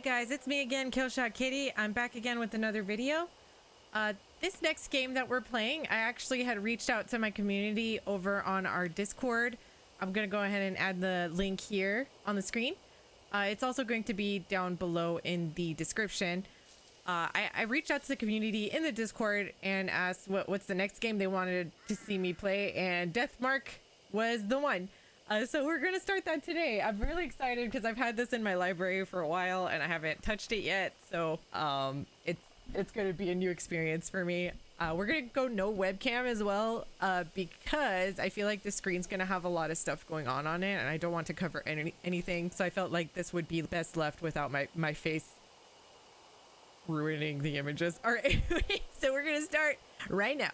guys, it's me again, KillshotKitty. I'm back again with another video. This next game that we're playing, I actually had reached out to my community over on our Discord. I'm gonna go ahead and add the link here on the screen. It's also going to be down below in the description. I reached out to the community in the Discord and asked what's the next game they wanted to see me play, and Deathmark was the one. So we're gonna start that today. I'm really excited because I've had this in my library for a while and I haven't touched it yet. So it's gonna be a new experience for me. We're gonna go no webcam as well because I feel like the screen's gonna have a lot of stuff going on it and I don't want to cover anything. So I felt like this would be best left without my face ruining the images. All right, so we're gonna start right now.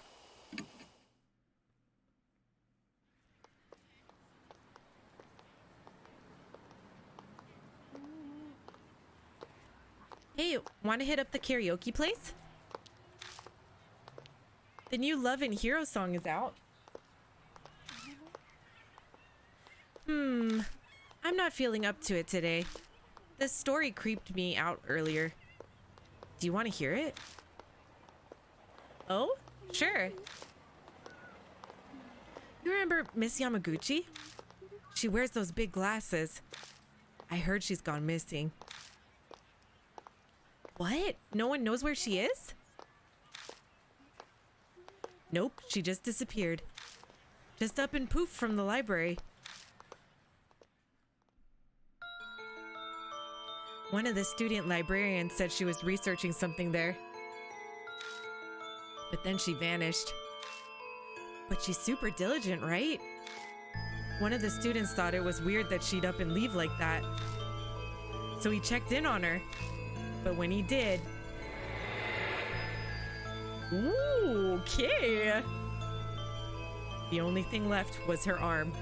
Hey, want to hit up the karaoke place? The new Love and Hero song is out. I'm not feeling up to it today. The story creeped me out earlier. Do you want to hear it? Oh, sure. You remember Miss Yamaguchi? She wears those big glasses. I heard she's gone missing. What? No one knows where she is? Nope, she just disappeared. Just up and poof from the library. One of the student librarians said she was researching something there. But then she vanished. But she's super diligent, right? One of the students thought it was weird that she'd up and leave like that. So he checked in on her. But when he did... Ooh, okay. The only thing left was her arm.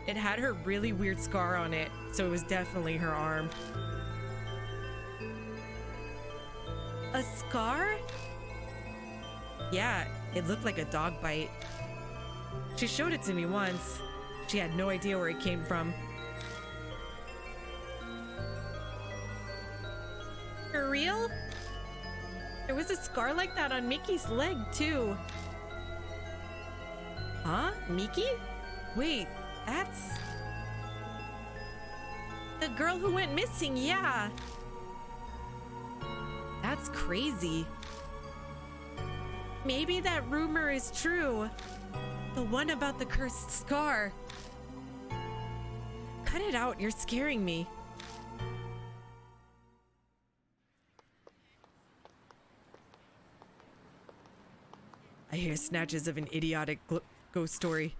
It had her really weird scar on it, so it was definitely her arm. A scar? Yeah, it looked like a dog bite. She showed it to me once. She had no idea where it came from. For real? There was a scar like that on Mickey's leg, too. Huh? Mickey? Wait, that's... the girl who went missing, yeah. That's crazy. Maybe that rumor is true. The one about the cursed scar. Cut it out, you're scaring me. I hear snatches of an idiotic ghost story.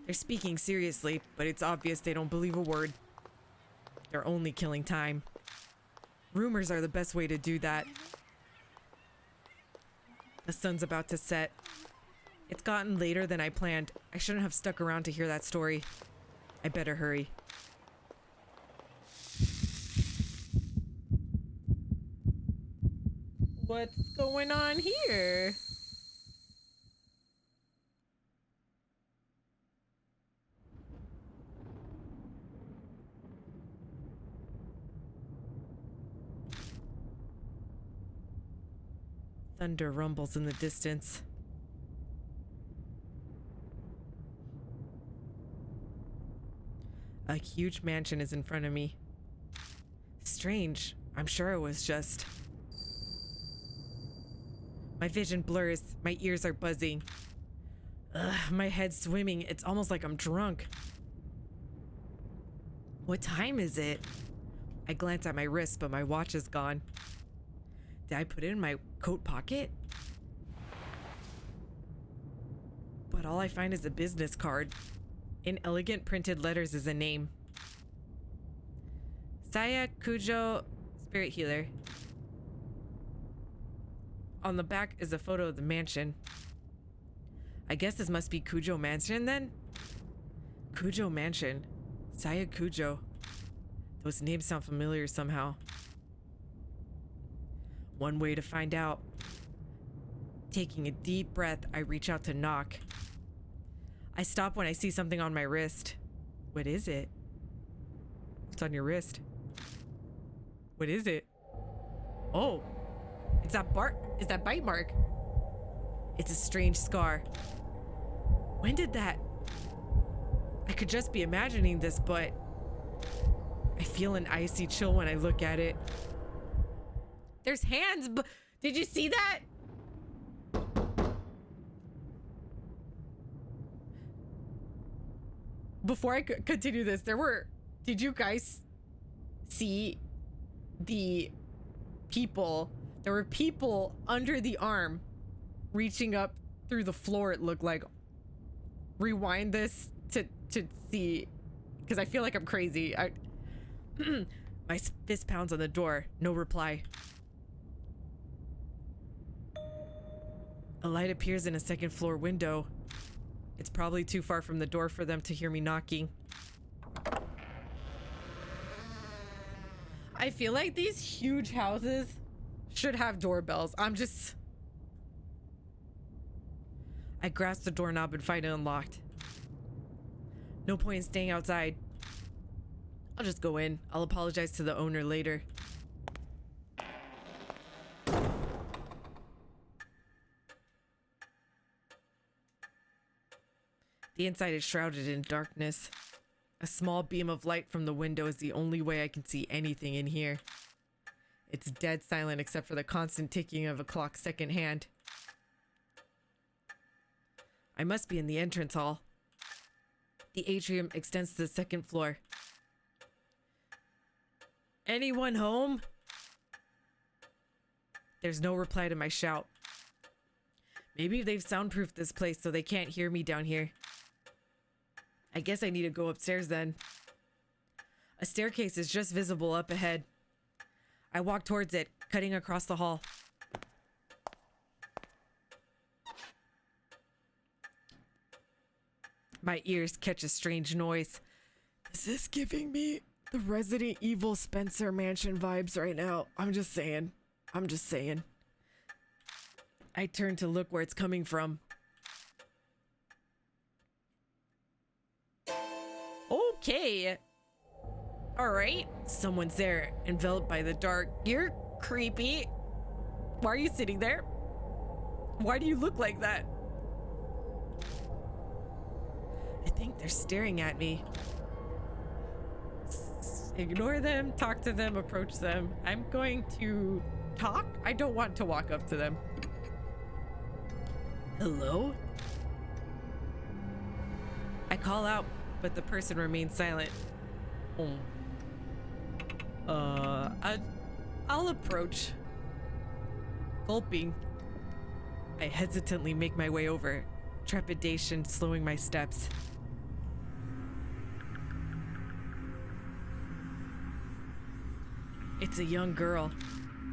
They're speaking seriously, but it's obvious they don't believe a word. They're only killing time. Rumors are the best way to do that. The sun's about to set. It's gotten later than I planned. I shouldn't have stuck around to hear that story. I better hurry. What's going on here? Thunder rumbles in the distance. A huge mansion is in front of me. Strange. I'm sure it was just... My vision blurs. My ears are buzzing. Ugh, my head's swimming. It's almost like I'm drunk. What time is it? I glance at my wrist, but my watch is gone. Did I put it in my coat pocket? But all I find is a business card. In elegant printed letters is a name. Saya Kujo, spirit healer. On the back is a photo of the mansion. I guess this must be Kujo Mansion then? Kujo Mansion. Saya Kujo. Those names sound familiar somehow. One way to find out. Taking a deep breath, I reach out to knock. I stop when I see something on my wrist. What is it? What's on your wrist? What is it? Oh, it's that bite mark. It's a strange scar. When did that? I could just be imagining this, but I feel an icy chill when I look at it. There's hands. Did you see that? Before I continue this, did you guys see the people? There were people under the arm reaching up through the floor, it looked like. Rewind this to see, because I feel like I'm crazy. My fist pounds on the door. No reply. A light appears in a second floor window. It's probably too far from the door for them to hear me knocking. I feel like these huge houses should have doorbells. I grasp the doorknob and find it unlocked. No point in staying outside. I'll just go in. I'll apologize to the owner later. The inside is shrouded in darkness. A small beam of light from the window is the only way I can see anything in here. It's dead silent except for the constant ticking of a clock's second hand. I must be in the entrance hall. The atrium extends to the second floor. Anyone home? There's no reply to my shout. Maybe they've soundproofed this place so they can't hear me down here. I guess I need to go upstairs then. A staircase is just visible up ahead. I walk towards it, cutting across the hall. My ears catch a strange noise. This is giving me the Resident Evil Spencer Mansion vibes right now. I'm just saying. I turn to look where it's coming from. Okay. All right. Someone's there, enveloped by the dark. You're creepy. Why are you sitting there? Why do you look like that? I think they're staring at me. Ignore them, talk to them, approach them. I'm going to talk. I don't want to walk up to them. Hello? I call out, but the person remains silent. I'll approach. Gulping. I hesitantly make my way over, trepidation slowing my steps. It's a young girl.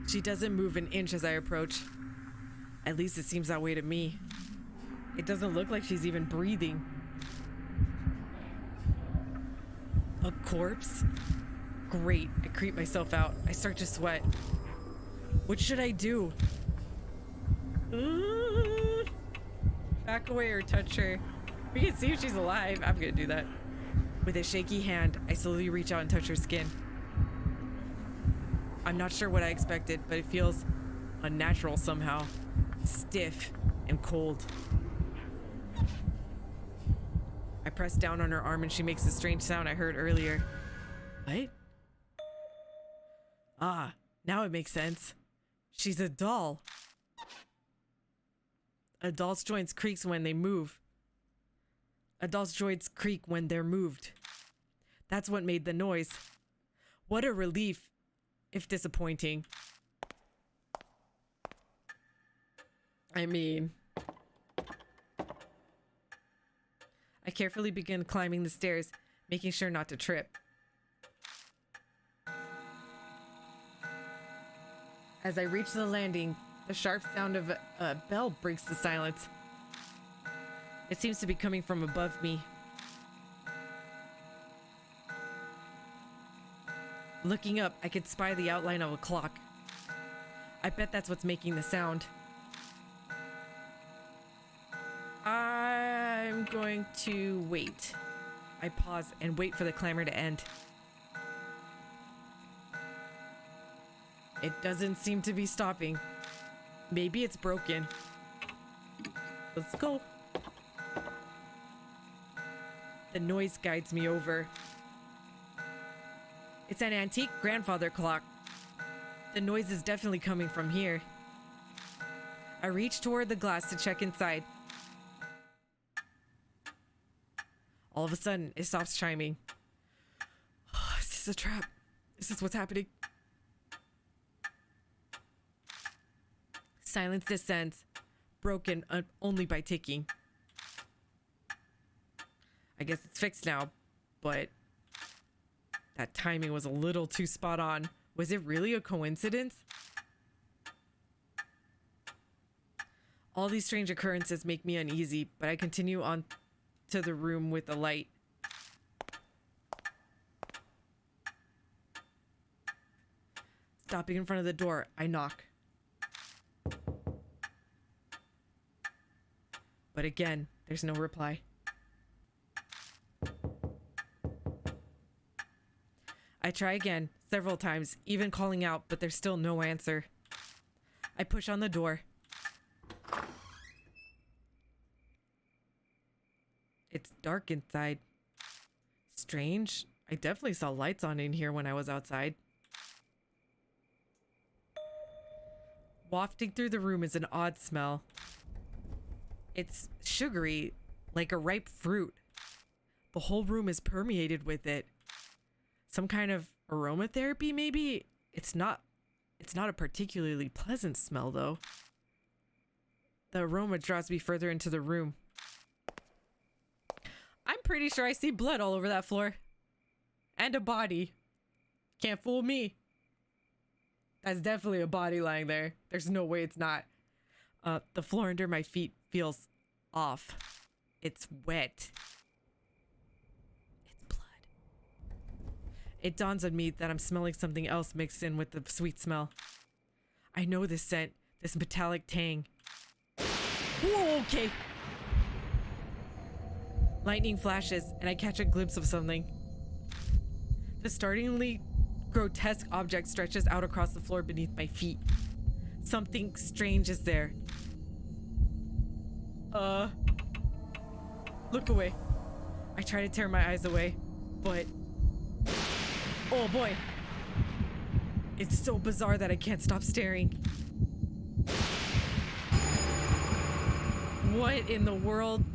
She doesn't move an inch as I approach. At least it seems that way to me. It doesn't look like she's even breathing. A corpse? Great. I creep myself out. I start to sweat. What should I do? Back away or touch her. We can see if she's alive. I'm gonna do that. With a shaky hand, I slowly reach out and touch her skin. I'm not sure what I expected, but it feels unnatural somehow. Stiff and cold. I press down on her arm and she makes the strange sound I heard earlier. What? Ah, now it makes sense. She's a doll. A doll's joints creaks when they move. A doll's joints creak when they're moved. That's what made the noise. What a relief, if disappointing. I mean, I carefully begin climbing the stairs, making sure not to trip. As I reach the landing, the sharp sound of a bell breaks the silence. It seems to be coming from above me. Looking up, I could spy the outline of a clock. I bet that's what's making the sound. I'm going to wait. I pause and wait for the clamor to end. It doesn't seem to be stopping. Maybe it's broken. Let's go. The noise guides me over. It's an antique grandfather clock. The noise is definitely coming from here. I reach toward the glass to check inside. All of a sudden, it stops chiming. Is this a trap? Is this what's happening? Silence descends, broken only by ticking. I guess it's fixed now, but that timing was a little too spot on. Was it really a coincidence? All these strange occurrences make me uneasy, but I continue on to the room with the light. Stopping in front of the door, I knock. But again, there's no reply. I try again, several times, even calling out, but there's still no answer. I push on the door. It's dark inside. Strange. I definitely saw lights on in here when I was outside. Wafting through the room is an odd smell. It's sugary, like a ripe fruit. The whole room is permeated with it. Some kind of aromatherapy, maybe? It's not a particularly pleasant smell, though. The aroma draws me further into the room. I'm pretty sure I see blood all over that floor. And a body. Can't fool me. That's definitely a body lying there. There's no way it's not. The floor under my feet feels off. It's wet. It's blood. It dawns on me that I'm smelling something else mixed in with the sweet smell. I know this scent, this metallic tang. Whoa, okay. Lightning flashes, and I catch a glimpse of something. The startlingly grotesque object stretches out across the floor beneath my feet. Something strange is there. Look away. I try to tear my eyes away, but... oh boy. It's so bizarre that I can't stop staring. What in the world?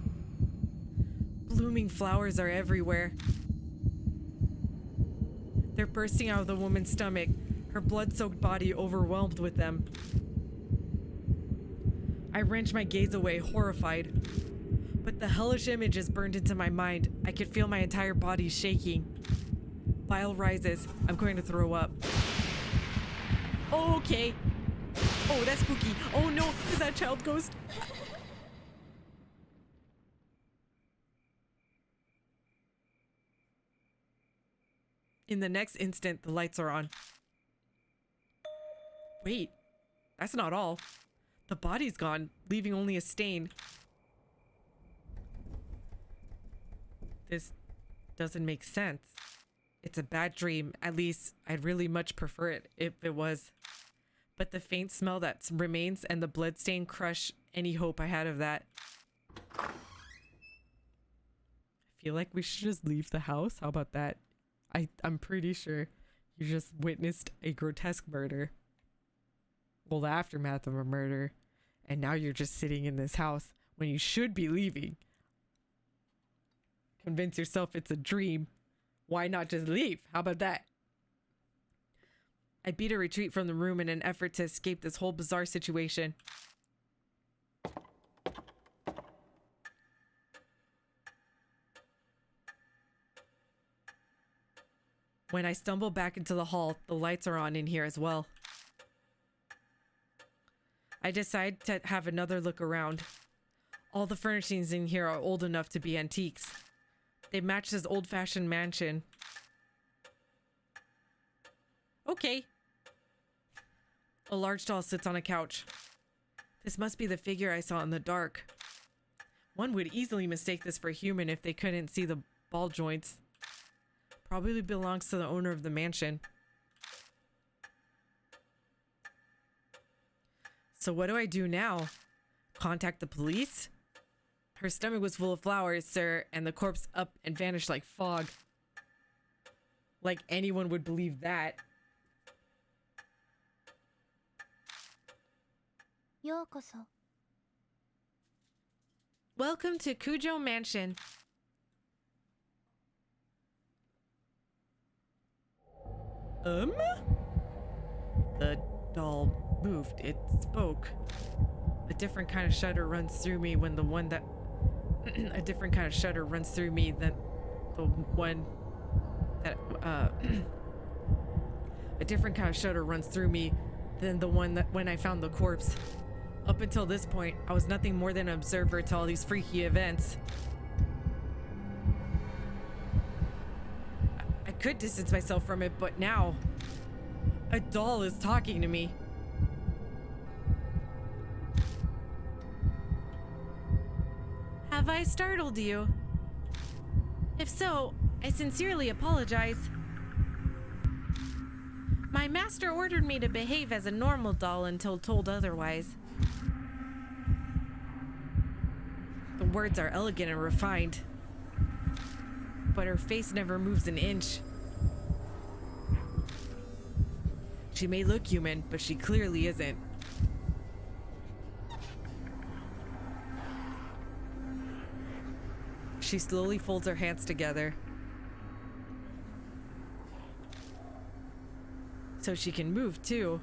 Blooming flowers are everywhere. They're bursting out of the woman's stomach, her blood-soaked body overwhelmed with them. I wrench my gaze away, horrified. But the hellish image is burned into my mind. I can feel my entire body shaking. Bile rises. I'm going to throw up. Oh, okay. Oh, that's spooky. Oh no, is that child ghost? In the next instant, the lights are on. Wait, that's not all. The body's gone, leaving only a stain. This doesn't make sense. It's a bad dream. At least, I'd really much prefer it if it was. But the faint smell that remains and the bloodstain crush any hope I had of that. I feel like we should just leave the house. How about that? I'm pretty sure you just witnessed a grotesque murder. Well, the aftermath of a murder. And now you're just sitting in this house when you should be leaving. Convince yourself it's a dream. Why not just leave? How about that? I beat a retreat from the room in an effort to escape this whole bizarre situation. When I stumble back into the hall, the lights are on in here as well. I decide to have another look around. All the furnishings in here are old enough to be antiques. They match this old-fashioned mansion. Okay. A large doll sits on a couch. This must be the figure I saw in the dark. One would easily mistake this for a human if they couldn't see the ball joints. Probably belongs to the owner of the mansion. So what do I do now? Contact the police? Her stomach was full of flowers, sir, and the corpse up and vanished like fog. Like anyone would believe that. ようこそ。 Welcome to Kujo Mansion. The doll moved. It spoke. A different kind of shudder runs through me when the one that... a different kind of shudder runs through me than the one that... a different kind of shudder runs through me than the one that when I found the corpse. Up until this point, I was nothing more than an observer to all these freaky events. I could distance myself from it, but now... a doll is talking to me. Have I startled you? If so, I sincerely apologize. My master ordered me to behave as a normal doll until told otherwise. The words are elegant and refined, but her face never moves an inch. She may look human, but she clearly isn't. She slowly folds her hands together so she can move too.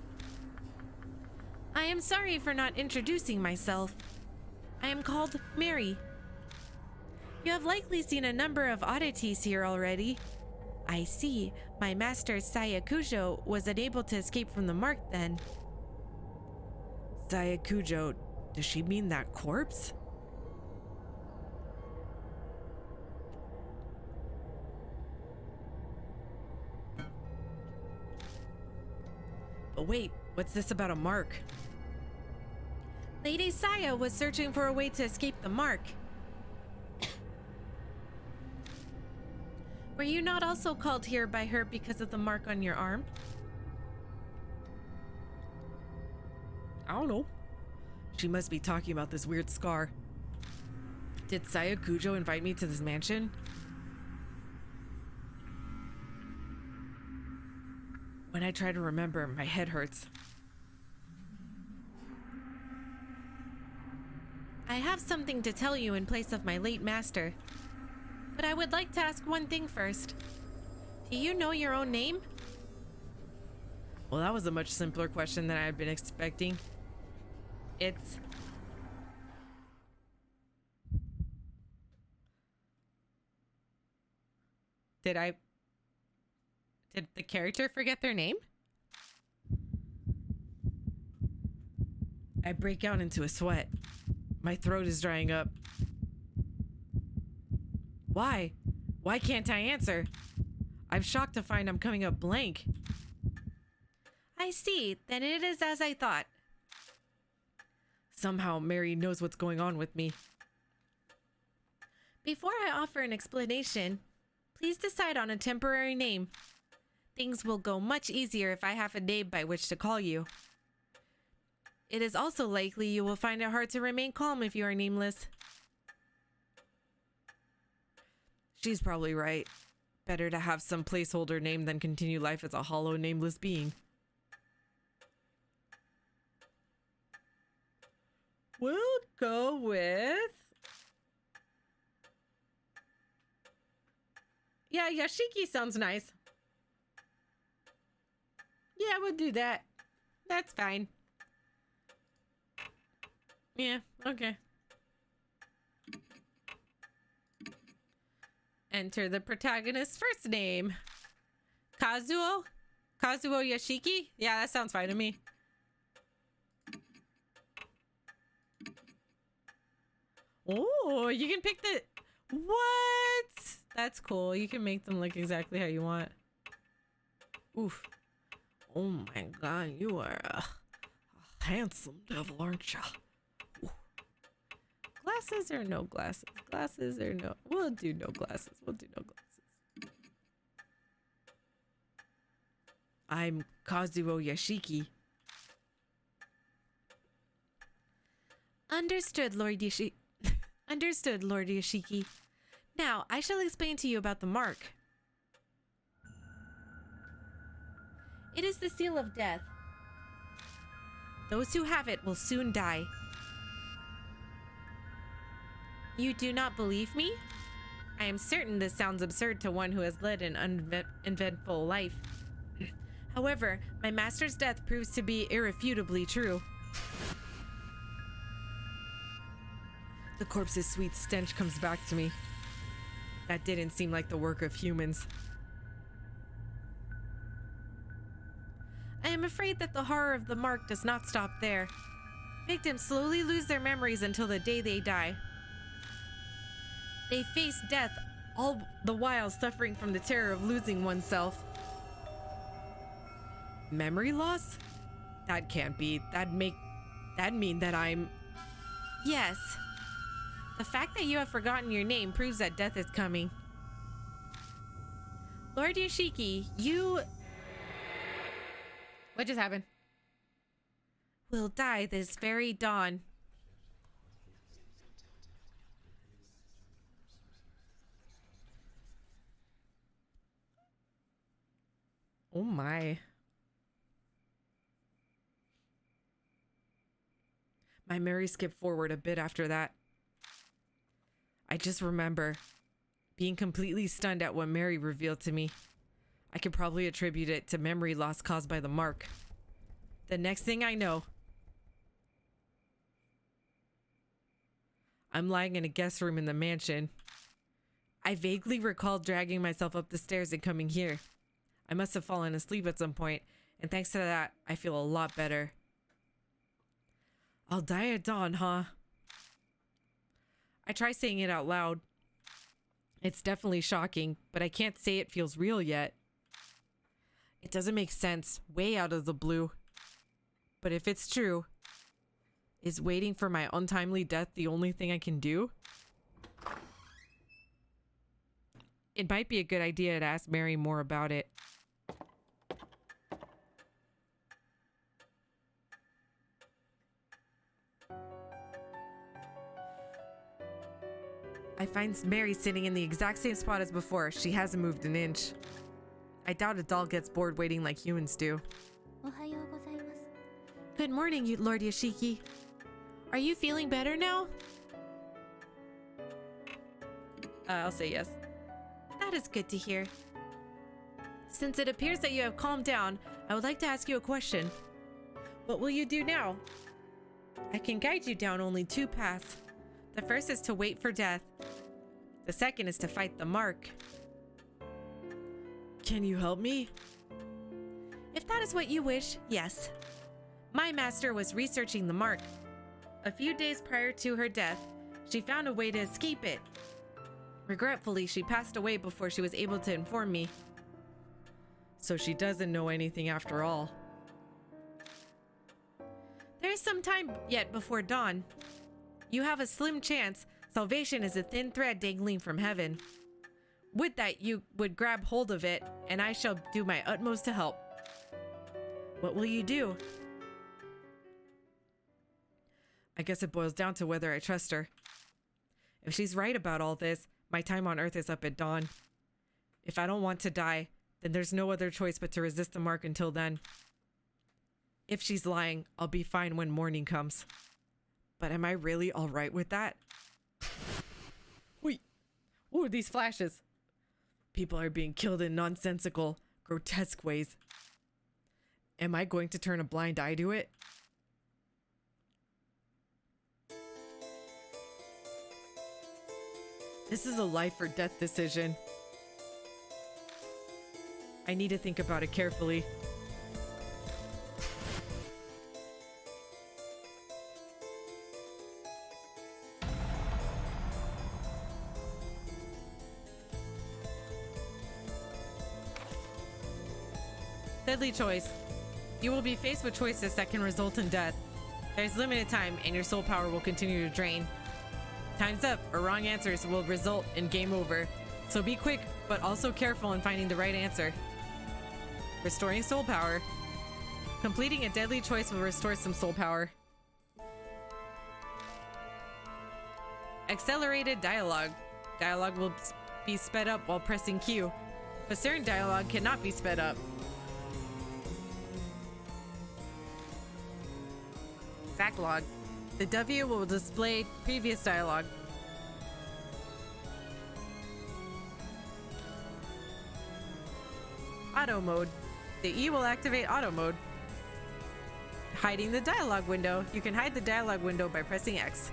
I am sorry for not introducing myself. I am called Mary. You have likely seen a number of oddities here already. I see. My master Sayakujo was unable to escape from the mark then. Sayakujo, does she mean that corpse? But wait, what's this about a mark? Lady Saya was searching for a way to escape the mark. Were you not also called here by her because of the mark on your arm? I don't know. She must be talking about this weird scar. Did Sayakujo invite me to this mansion? When I try to remember, my head hurts. I have something to tell you in place of my late master. But I would like to ask one thing first. Do you know your own name? Well, that was a much simpler question than I had been expecting. It's... Did the character forget their name? I break out into a sweat. My throat is drying up. Why? Why can't I answer? I'm shocked to find I'm coming up blank. I see. Then it is as I thought. Somehow Mary knows what's going on with me. Before I offer an explanation, please decide on a temporary name. Things will go much easier if I have a name by which to call you. It is also likely you will find it hard to remain calm if you are nameless. She's probably right. Better to have some placeholder name than continue life as a hollow, nameless being. We'll go with... Yeah, Yashiki sounds nice. Yeah, we'll do that. That's fine. Yeah, okay. Enter the protagonist's first name. Kazuo? Kazuo Yashiki? Yeah, that sounds fine to me. Oh, you can pick the... What? That's cool. You can make them look exactly how you want. Oof. Oh my god, you are a handsome devil, aren't ya? Ooh. Glasses or no glasses? Glasses or no? We'll do no glasses. We'll do no glasses. I'm Kazuo Yashiki. Understood, Lord Yoshi. Understood, Lord Yoshiki. Now, I shall explain to you about the mark. It is the seal of death. Those who have it will soon die. You do not believe me? I am certain this sounds absurd to one who has led an uneventful life. However, my master's death proves to be irrefutably true. The corpse's sweet stench comes back to me. That didn't seem like the work of humans. I am afraid that the horror of the mark does not stop there. Victims slowly lose their memories until the day they die. They face death, all the while suffering from the terror of losing oneself. Memory loss? That can't be. That'd mean that I'm... Yes. The fact that you have forgotten your name proves that death is coming. Lord Yoshiki, you... What just happened? Will die this very dawn. Oh my. My memory skipped forward a bit after that. I just remember being completely stunned at what Mary revealed to me. I could probably attribute it to memory loss caused by the mark. The next thing I know, I'm lying in a guest room in the mansion. I vaguely recall dragging myself up the stairs and coming here. I must have fallen asleep at some point, and thanks to that, I feel a lot better. I'll die at dawn, huh? I try saying it out loud. It's definitely shocking, but I can't say it feels real yet. It doesn't make sense, way out of the blue. But if it's true, is waiting for my untimely death the only thing I can do? It might be a good idea to ask Mary more about it. I find Mary sitting in the exact same spot as before. She hasn't moved an inch. I doubt a doll gets bored waiting like humans do. Good morning, Lord Yoshiki. Are you feeling better now? I'll say yes. That is good to hear. Since it appears that you have calmed down, I would like to ask you a question. What will you do now? I can guide you down only two paths. The first is to wait for death. The second is to fight the mark. Can you help me? If that is what you wish, yes. My master was researching the mark. A few days prior to her death, she found a way to escape it. Regretfully, she passed away before she was able to inform me. So she doesn't know anything after all. There is some time yet before dawn. You have a slim chance. Salvation is a thin thread dangling from heaven. Would that you would grab hold of it, and I shall do my utmost to help. What will you do? I guess it boils down to whether I trust her. If she's right about all this, my time on Earth is up at dawn. If I don't want to die, then there's no other choice but to resist the mark until then. If she's lying, I'll be fine when morning comes. But am I really all right with that? Wait, what are these flashes? People are being killed in nonsensical, grotesque ways. Am I going to turn a blind eye to it? This is a life or death decision. I need to think about it carefully. Deadly choice. You will be faced with choices that can result in death. There's limited time and your soul power will continue to drain. Time's up or wrong answers will result in game over. So be quick, but also careful in finding the right answer. Restoring soul power. Completing a deadly choice will restore some soul power. Accelerated dialogue. Dialogue will be sped up while pressing Q, but certain dialogue cannot be sped up. Backlog. The W will display previous dialogue. Auto mode. The E will activate auto mode. Hiding the dialogue window. You can hide the dialogue window by pressing X.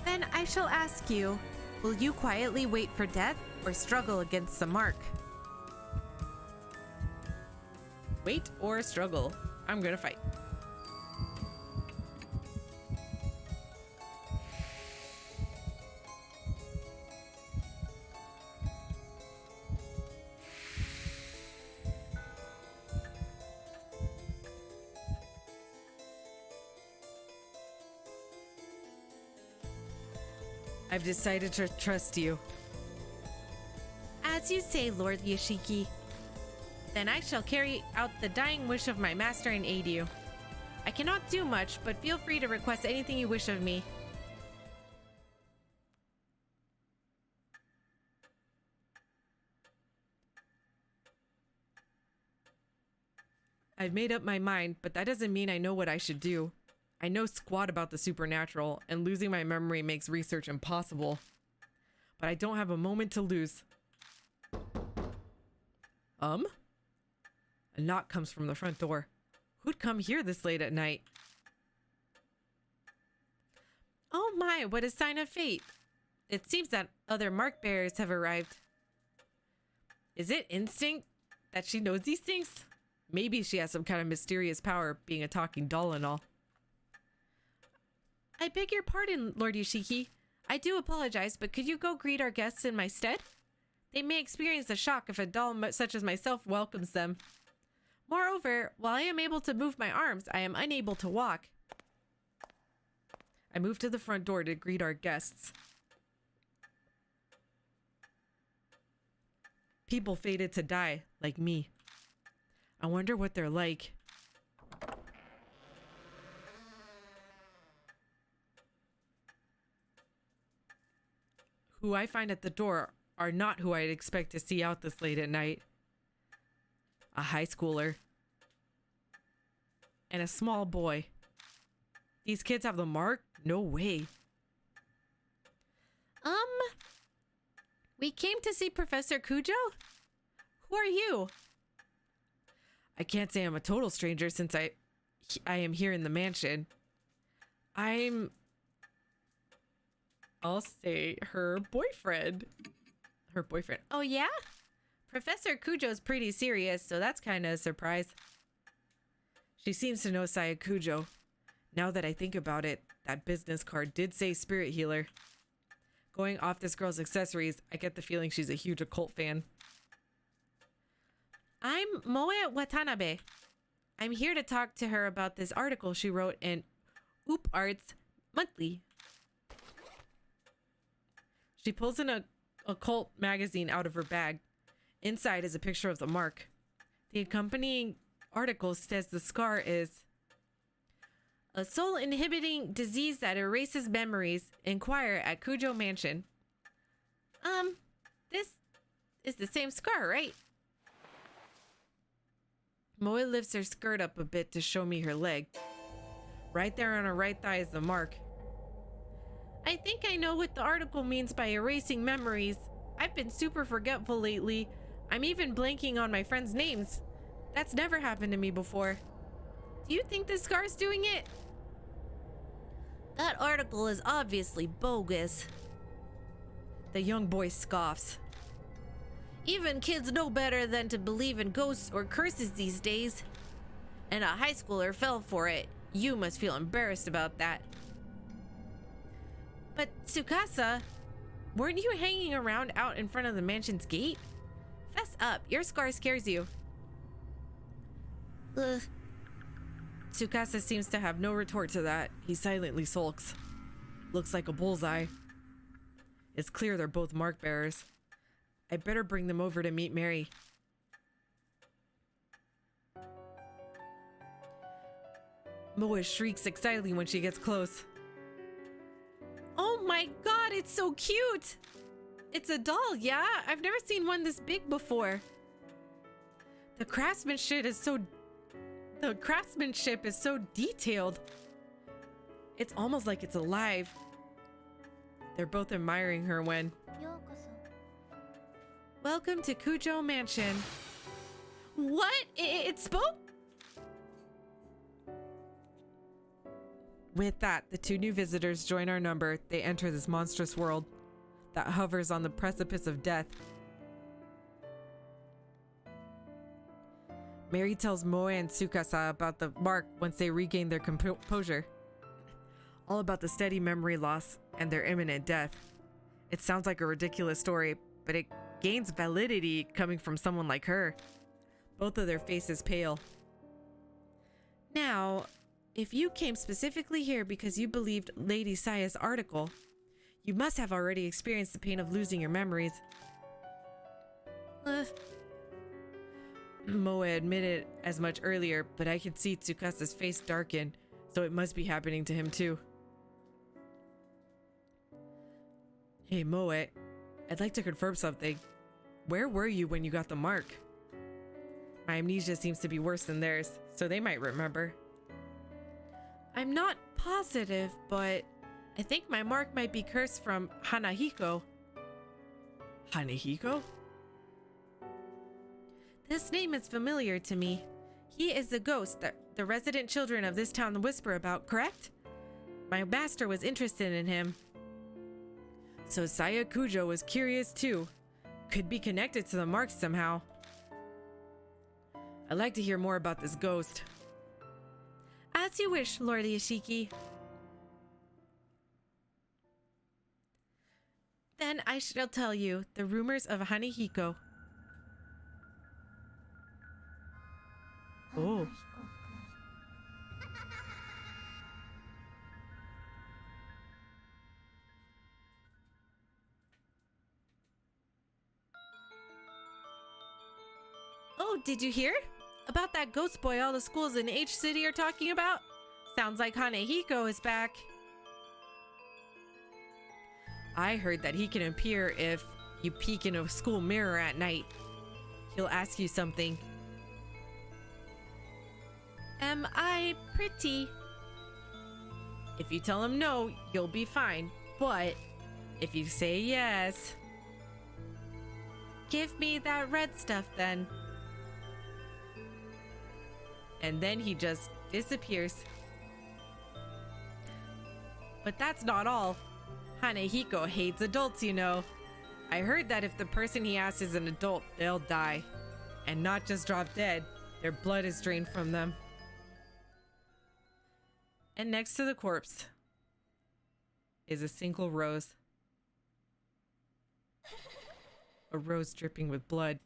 Then I shall ask you, will you quietly wait for death or struggle against the mark? Wait or struggle? I'm gonna fight. I've decided to trust you. As you say, Lord Yoshiki. Then I shall carry out the dying wish of my master and aid you. I cannot do much, but feel free to request anything you wish of me. I've made up my mind, but that doesn't mean I know what I should do. I know squat about the supernatural, and losing my memory makes research impossible. But I don't have a moment to lose. A knock comes from the front door. Who'd come here this late at night? Oh my, what a sign of fate. It seems that other mark bearers have arrived. Is it instinct that she knows these things? Maybe she has some kind of mysterious power, being a talking doll and all. I beg your pardon, Lord Yoshiki. I do apologize, but could you go greet our guests in my stead? They may experience a shock if a doll such as myself welcomes them. Moreover, while I am able to move my arms, I am unable to walk. I move to the front door to greet our guests. People fated to die, like me. I wonder what they're like. Who I find at the door are not who I'd expect to see out this late at night. A high schooler. And a small boy. These kids have the mark? No way. We came to see Professor Kujo? Who are you? I can't say I'm a total stranger since I am here in the mansion. I'll say her boyfriend. Her boyfriend. Oh yeah? Professor Kujo's pretty serious, so that's kind of a surprise. She seems to know Saya Kujo. Now that I think about it, that business card did say spirit healer. Going off this girl's accessories, I get the feeling she's a huge occult fan. I'm Moe Watanabe. I'm here to talk to her about this article she wrote in Oop Arts Monthly. She pulls an occult magazine out of her bag. Inside is a picture of the mark. The accompanying article says the scar is a soul-inhibiting disease that erases memories. Inquire at Kujo Mansion. This is the same scar, right? Moe lifts her skirt up a bit to show me her leg. Right there on her right thigh is the mark. I think I know what the article means by erasing memories. I've been super forgetful lately. I'm even blanking on my friends' names. That's never happened to me before. Do you think the scar's doing it? That article is obviously bogus. The young boy scoffs. Even kids know better than to believe in ghosts or curses these days. And a high schooler fell for it. You must feel embarrassed about that. But Tsukasa, weren't you hanging around out in front of the mansion's gate? Fess up, your scar scares you. Ugh. Tsukasa seems to have no retort to that. He silently sulks. Looks like a bullseye. It's clear they're both mark bearers. I better bring them over to meet Mary. Moa shrieks excitedly when she gets close. Oh my god, it's so cute! It's a doll, yeah? I've never seen one this big before. The craftsmanship is so detailed. It's almost like it's alive. They're both admiring her when... Welcome to Kujo Mansion. What? It spoke? With that, the two new visitors join our number. They enter this monstrous world that hovers on the precipice of death. Mary tells Moe and Tsukasa about the mark once they regain their composure. All about the steady memory loss and their imminent death. It sounds like a ridiculous story, but it gains validity coming from someone like her. Both of their faces pale. Now, if you came specifically here because you believed Lady Saya's article, you must have already experienced the pain of losing your memories. Moe admitted as much earlier, but I can see Tsukasa's face darken, so it must be happening to him too. Hey Moe, I'd like to confirm something. Where were you when you got the mark? My amnesia seems to be worse than theirs, so they might remember. I'm not positive, but I think my mark might be cursed from Hanahiko. Hanahiko? This name is familiar to me. He is the ghost that the resident children of this town whisper about, correct? My master was interested in him. So Saya Kujo was curious too. Could be connected to the mark somehow. I'd like to hear more about this ghost. As you wish, Lord Yashiki. Then I shall tell you the rumors of Hanahiko. Oh. Oh, did you hear? About that ghost boy all the schools in H City are talking about? Sounds like Hanahiko is back. I heard that he can appear if you peek in a school mirror at night. He'll ask you something. Am I pretty? If you tell him no, you'll be fine. But if you say yes... Give me that red stuff then. And then he just disappears. But that's not all. Hanahiko hates adults, you know. I heard that if the person he asks is an adult, they'll die. And not just drop dead, their blood is drained from them. And next to the corpse is a single rose. A rose dripping with blood.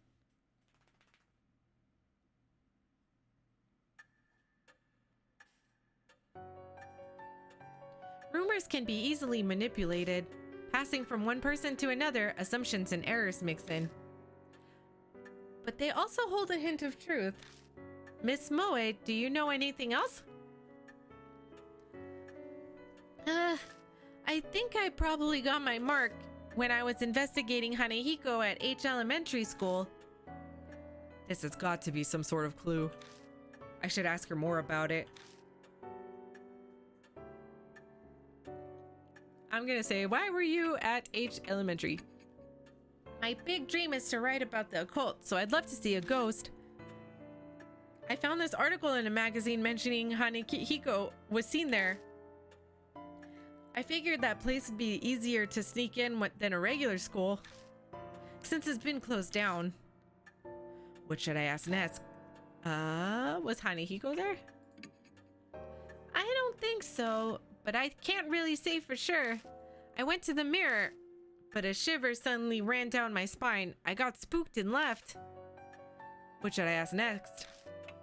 Rumors can be easily manipulated. Passing from one person to another, assumptions and errors mix in. But they also hold a hint of truth. Miss Moe, do you know anything else? I think I probably got my mark when I was investigating Hanahiko at H Elementary School. This has got to be some sort of clue. I should ask her more about it. I'm gonna say, why were you at H Elementary? My big dream is to write about the occult, so I'd love to see a ghost. I found this article in a magazine mentioning Hanahiko was seen there. I figured that place would be easier to sneak in than a regular school, since it's been closed down. What should I ask next? Was Hanahiko there? I don't think so, but I can't really say for sure. I went to the mirror, but a shiver suddenly ran down my spine. I got spooked and left. What should I ask next?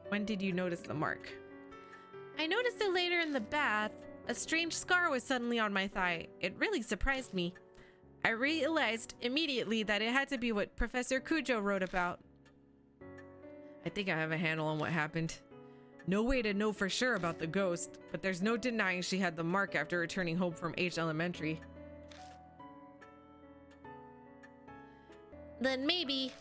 When did you notice the mark? I noticed it later in the bath. A strange scar was suddenly on my thigh. It really surprised me. I realized immediately that it had to be what Professor Kujo wrote about. I think I have a handle on what happened. No way to know for sure about the ghost, but there's no denying she had the mark after returning home from H Elementary. Then maybe.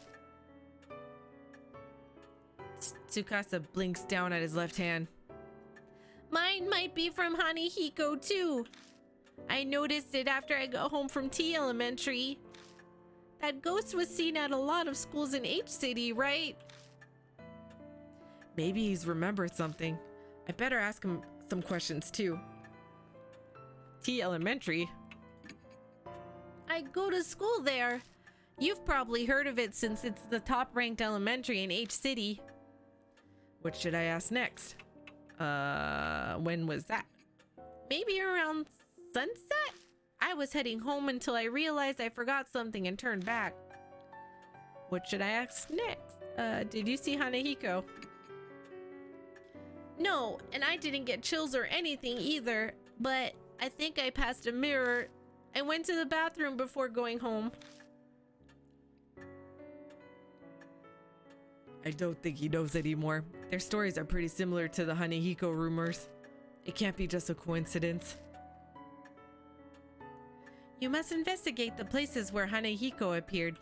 Tsukasa blinks down at his left hand. Mine might be from Hanehiko too. I noticed it after I got home from T Elementary. That ghost was seen at a lot of schools in H City, right? Maybe he's remembered something. I better ask him some questions too. T Elementary? I go to school there. You've probably heard of it since it's the top-ranked elementary in H City. What should I ask next? When was that? Maybe around sunset? I was heading home until I realized I forgot something and turned back. What should I ask next? Did you see Hanehiko? No, and I didn't get chills or anything either, but I think I passed a mirror. I went to the bathroom before going home. I don't think he knows anymore. Their stories are pretty similar to the Hanehiko rumors. It can't be just a coincidence. You must investigate the places where Hanehiko appeared.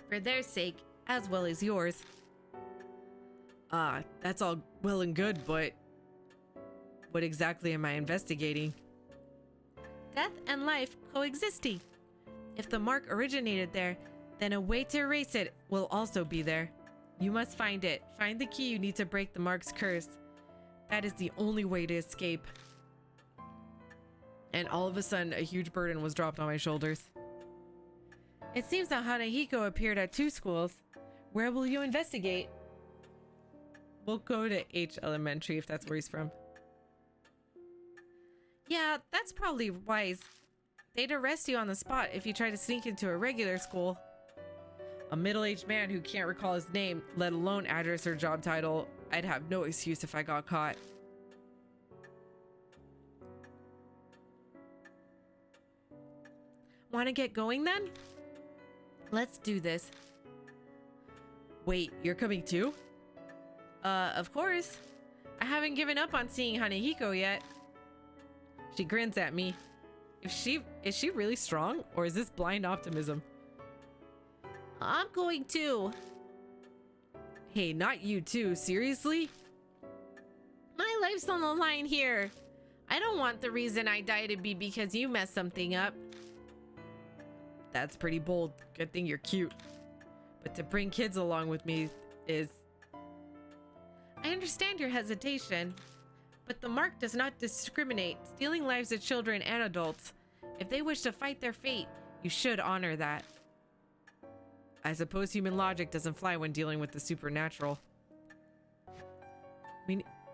For their sake, as well as yours. That's all well and good, but what exactly am I investigating? Death and life coexisting. If the mark originated there, then a way to erase it will also be there. You must find it. Find the key you need to break the mark's curse. That is the only way to escape. And all of a sudden, a huge burden was dropped on my shoulders. It seems that Hanehiko appeared at 2 schools. Where will you investigate? We'll go to H Elementary if that's where he's from. Yeah, that's probably wise. They'd arrest you on the spot if you try to sneak into a regular school. A middle-aged man who can't recall his name, let alone address or job title. I'd have no excuse if I got caught. Want to get going then? Let's do this. Wait, you're coming too? Of course. I haven't given up on seeing Hanehiko yet. She grins at me. Is she really strong, or is this blind optimism? I'm going too. Hey, not you too, seriously? My life's on the line here. I don't want the reason I die to be because you messed something up. That's pretty bold. Good thing you're cute. But to bring kids along with me is... I understand your hesitation, but the mark does not discriminate, stealing lives of children and adults. If they wish to fight their fate, you should honor that. I suppose human logic doesn't fly when dealing with the supernatural.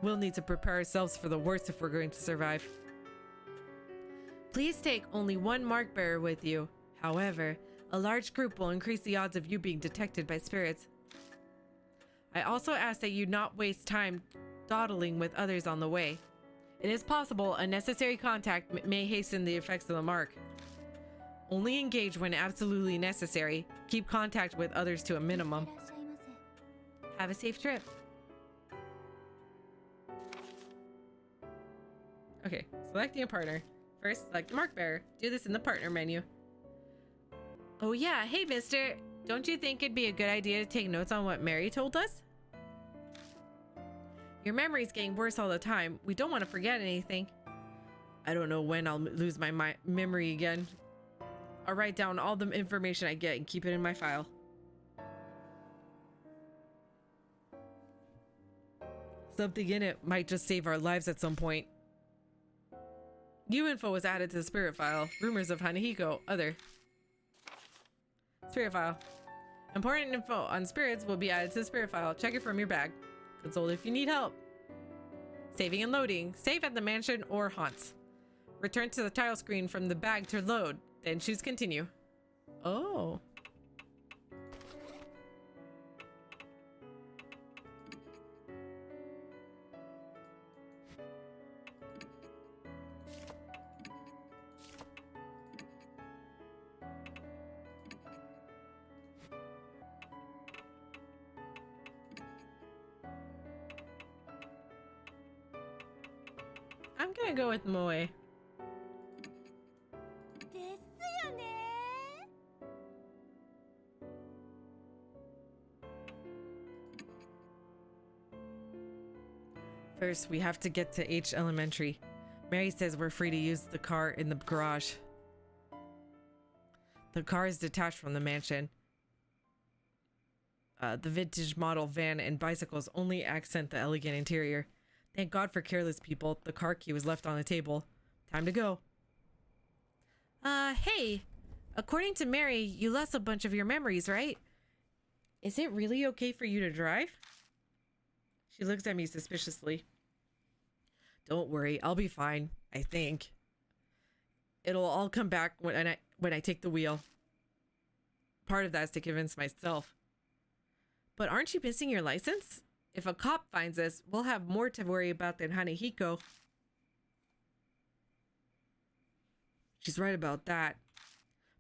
We'll need to prepare ourselves for the worst if we're going to survive. Please take only one mark bearer with you. However, a large group will increase the odds of you being detected by spirits. I also ask that you not waste time dawdling with others on the way. It is possible unnecessary contact may hasten the effects of the mark. Only engage when absolutely necessary. Keep contact with others to a minimum. Have a safe trip. Okay, selecting a partner. First, select the mark bearer. Do this in the partner menu. Oh yeah, hey mister. Don't you think it'd be a good idea to take notes on what Mary told us? Your memory's getting worse all the time. We don't want to forget anything. I don't know when I'll lose my memory again. I'll write down all the information I get and keep it in my file. Something in it might just save our lives at some point. New info was added to the spirit file. Rumors of Hanehiko, other. Spirit file. Important info on spirits will be added to the spirit file. Check it from your bag. Consult if you need help. Saving and loading. Save at the mansion or haunts. Return to the title screen from the bag to load. Then choose continue. Oh. gonna go with Moe. ですよね。 First, we have to get to H Elementary. Mary says we're free to use the car in the garage. The car is detached from the mansion. The vintage model van and bicycles only accent the elegant interior. Thank God for careless people. The car key was left on the table. Time to go. Hey. According to Mary, you lost a bunch of your memories, right? Is it really okay for you to drive? She looks at me suspiciously. Don't worry, I'll be fine, I think. It'll all come back when I take the wheel. Part of that is to convince myself. But aren't you missing your license? If a cop finds us, we'll have more to worry about than Hanehiko. She's right about that.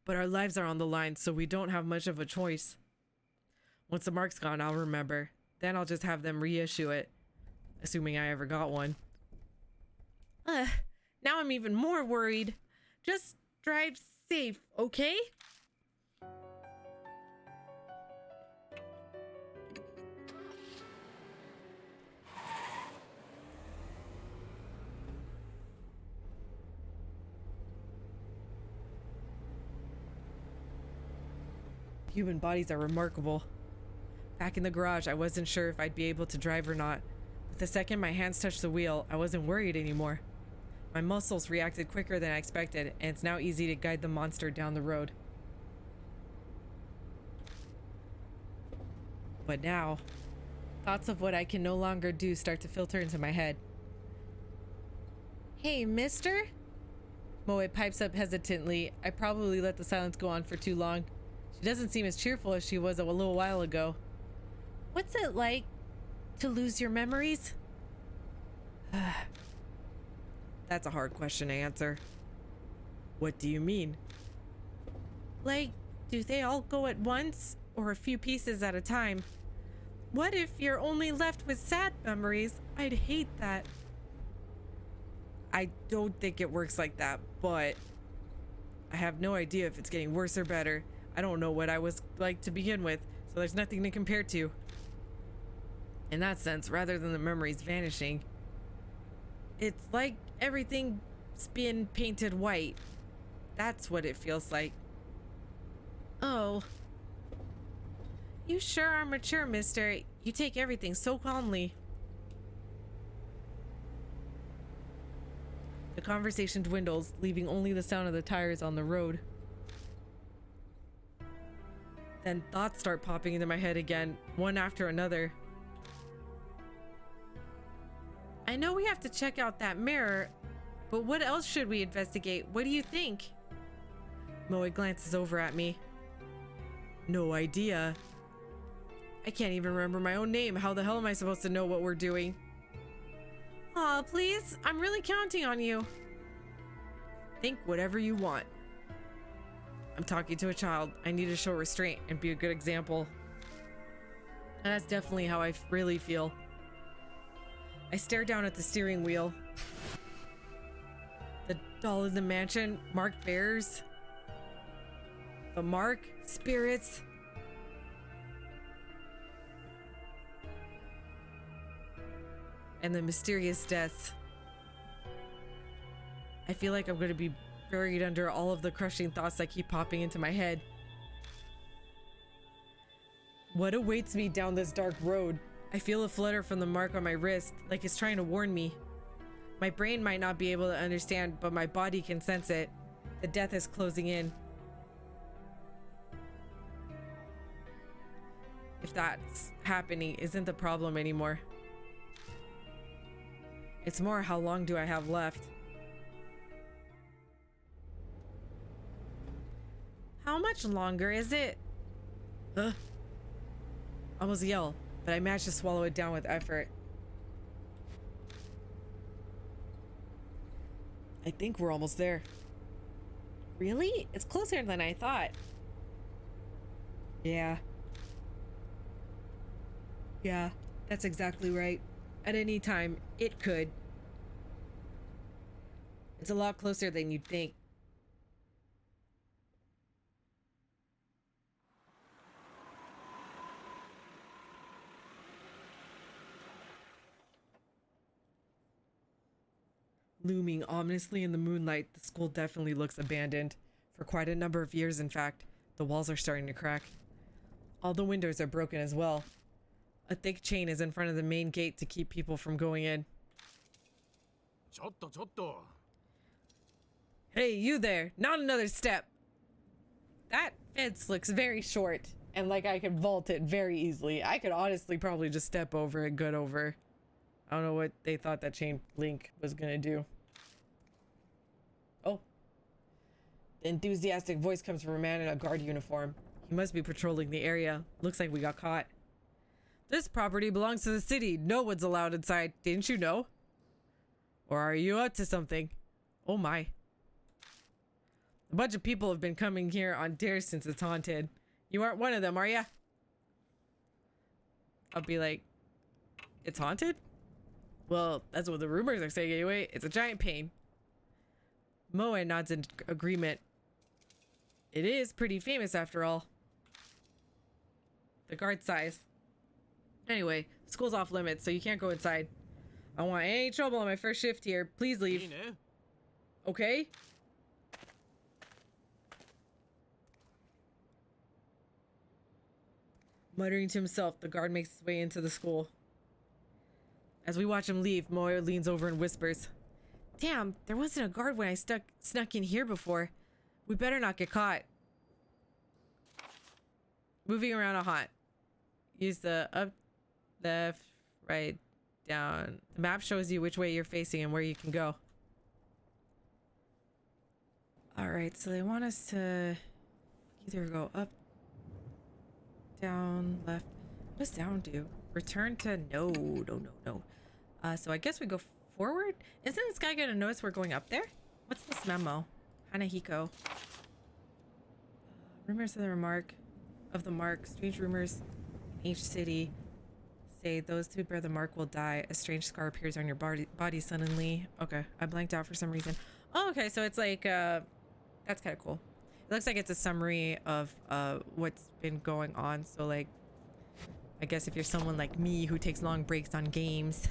But our lives are on the line, so we don't have much of a choice. Once the mark's gone, I'll remember. Then I'll just have them reissue it. Assuming I ever got one. Now I'm even more worried. Just drive safe, okay? Human bodies are remarkable. Back in the garage, I wasn't sure if I'd be able to drive or not. But the second my hands touched the wheel, I wasn't worried anymore. My muscles reacted quicker than I expected, and it's now easy to guide the monster down the road. But now, thoughts of what I can no longer do start to filter into my head. Hey, mister? Moe pipes up hesitantly. I probably let the silence go on for too long. She doesn't seem as cheerful as she was a little while ago. What's it like to lose your memories? That's a hard question to answer. What do you mean? Like, do they all go at once or a few pieces at a time? What if you're only left with sad memories? I'd hate that. I don't think it works like that, but I have no idea if it's getting worse or better. I don't know what I was like to begin with, so there's nothing to compare to. In that sense, rather than the memories vanishing, it's like everything's been painted white. That's what it feels like. Oh. You sure are mature, mister. You take everything so calmly. The conversation dwindles, leaving only the sound of the tires on the road. Then thoughts start popping into my head again, one after another. I know we have to check out that mirror, but what else should we investigate? What do you think? Moe glances over at me. No idea. I can't even remember my own name. How the hell am I supposed to know what we're doing? Aw, please. I'm really counting on you. Think whatever you want. I'm talking to a child. I need to show restraint and be a good example. And that's definitely how I really feel. I stare down at the steering wheel. The doll in the mansion, marked bears. The mark, spirits. And the mysterious deaths. I feel like I'm going to be buried under all of the crushing thoughts that keep popping into my head. What awaits me down this dark road? I feel a flutter from the mark on my wrist, like it's trying to warn me. My brain might not be able to understand, but my body can sense it. The death is closing in. If that's happening, isn't the problem anymore. It's more, how long do I have left? How much longer is it? I almost yell, but I managed to swallow it down with effort. I think we're almost there. Really? It's closer than I thought. Yeah. Yeah, that's exactly right. At any time, it could. It's a lot closer than you'd think. Looming ominously in the moonlight, the school definitely looks abandoned. For quite a number of years, in fact. The walls are starting to crack. All the windows are broken as well. A thick chain is in front of the main gate to keep people from going in. ちょっとちょっと Hey, you there! Not another step! That fence looks very short, and like I could vault it very easily. I could honestly probably just step over it good over. I don't know what they thought that chain link was gonna do. Oh. The enthusiastic voice comes from a man in a guard uniform. He must be patrolling the area. Looks like we got caught. This property belongs to the city. No one's allowed inside. Didn't you know? Or are you up to something? Oh my. A bunch of people have been coming here on dares since it's haunted. You aren't one of them, are ya? I'll be like, it's haunted? Well, that's what the rumors are saying anyway. It's a giant pain. Moe nods in agreement. It is pretty famous after all. The guard sighs. Anyway, school's off limits, so you can't go inside. I don't want any trouble on my first shift here. Please いい leave. ね Okay? Muttering to himself, the guard makes his way into the school. As we watch him leave, Moe leans over and whispers, "Damn, there wasn't a guard when I snuck in here before. We better not get caught." Moving around a haunt. Use the up, left, right, down. The map shows you which way you're facing and where you can go. Alright, so they want us to either go up, down, left. What does down do? Return to no. So I guess we go forward? Isn't this guy gonna notice we're going up there? What's this memo? Hanahiko. Rumors of the mark. Strange rumors in each city say those who bear the mark will die. A strange scar appears on your body suddenly. Okay, I blanked out for some reason. Oh, okay, so it's like, that's kind of cool. It looks like it's a summary of what's been going on. So like, I guess if you're someone like me who takes long breaks on games,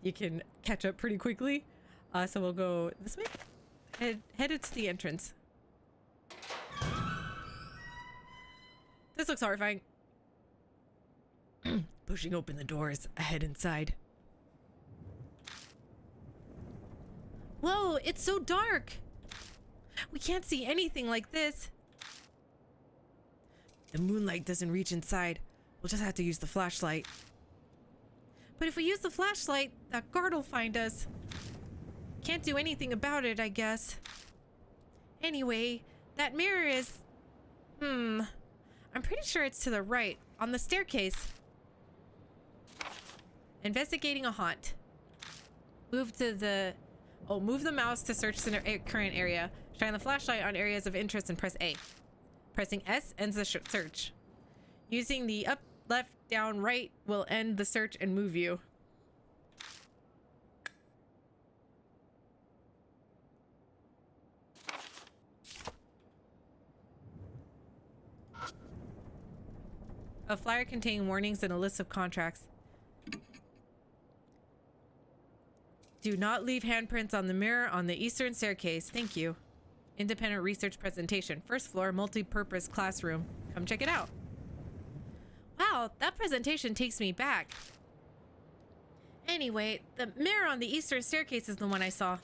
you can catch up pretty quickly. So we'll go this way. Headed to the entrance. This looks horrifying. Pushing open the doors, I head inside. Whoa, it's so dark. We can't see anything like this. The moonlight doesn't reach inside. We'll just have to use the flashlight. But if we use the flashlight, that guard will find us. Can't do anything about it, I guess. Anyway, that mirror is... I'm pretty sure it's to the right, on the staircase. Investigating a haunt. Move the mouse to search the current area. Shine the flashlight on areas of interest and press A. Pressing S ends the search. Using the up, left, down, right will end the search and move you. A flyer containing warnings and a list of contracts. Do not leave handprints on the mirror on the eastern staircase. Thank you. Independent research presentation. First floor, multi-purpose classroom. Come check it out. Wow, that presentation takes me back. Anyway, the mirror on the eastern staircase is the one I saw.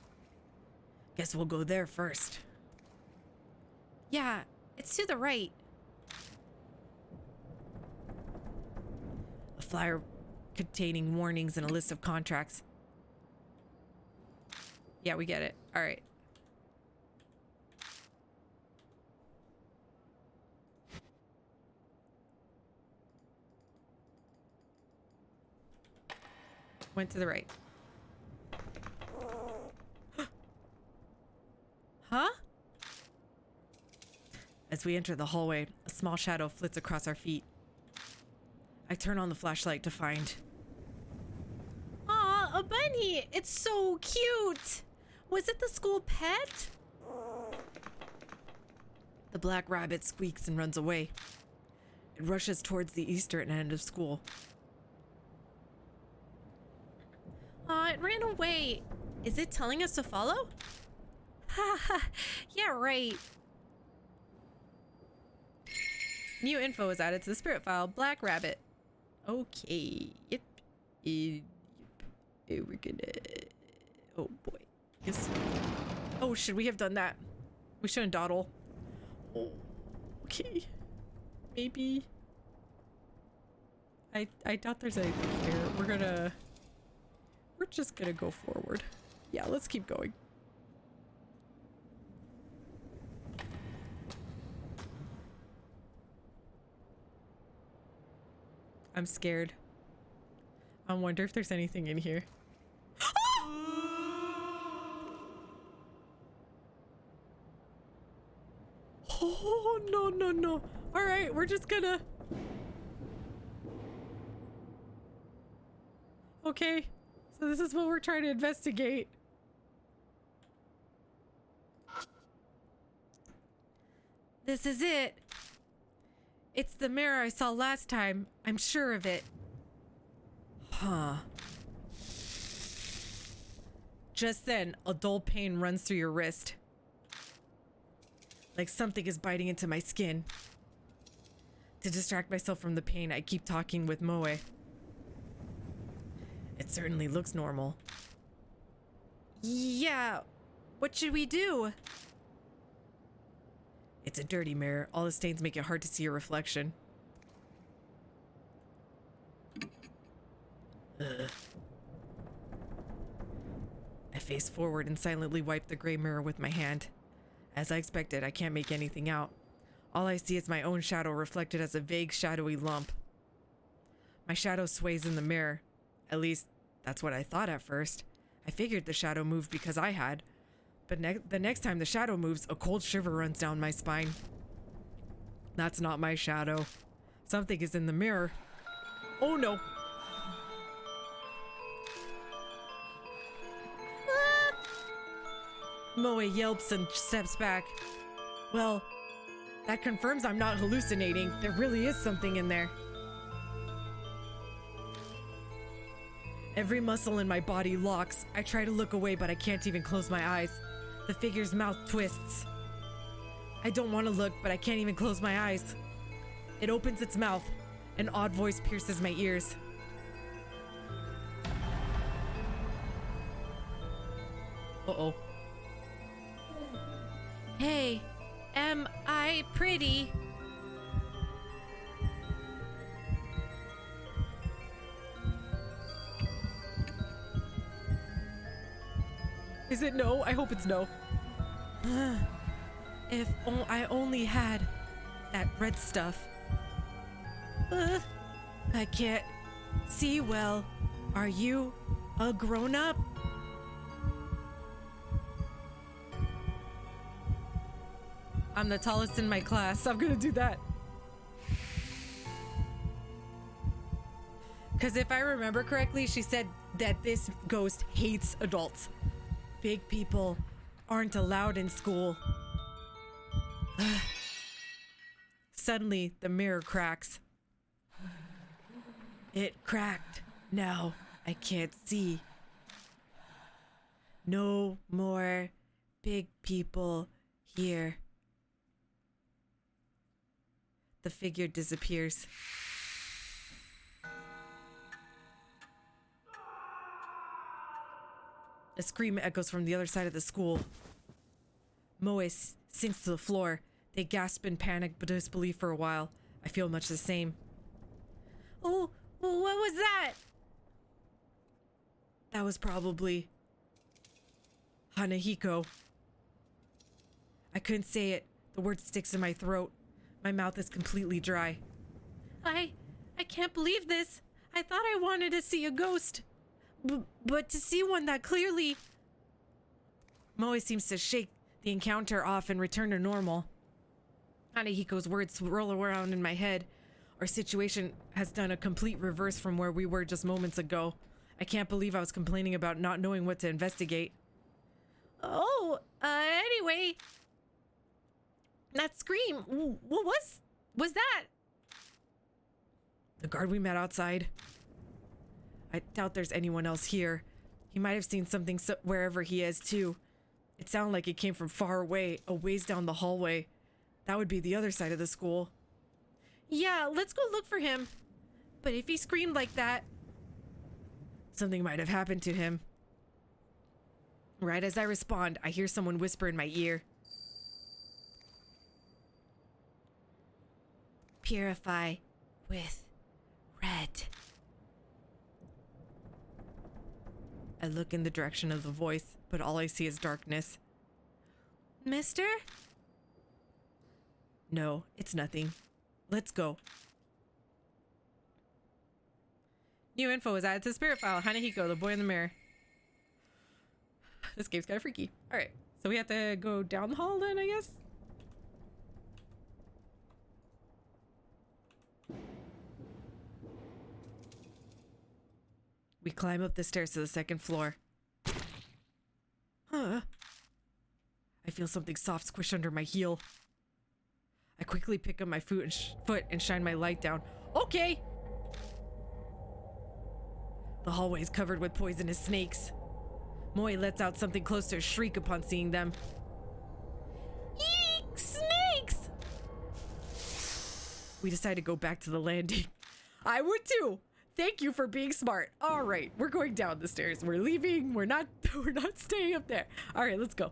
Guess we'll go there first. Yeah, it's to the right. A flyer containing warnings and a list of contracts. Yeah, we get it. All right. Went to the right. Huh? As we enter the hallway, a small shadow flits across our feet. I turn on the flashlight to find... Aw, a bunny! It's so cute! Was it the school pet? The black rabbit squeaks and runs away. It rushes towards the eastern end of school. Aw, it ran away. Is it telling us to follow? Ha ha, yeah, right. New info is added to the spirit file. Black rabbit. Okay. Yep. Yep. We're gonna. Oh boy. Yes. Oh, should we have done that? We shouldn't dawdle. Oh, okay. Maybe. I doubt there's anything here. We're just gonna go forward. Yeah, let's keep going. I'm scared. I wonder if there's anything in here. Oh, no, no, no. All right, we're just gonna... Okay, so this is what we're trying to investigate. This is it. It's the mirror I saw last time. I'm sure of it. Huh. Just then, a dull pain runs through your wrist. Like something is biting into my skin. To distract myself from the pain, I keep talking with Moe. It certainly looks normal. Yeah, what should we do? It's a dirty mirror. All the stains make it hard to see your reflection. Ugh. I face forward and silently wipe the gray mirror with my hand. As I expected, I can't make anything out. All I see is my own shadow reflected as a vague, shadowy lump. My shadow sways in the mirror. At least, that's what I thought at first. I figured the shadow moved because I had. But the next time the shadow moves, a cold shiver runs down my spine. That's not my shadow. Something is in the mirror. Oh no! Moe yelps and steps back. Well, that confirms I'm not hallucinating. There really is something in there. Every muscle in my body locks. I try to look away, but I can't even close my eyes. The figure's mouth twists. I don't want to look, but I can't even close my eyes. It opens its mouth. An odd voice pierces my ears. Uh-oh. Hey, am I pretty? Is it no? I hope it's no. If I only had that red stuff. I can't see well. Are you a grown-up? I'm the tallest in my class. I'm gonna do that. Because if I remember correctly, she said that this ghost hates adults. Big people aren't allowed in school. Suddenly, the mirror cracks. It cracked. Now I can't see. No more big people here. The figure disappears. A scream echoes from the other side of the school. Moe sinks to the floor. They gasp in panic but disbelief for a while. I feel much the same. Oh, what was that? That was probably Hanahiko. I couldn't say it. The word sticks in my throat. My mouth is completely dry. I can't believe this. I thought I wanted to see a ghost. But to see one that clearly... Moe seems to shake the encounter off and return to normal. Hanahiko's words swirl around in my head. Our situation has done a complete reverse from where we were just moments ago. I can't believe I was complaining about not knowing what to investigate. Oh, anyway. That scream, what was that? The guard we met outside. I doubt there's anyone else here. He might have seen something wherever he is, too. It sounded like it came from far away, a ways down the hallway. That would be the other side of the school. Yeah, let's go look for him. But if he screamed like that... Something might have happened to him. Right as I respond, I hear someone whisper in my ear. Purify with red. I look in the direction of the voice, but all I see is darkness. Mister? No, it's nothing. Let's go. New info is added to the spirit file. Hanahiko, the boy in the mirror. This game's kind of freaky. All right, so we have to go down the hall then, I guess? We climb up the stairs to the second floor. Huh. I feel something soft squish under my heel. I quickly pick up my foot and shine my light down. Okay! The hallway is covered with poisonous snakes. Moe lets out something close to a shriek upon seeing them. Eek! Snakes! We decide to go back to the landing. I would too! Thank you for being smart. All right, we're going down the stairs. We're leaving. We're not staying up there. All right, let's go.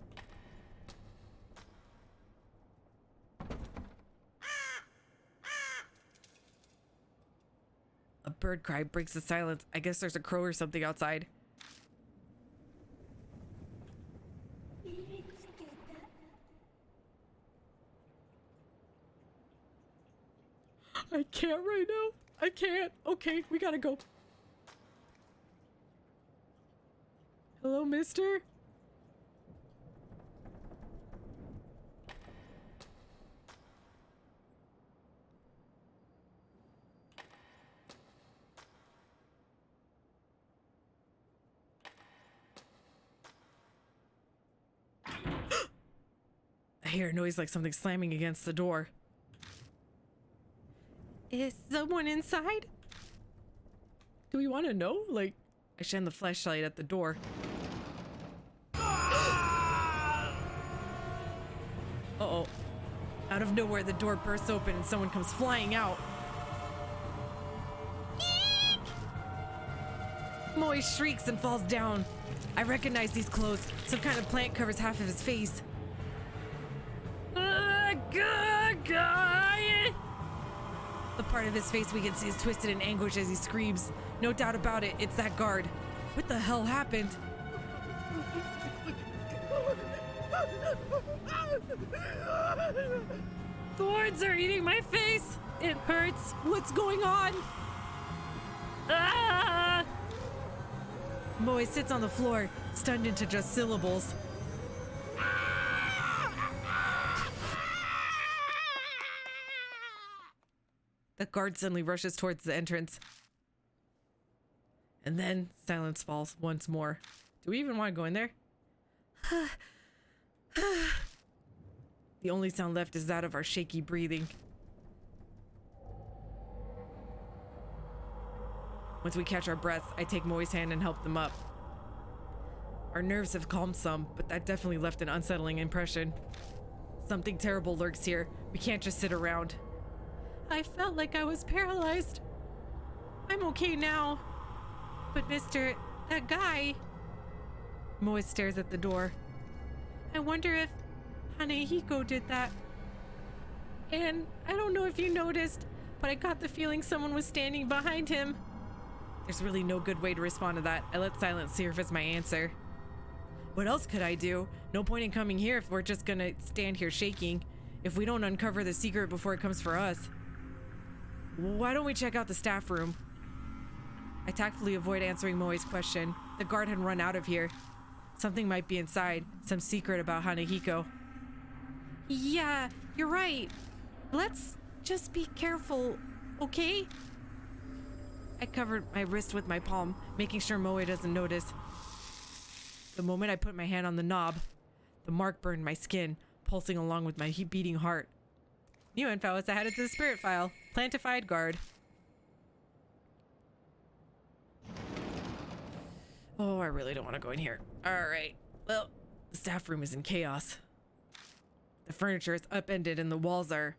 A bird cry breaks the silence. I guess there's a crow or something outside. I can't right now. I can't. Okay, we gotta go. Hello, mister? I hear a noise like something slamming against the door. Is someone inside? Do we want to know? Like, I shine the flashlight at the door. Uh-oh. Out of nowhere, the door bursts open and someone comes flying out. Eek! Moe shrieks and falls down. I recognize these clothes. Some kind of plant covers half of his face. The part of his face we can see is twisted in anguish as he screams. No doubt about it, it's that guard. What the hell happened? Thorns are eating my face. It hurts. What's going on? Ah! Moe sits on the floor, stunned into just syllables. The guard suddenly rushes towards the entrance. And then silence falls once more. Do we even want to go in there? The only sound left is that of our shaky breathing. Once we catch our breaths, I take Moe's hand and help them up. Our nerves have calmed some, but that definitely left an unsettling impression. Something terrible lurks here. We can't just sit around. I felt like I was paralyzed. I'm okay now. But mister, that guy... Moe stares at the door. I wonder if Hanahiko did that. And I don't know if you noticed, but I got the feeling someone was standing behind him. There's really no good way to respond to that. I let silence surface my answer. What else could I do? No point in coming here if we're just gonna stand here shaking. If we don't uncover the secret before it comes for us. Why don't we check out the staff room? I tactfully avoid answering Moe's question. The guard had run out of here. Something might be inside. Some secret about Hanahiko. Yeah, you're right. Let's just be careful, okay? I covered my wrist with my palm, making sure Moe doesn't notice. The moment I put my hand on the knob, The mark burned my skin, pulsing along with my beating heart. New info is added to the spirit file. Plantified guard. Oh, I really don't want to go in here. All right. Well, the staff room is in chaos. The furniture is upended and the walls are...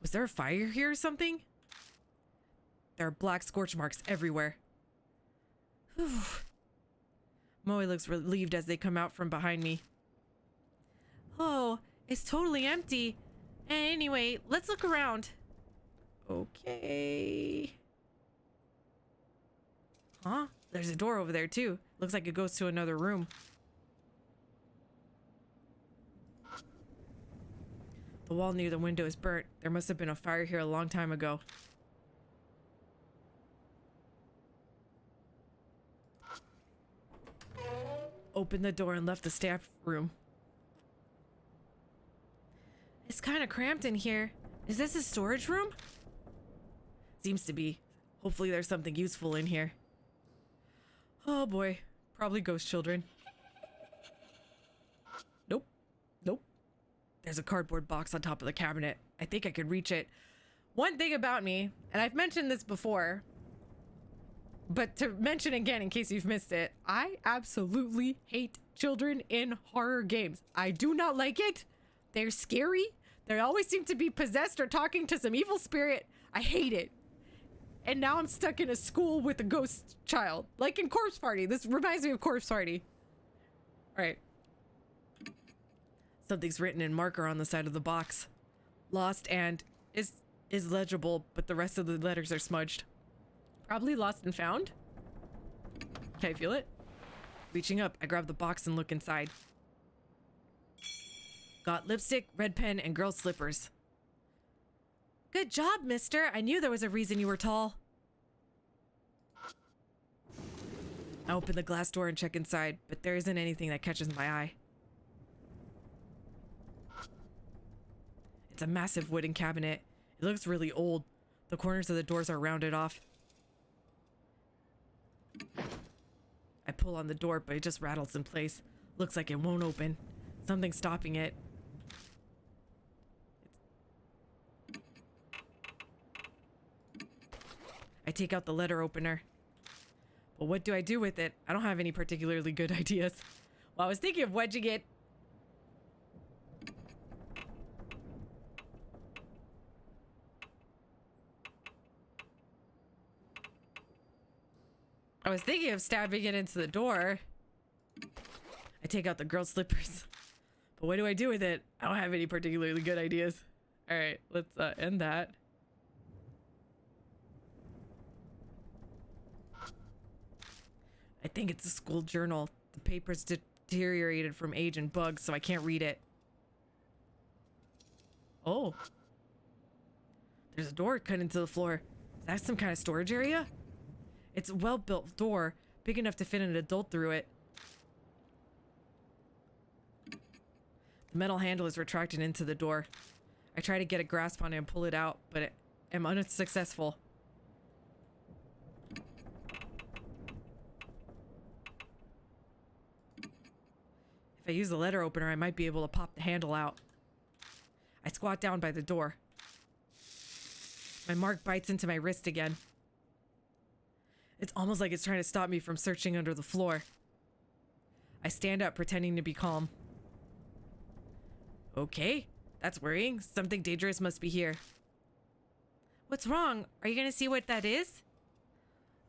Was there a fire here or something? There are black scorch marks everywhere. Whew. Moe looks relieved as they come out from behind me. Oh, it's totally empty. Anyway, let's look around. Okay. Huh? There's a door over there too. Looks like it goes to another room. The wall near the window is burnt. There must have been a fire here a long time ago. Opened the door and left the staff room. It's kind of cramped in here. Is this a storage room? Seems to be. Hopefully there's something useful in here. Oh boy, probably ghost children. Nope. Nope. There's a cardboard box on top of the cabinet. I think I could reach it. One thing about me, and I've mentioned this before, but to mention again in case you've missed it, I absolutely hate children in horror games. I do not like it. They're scary. They always seem to be possessed or talking to some evil spirit. I hate it. And now I'm stuck in a school with a ghost child. Like in Corpse Party. This reminds me of Corpse Party. All right. Something's written in marker on the side of the box. Lost and is legible, but the rest of the letters are smudged. Probably lost and found. Can I feel it? Reaching up, I grab the box and look inside. Got lipstick, red pen, and girl slippers. Good job, mister. I knew there was a reason you were tall. I open the glass door and check inside, but there isn't anything that catches my eye. It's a massive wooden cabinet. It looks really old. The corners of the doors are rounded off. I pull on the door, but it just rattles in place. Looks like it won't open. Something's stopping it. I take out the letter opener. But what do I do with it? I don't have any particularly good ideas. Well, I was thinking of wedging it. I was thinking of stabbing it into the door. I take out the girl's slippers. But what do I do with it? I don't have any particularly good ideas. All right, let's end that. I think it's a school journal. The paper's deteriorated from age and bugs, so I can't read it. Oh. There's a door cut into the floor. Is that some kind of storage area? It's a well-built door, big enough to fit an adult through it. The metal handle is retracted into the door. I try to get a grasp on it and pull it out, but I'm unsuccessful. If I use the letter opener, I might be able to pop the handle out. I squat down by the door. My mark bites into my wrist again. It's almost like it's trying to stop me from searching under the floor. I stand up, pretending to be calm. Okay, that's worrying. Something dangerous must be here. What's wrong? Are you gonna see what that is?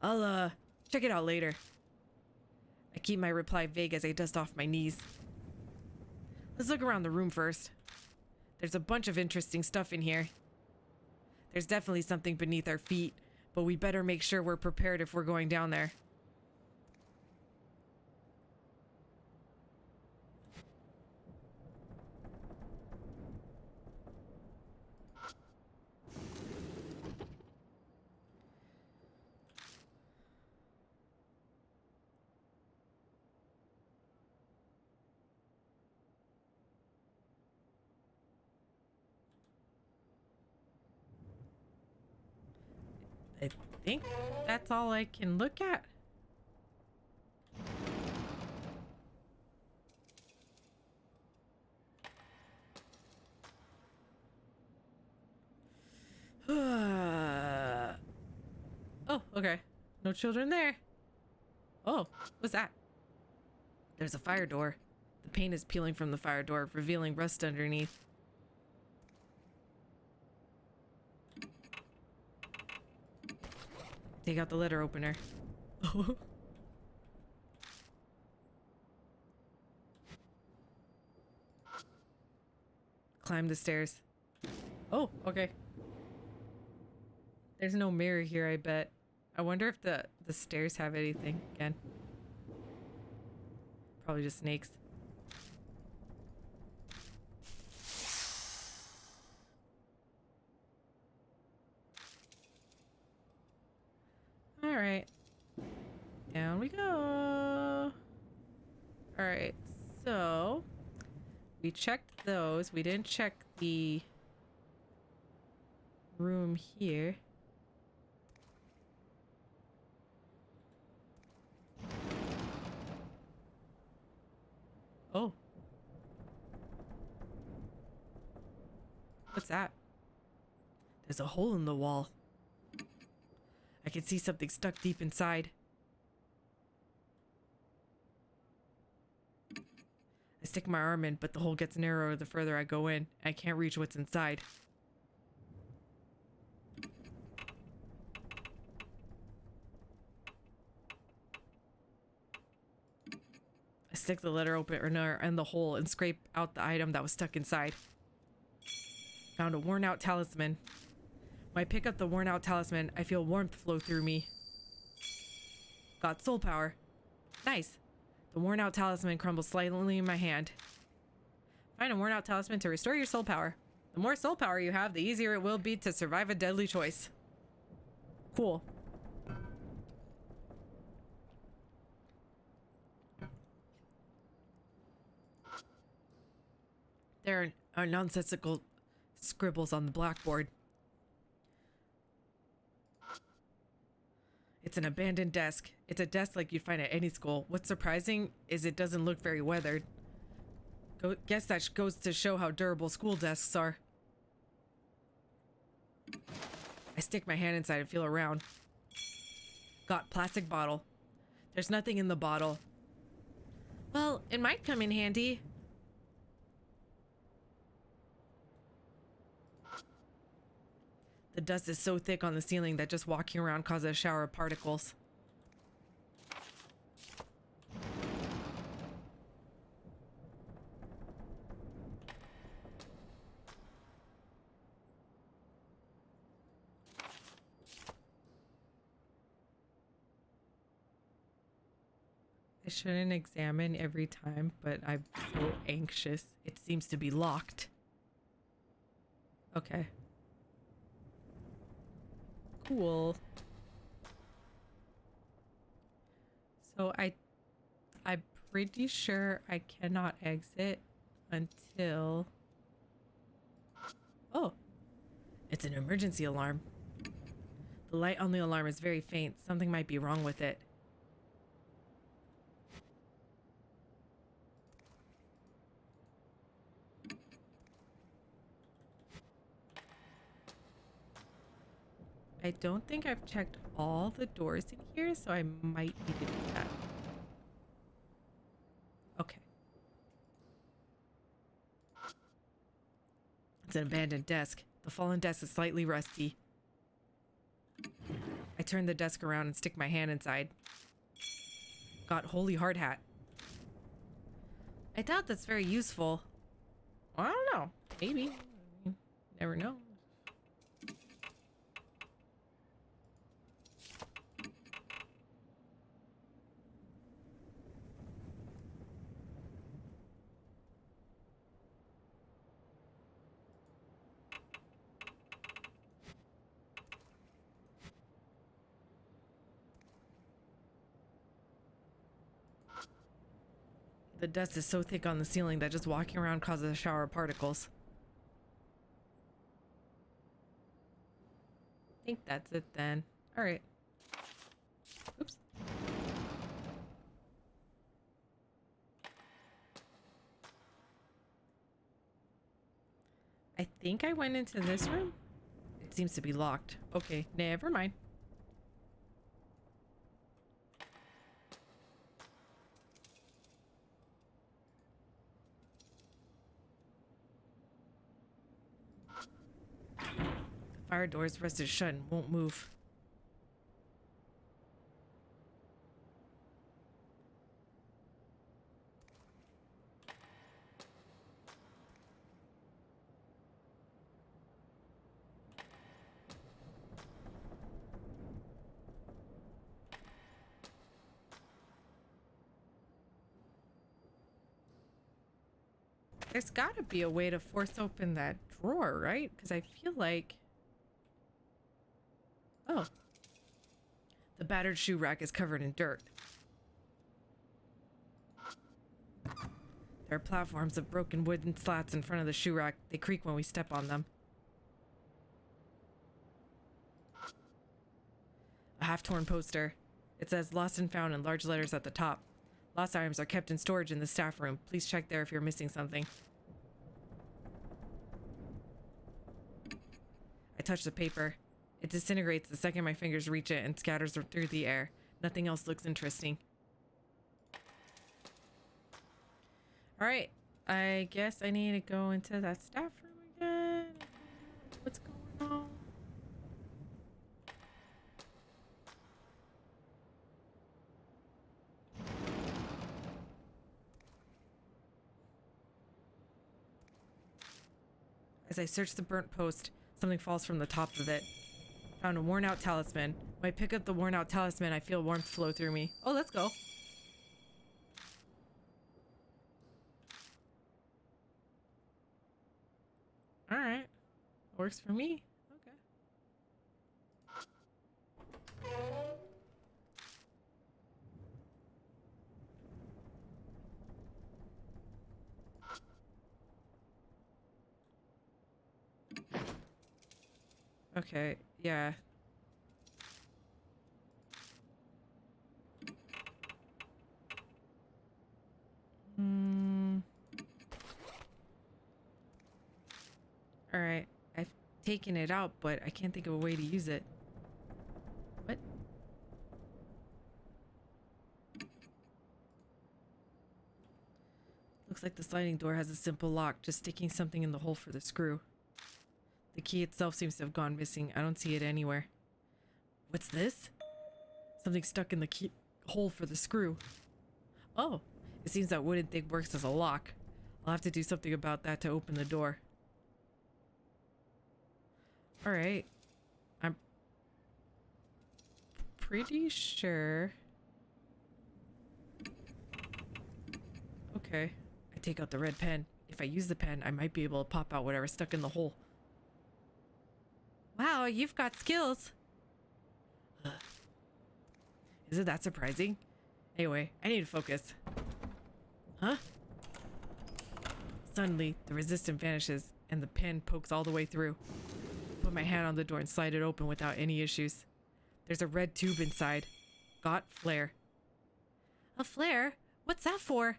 I'll, check it out later. I keep my reply vague as I dust off my knees. Let's look around the room first. There's a bunch of interesting stuff in here. There's definitely something beneath our feet, but we better make sure we're prepared if we're going down there. I think that's all I can look at. Oh, okay. No children there. Oh, what's that? There's a fire door. The paint is peeling from the fire door, revealing rust underneath. Take out the letter opener. Climb the stairs. Oh, okay. There's no mirror here, I bet. I wonder if the stairs have anything again. Probably just snakes. All right. Down we go. All right. So we checked those. We didn't check the room here. Oh. What's that? There's a hole in the wall. I can see something stuck deep inside. I stick my arm in, but the hole gets narrower the further I go in. I can't reach what's inside. I stick the letter opener in the hole and scrape out the item that was stuck inside. Found a worn out talisman. When I pick up the worn out talisman, I feel warmth flow through me. Got soul power. Nice. The worn out talisman crumbles slightly in my hand. Find a worn out talisman to restore your soul power. The more soul power you have, the easier it will be to survive a deadly choice. Cool. There are nonsensical scribbles on the blackboard. It's an abandoned desk. It's a desk like you'd find at any school. What's surprising is it doesn't look very weathered. Guess that goes to show how durable school desks are. I stick my hand inside and feel around. Got plastic bottle. There's nothing in the bottle. Well, it might come in handy. The dust is so thick on the ceiling that just walking around causes a shower of particles. I shouldn't examine every time, but I'm so anxious. It seems to be locked. Okay. Cool. So I'm pretty sure I cannot exit until... Oh, it's an emergency alarm. The light on the alarm is very faint. Something might be wrong with it. I don't think I've checked all the doors in here, so I might need to do that. Okay. It's an abandoned desk. The fallen desk is slightly rusty. I turn the desk around and stick my hand inside. Got holy hard hat. I doubt that's very useful. I don't know. Maybe. Never know. The dust is so thick on the ceiling that just walking around causes a shower of particles. I think that's it then. All right. Oops. I think I went into this room. It seems to be locked. Okay, never mind. The fire door is rested shut and won't move. There's gotta be a way to force open that drawer, right? Because I feel like... Oh. The battered shoe rack is covered in dirt. There are platforms of broken wooden slats in front of the shoe rack. They creak when we step on them. A half-torn poster. It says lost and found in large letters at the top. Lost items are kept in storage in the staff room. Please check there if you're missing something. I touch the paper. It disintegrates the second my fingers reach it and scatters through the air. Nothing else looks interesting. Alright, I guess I need to go into that staff room again. What's going on? As I search the burnt post, something falls from the top of it. Found a worn out talisman. When I pick up the worn out talisman, I feel warmth flow through me. Oh, let's go. Alright. Works for me. Okay. Okay, yeah. Alright, I've taken it out, but I can't think of a way to use it. What? Looks like the sliding door has a simple lock, just sticking something in the hole for the screw. The key itself seems to have gone missing. I don't see it anywhere. What's this? Something stuck in the key hole for the screw. Oh, it seems that wooden thing works as a lock. I'll have to do something about that to open the door. Alright. I'm pretty sure. Okay. I take out the red pen. If I use the pen, I might be able to pop out whatever's stuck in the hole. Wow, you've got skills. Is it that surprising? Anyway, I need to focus. Huh? Suddenly, the resistance vanishes and the pen pokes all the way through. Put my hand on the door and slide it open without any issues. There's a red tube inside. Got flare. A flare? What's that for?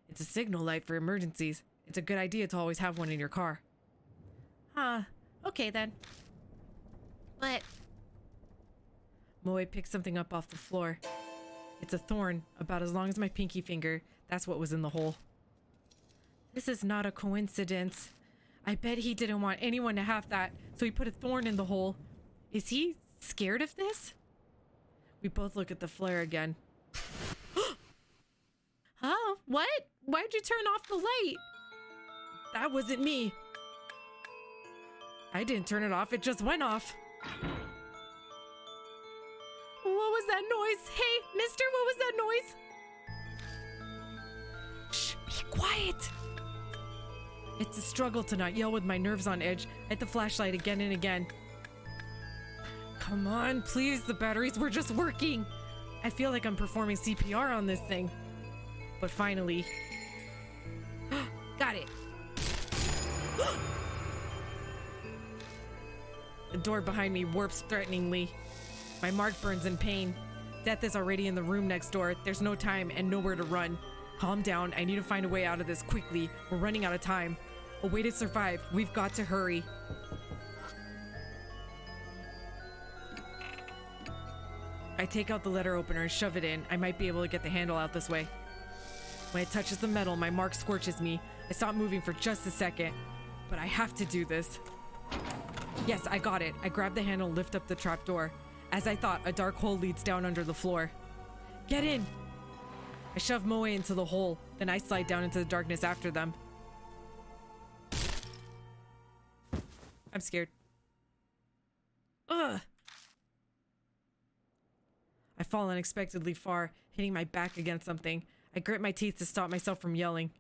It's a signal light for emergencies. It's a good idea to always have one in your car. Huh. Okay then. What? Moe picked something up off the floor. It's a thorn, about as long as my pinky finger. That's what was in the hole. This is not a coincidence. I bet he didn't want anyone to have that, so he put a thorn in the hole. Is he scared of this? We both look at the flare again. Huh? What? Why'd you turn off the light? That wasn't me. I didn't turn it off, it just went off. What was that noise? Hey, mister, what was that noise? Shh, be quiet. It's a struggle to not yell with my nerves on edge. I hit the flashlight again and again. Come on, please, the batteries were just working. I feel like I'm performing CPR on this thing. But finally... Got it. The door behind me warps threateningly. My mark burns in pain. Death is already in the room next door. There's no time and nowhere to run. Calm down. I need to find a way out of this quickly. We're running out of time. A way to survive. We've got to hurry. I take out the letter opener and shove it in. I might be able to get the handle out this way. When it touches the metal, my mark scorches me. I stop moving for just a second, but I have to do this. Yes, I got it. I grab the handle and lift up the trapdoor. As I thought, a dark hole leads down under the floor. Get in! I shove Moe into the hole, then I slide down into the darkness after them. I'm scared. Ugh! I fall unexpectedly far, hitting my back against something. I grit my teeth to stop myself from yelling.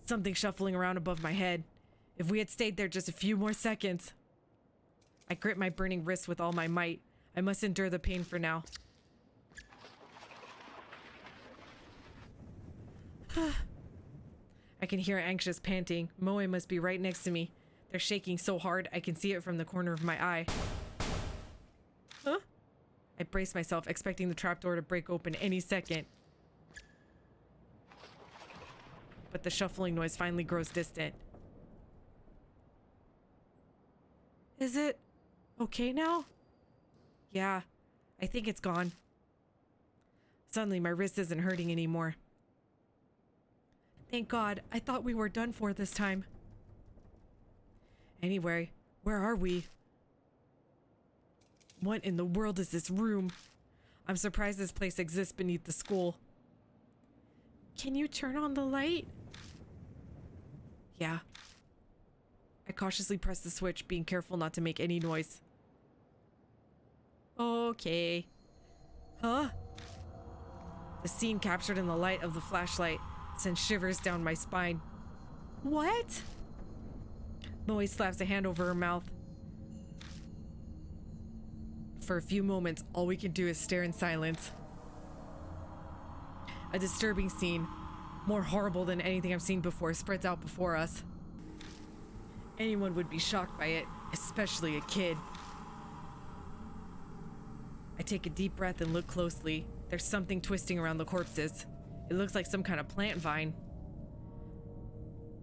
Something shuffling around above my head. If we had stayed there just a few more seconds. I grip my burning wrist with all my might. I must endure the pain for now. I can hear anxious panting. Moe must be right next to me. They're shaking so hard I can see it from the corner of my eye. Huh? I brace myself, expecting the trapdoor to break open any second. But the shuffling noise finally grows distant. Is it okay now? Yeah, I think it's gone. Suddenly, my wrist isn't hurting anymore. Thank God, I thought we were done for this time. Anyway, where are we? What in the world is this room? I'm surprised this place exists beneath the school. Can you turn on the light? Yeah. I cautiously press the switch, being careful not to make any noise. Okay. Huh? The scene captured in the light of the flashlight sends shivers down my spine. What? Moe slaps a hand over her mouth. For a few moments, all we can do is stare in silence. A disturbing scene, more horrible than anything I've seen before, spreads out before us. Anyone would be shocked by it, especially a kid. I take a deep breath and look closely. There's something twisting around the corpses. It looks like some kind of plant vine.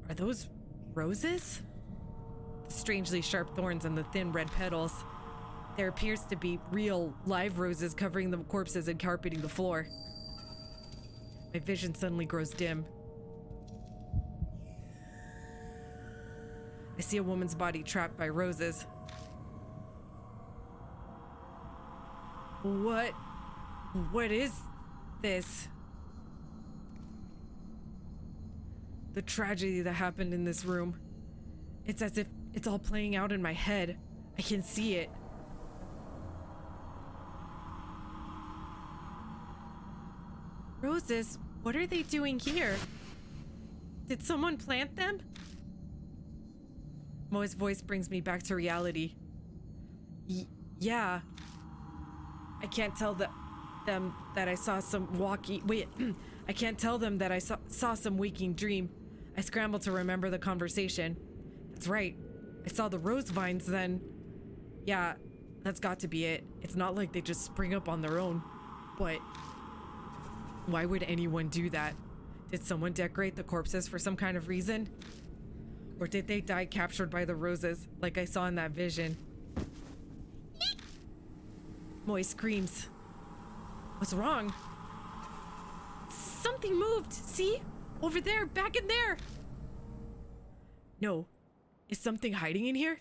Are those roses? The strangely sharp thorns and the thin red petals. There appears to be real, live roses covering the corpses and carpeting the floor. My vision suddenly grows dim. I see a woman's body trapped by roses. What is this? The tragedy that happened in this room. It's as if it's all playing out in my head. I can see it. Roses, what are they doing here? Did someone plant them? Moe's voice brings me back to reality. Yeah. I can't tell them that I saw some walking... Wait, I can't tell them that I saw some waking dream. I scramble to remember the conversation. That's right. I saw the rose vines then. Yeah, that's got to be it. It's not like they just spring up on their own. But why would anyone do that? Did someone decorate the corpses for some kind of reason? Or did they die captured by the roses, like I saw in that vision? Moe screams. What's wrong? Something moved, see? Over there, back in there! No. Is something hiding in here?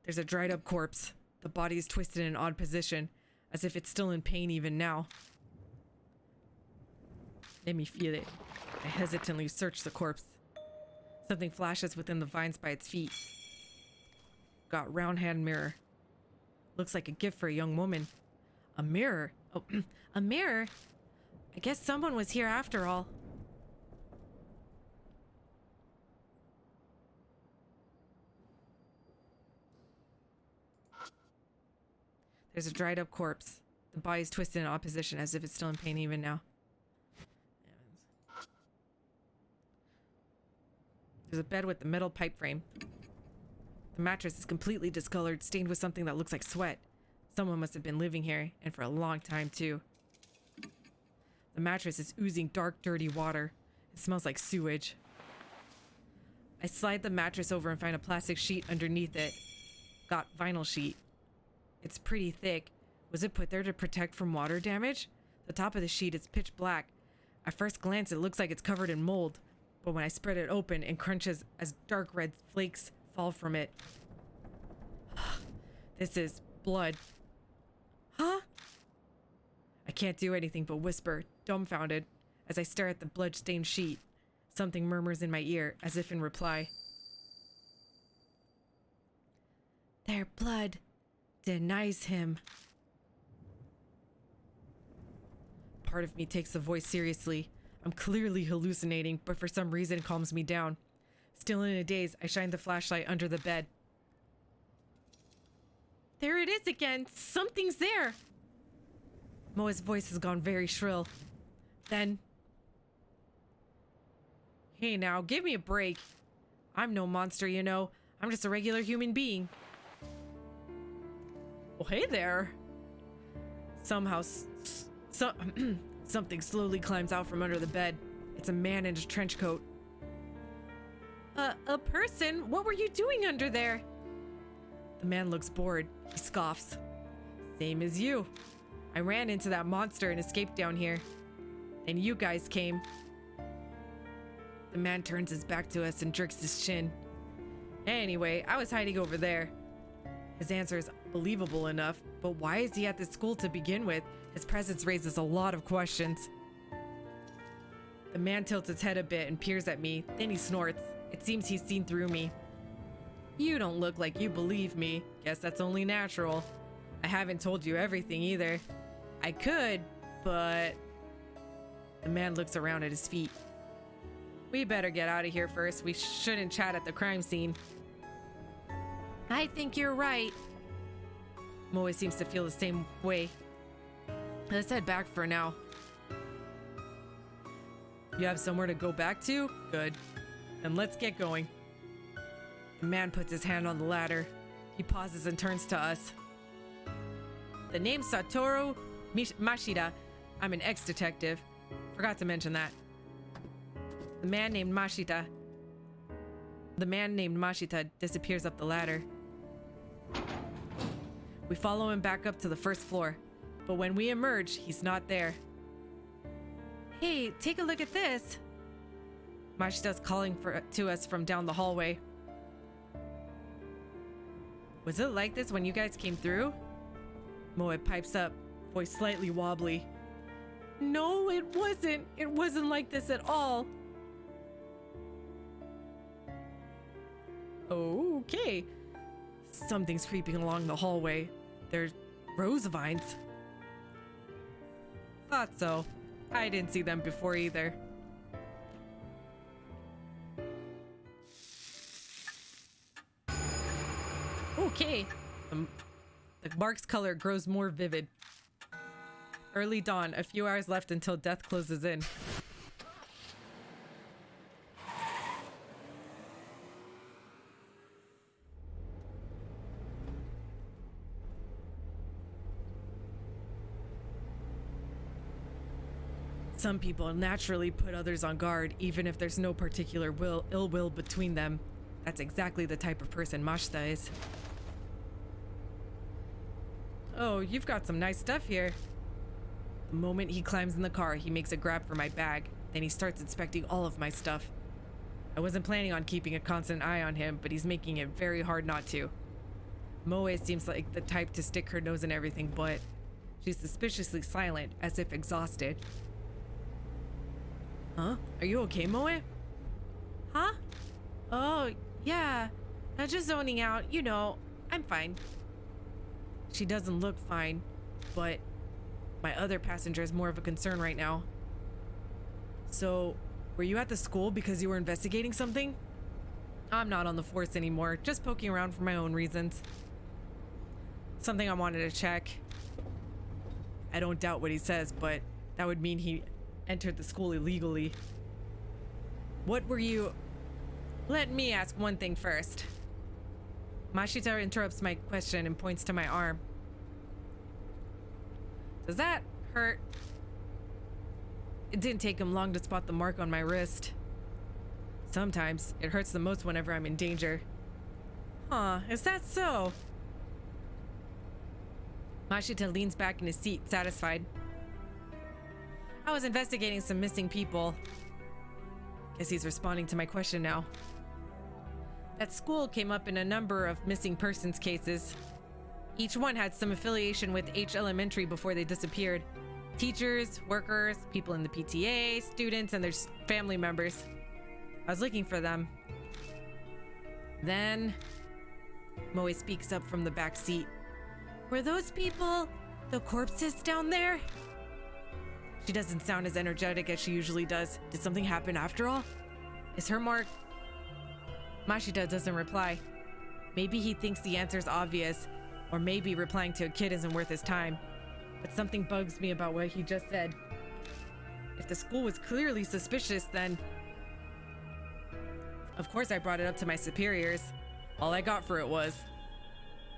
There's a dried up corpse. The body is twisted in an odd position, as if it's still in pain even now. Let me feel it. I hesitantly search the corpse. Something flashes within the vines by its feet. Got round hand mirror. Looks like a gift for a young woman. A mirror? Oh, a mirror? I guess someone was here after all. There's a dried up corpse. The body is twisted in opposition as if it's still in pain even now. There's a bed with the metal pipe frame. The mattress is completely discolored, stained with something that looks like sweat. Someone must have been living here, and for a long time too. The mattress is oozing dark, dirty water. It smells like sewage. I slide the mattress over and find a plastic sheet underneath it. Got vinyl sheet. It's pretty thick. Was it put there to protect from water damage? The top of the sheet is pitch black. At first glance, it looks like it's covered in mold. But when I spread it open, it crunches as dark red flakes fall from it. This is blood. Huh? I can't do anything but whisper, dumbfounded, as I stare at the blood-stained sheet. Something murmurs in my ear, as if in reply. Their blood denies him. Part of me takes the voice seriously. I'm clearly hallucinating, but for some reason calms me down. Still in a daze, I shine the flashlight under the bed. There it is again. Something's there. Moa's voice has gone very shrill. Then... Hey now, give me a break. I'm no monster, you know. I'm just a regular human being. Oh, hey there. Somehow, something slowly climbs out from under the bed. It's a man in a trench coat. A person? What were you doing under there? The man looks bored. He scoffs. Same as you. I ran into that monster and escaped down here. Then you guys came. The man turns his back to us and jerks his chin. Anyway, I was hiding over there. His answer is believable enough, but why is he at this school to begin with? His presence raises a lot of questions. The man tilts his head a bit and peers at me, then he snorts. It seems he's seen through me. You don't look like you believe me. Guess that's only natural. I haven't told you everything either. I could, but... The man looks around at his feet. We better get out of here first. We shouldn't chat at the crime scene. I think you're right. Moe seems to feel the same way. Let's head back for now. You have somewhere to go back to? Good. Then let's get going. The man puts his hand on the ladder. He pauses and turns to us. The name's Satoru Mashida. I'm an ex-detective. Forgot to mention that. The man named Mashita disappears up the ladder. We follow him back up to the first floor, but when we emerge, he's not there. Hey, take a look at this. Mashita's calling to us from down the hallway. Was it like this when you guys came through? Moe pipes up, voice slightly wobbly. No, it wasn't. It wasn't like this at all. Okay. Something's creeping along the hallway. There's rose vines. Thought so. I didn't see them before either. Okay. The mark's color grows more vivid. Early dawn, a few hours left until death closes in. Some people naturally put others on guard, even if there's no particular ill will between them. That's exactly the type of person Mashita is. Oh, you've got some nice stuff here. The moment he climbs in the car, he makes a grab for my bag. Then he starts inspecting all of my stuff. I wasn't planning on keeping a constant eye on him, but he's making it very hard not to. Moe seems like the type to stick her nose in everything, but she's suspiciously silent, as if exhausted. Huh? Are you okay, Moe? Huh? Oh, yeah. I'm just zoning out. You know, I'm fine. She doesn't look fine, but my other passenger is more of a concern right now. So, were you at the school because you were investigating something? I'm not on the force anymore, just poking around for my own reasons. Something I wanted to check. I don't doubt what he says, but that would mean he entered the school illegally. What were you... Let me ask one thing first. Mashita interrupts my question and points to my arm. Does that hurt? It didn't take him long to spot the mark on my wrist. Sometimes it hurts the most whenever I'm in danger. Huh, is that so? Mashita leans back in his seat, satisfied. I was investigating some missing people. Guess he's responding to my question now. That school came up in a number of missing persons cases. Each one had some affiliation with H Elementary before they disappeared. Teachers, workers, people in the PTA, students, and their family members. I was looking for them. Then, Moe speaks up from the back seat. Were those people the corpses down there? She doesn't sound as energetic as she usually does. Did something happen after all? Is her mark? Mashita doesn't reply. Maybe he thinks the answer's obvious, or maybe replying to a kid isn't worth his time. But something bugs me about what he just said. If the school was clearly suspicious, then... Of course I brought it up to my superiors. All I got for it was...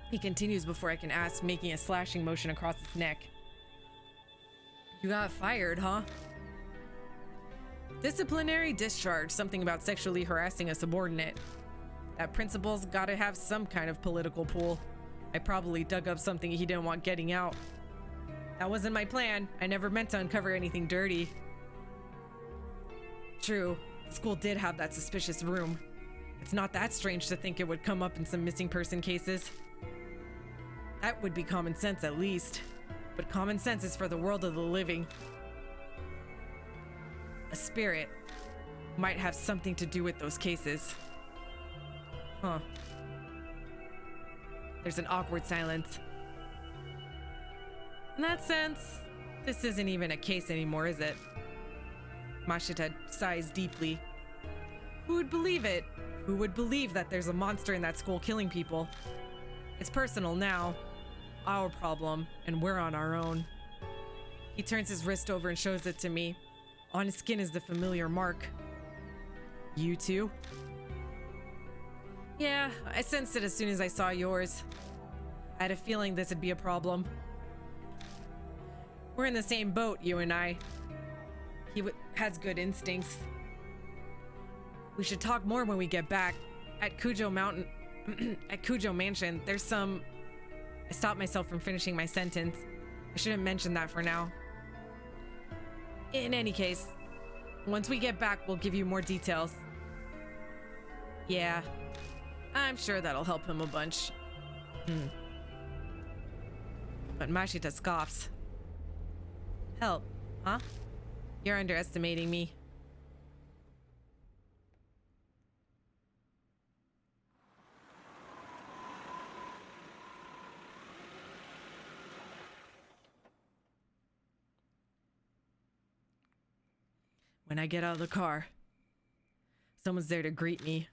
He continues before I can ask, making a slashing motion across his neck. You got fired, huh? Disciplinary discharge, something about sexually harassing a subordinate. That principal's gotta have some kind of political pull. I probably dug up something he didn't want getting out. That wasn't my plan. I never meant to uncover anything dirty. True, the school did have that suspicious room. It's not that strange to think it would come up in some missing person cases. That would be common sense at least. But common sense is for the world of the living. A spirit might have something to do with those cases. Huh. There's an awkward silence. In that sense, this isn't even a case anymore, is it? Mashita sighs deeply. Who would believe it? Who would believe that there's a monster in that school killing people? It's personal now. Our problem, and we're on our own. He turns his wrist over and shows it to me. On his skin is the familiar mark. You too? Yeah, I sensed it as soon as I saw yours. I had a feeling this would be a problem. We're in the same boat, you and I. He has good instincts. We should talk more when we get back. At Cujo Mountain, at Cujo Mansion, there's some... I stopped myself from finishing my sentence. I shouldn't mention that for now. In any case, once we get back, we'll give you more details. Yeah, I'm sure that'll help him a bunch. But Mashita scoffs. Help, huh? You're underestimating me. When I get out of the car, someone's there to greet me.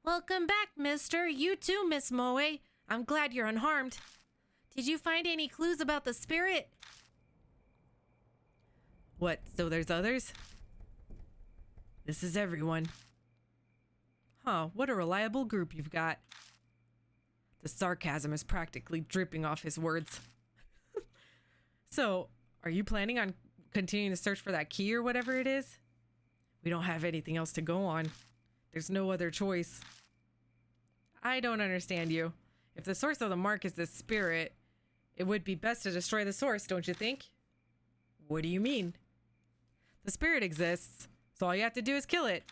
Welcome back, mister. You too, Miss Moe. I'm glad you're unharmed. Did you find any clues about the spirit? What, so there's others? This is everyone. Huh, what a reliable group you've got. The sarcasm is practically dripping off his words. So, are you planning on continuing to search for that key or whatever it is? We don't have anything else to go on. There's no other choice. I don't understand you. If the source of the mark is this spirit, it would be best to destroy the source, don't you think? What do you mean? The spirit exists, so all you have to do is kill it.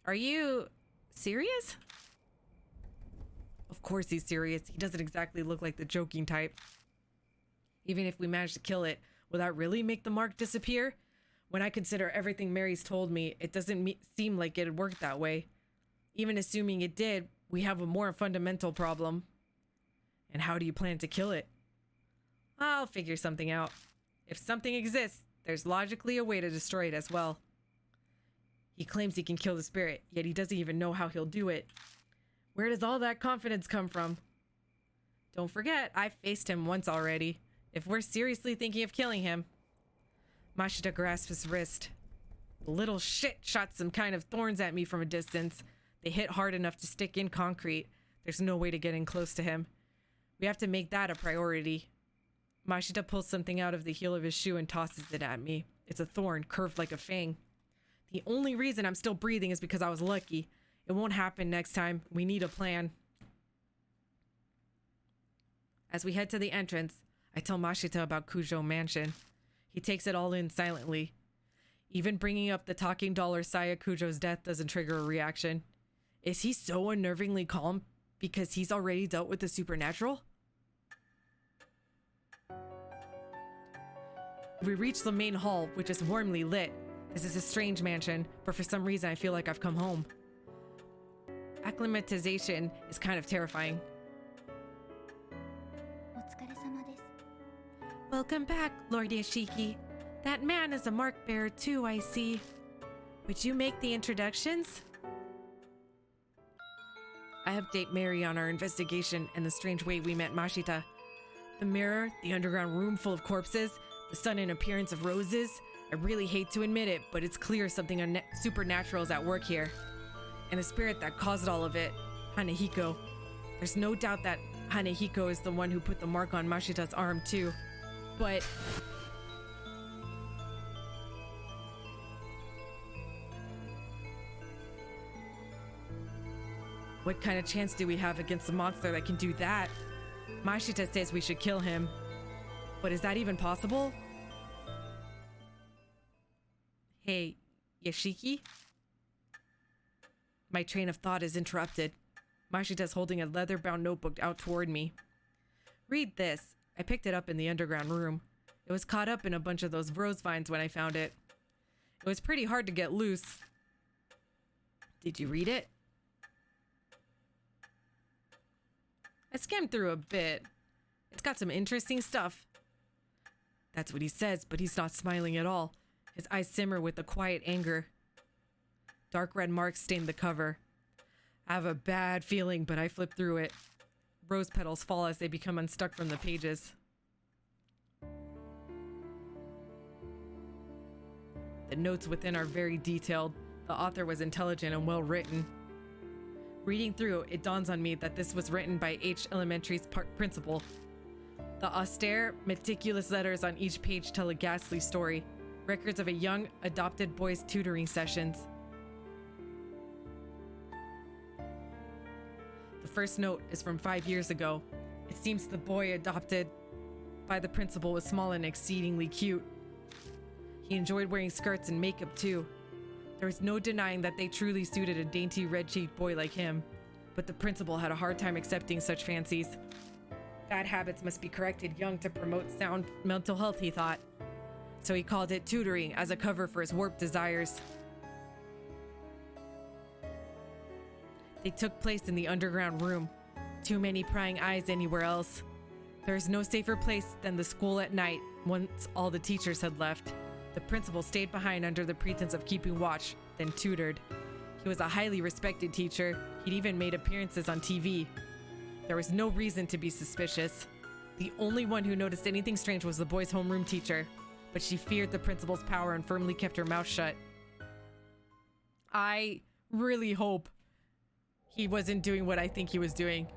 Are you serious? Of course he's serious. He doesn't exactly look like the joking type. Even if we manage to kill it, will that really make the mark disappear? When I consider everything Mary's told me, it doesn't seem like it'd work that way. Even assuming it did, we have a more fundamental problem. And how do you plan to kill it? I'll figure something out. If something exists, there's logically a way to destroy it as well. He claims he can kill the spirit, yet he doesn't even know how he'll do it. Where does all that confidence come from? Don't forget, I faced him once already. If we're seriously thinking of killing him... Mashita grasps his wrist. The little shit shot some kind of thorns at me from a distance. They hit hard enough to stick in concrete. There's no way to get in close to him. We have to make that a priority. Mashita pulls something out of the heel of his shoe and tosses it at me. It's a thorn, curved like a fang. The only reason I'm still breathing is because I was lucky. It won't happen next time. We need a plan. As we head to the entrance, I tell Mashita about Kujo Mansion. He takes it all in silently. Even bringing up the talking doll or Saya Kujo's death doesn't trigger a reaction. Is he so unnervingly calm because he's already dealt with the supernatural? We reach the main hall, which is warmly lit. This is a strange mansion, but for some reason I feel like I've come home. Acclimatization is kind of terrifying. お疲れ様です。 Welcome back, Lord Yashiki. That man is a mark bearer too, I see. Would you make the introductions? I update Mary on our investigation and the strange way we met Mashita. The mirror, the underground room full of corpses, the sudden appearance of roses. I really hate to admit it, but it's clear something supernatural is at work here. And the spirit that caused all of it, Hanehiko. There's no doubt that Hanehiko is the one who put the mark on Mashita's arm too. But what kind of chance do we have against a monster that can do that? Mashita says we should kill him. But is that even possible? Hey, Yashiki? My train of thought is interrupted. Mashita's holding a leather-bound notebook out toward me. Read this. I picked it up in the underground room. It was caught up in a bunch of those rose vines when I found it. It was pretty hard to get loose. Did you read it? I skimmed through a bit. It's got some interesting stuff. That's what he says, but he's not smiling at all. His eyes simmer with a quiet anger. Dark red marks stain the cover. I have a bad feeling, but I flip through it. Rose petals fall as they become unstuck from the pages. The notes within are very detailed. The author was intelligent and well written. Reading through, it dawns on me that this was written by H Elementary's principal. The austere, meticulous letters on each page tell a ghastly story. Records of a young, adopted boy's tutoring sessions. The first note is from 5 years ago. It seems the boy adopted by the principal was small and exceedingly cute. He enjoyed wearing skirts and makeup too. There was no denying that they truly suited a dainty red-cheeked boy like him, but the principal had a hard time accepting such fancies. Bad habits must be corrected young to promote sound mental health, he thought. So he called it tutoring as a cover for his warped desires. They took place in the underground room. Too many prying eyes anywhere else. There is no safer place than the school at night once all the teachers had left. The principal stayed behind under the pretense of keeping watch, then tutored. He was a highly respected teacher. He'd even made appearances on TV. There was no reason to be suspicious. The only one who noticed anything strange was the boy's homeroom teacher, but she feared the principal's power and firmly kept her mouth shut. I really hope he wasn't doing what I think he was doing.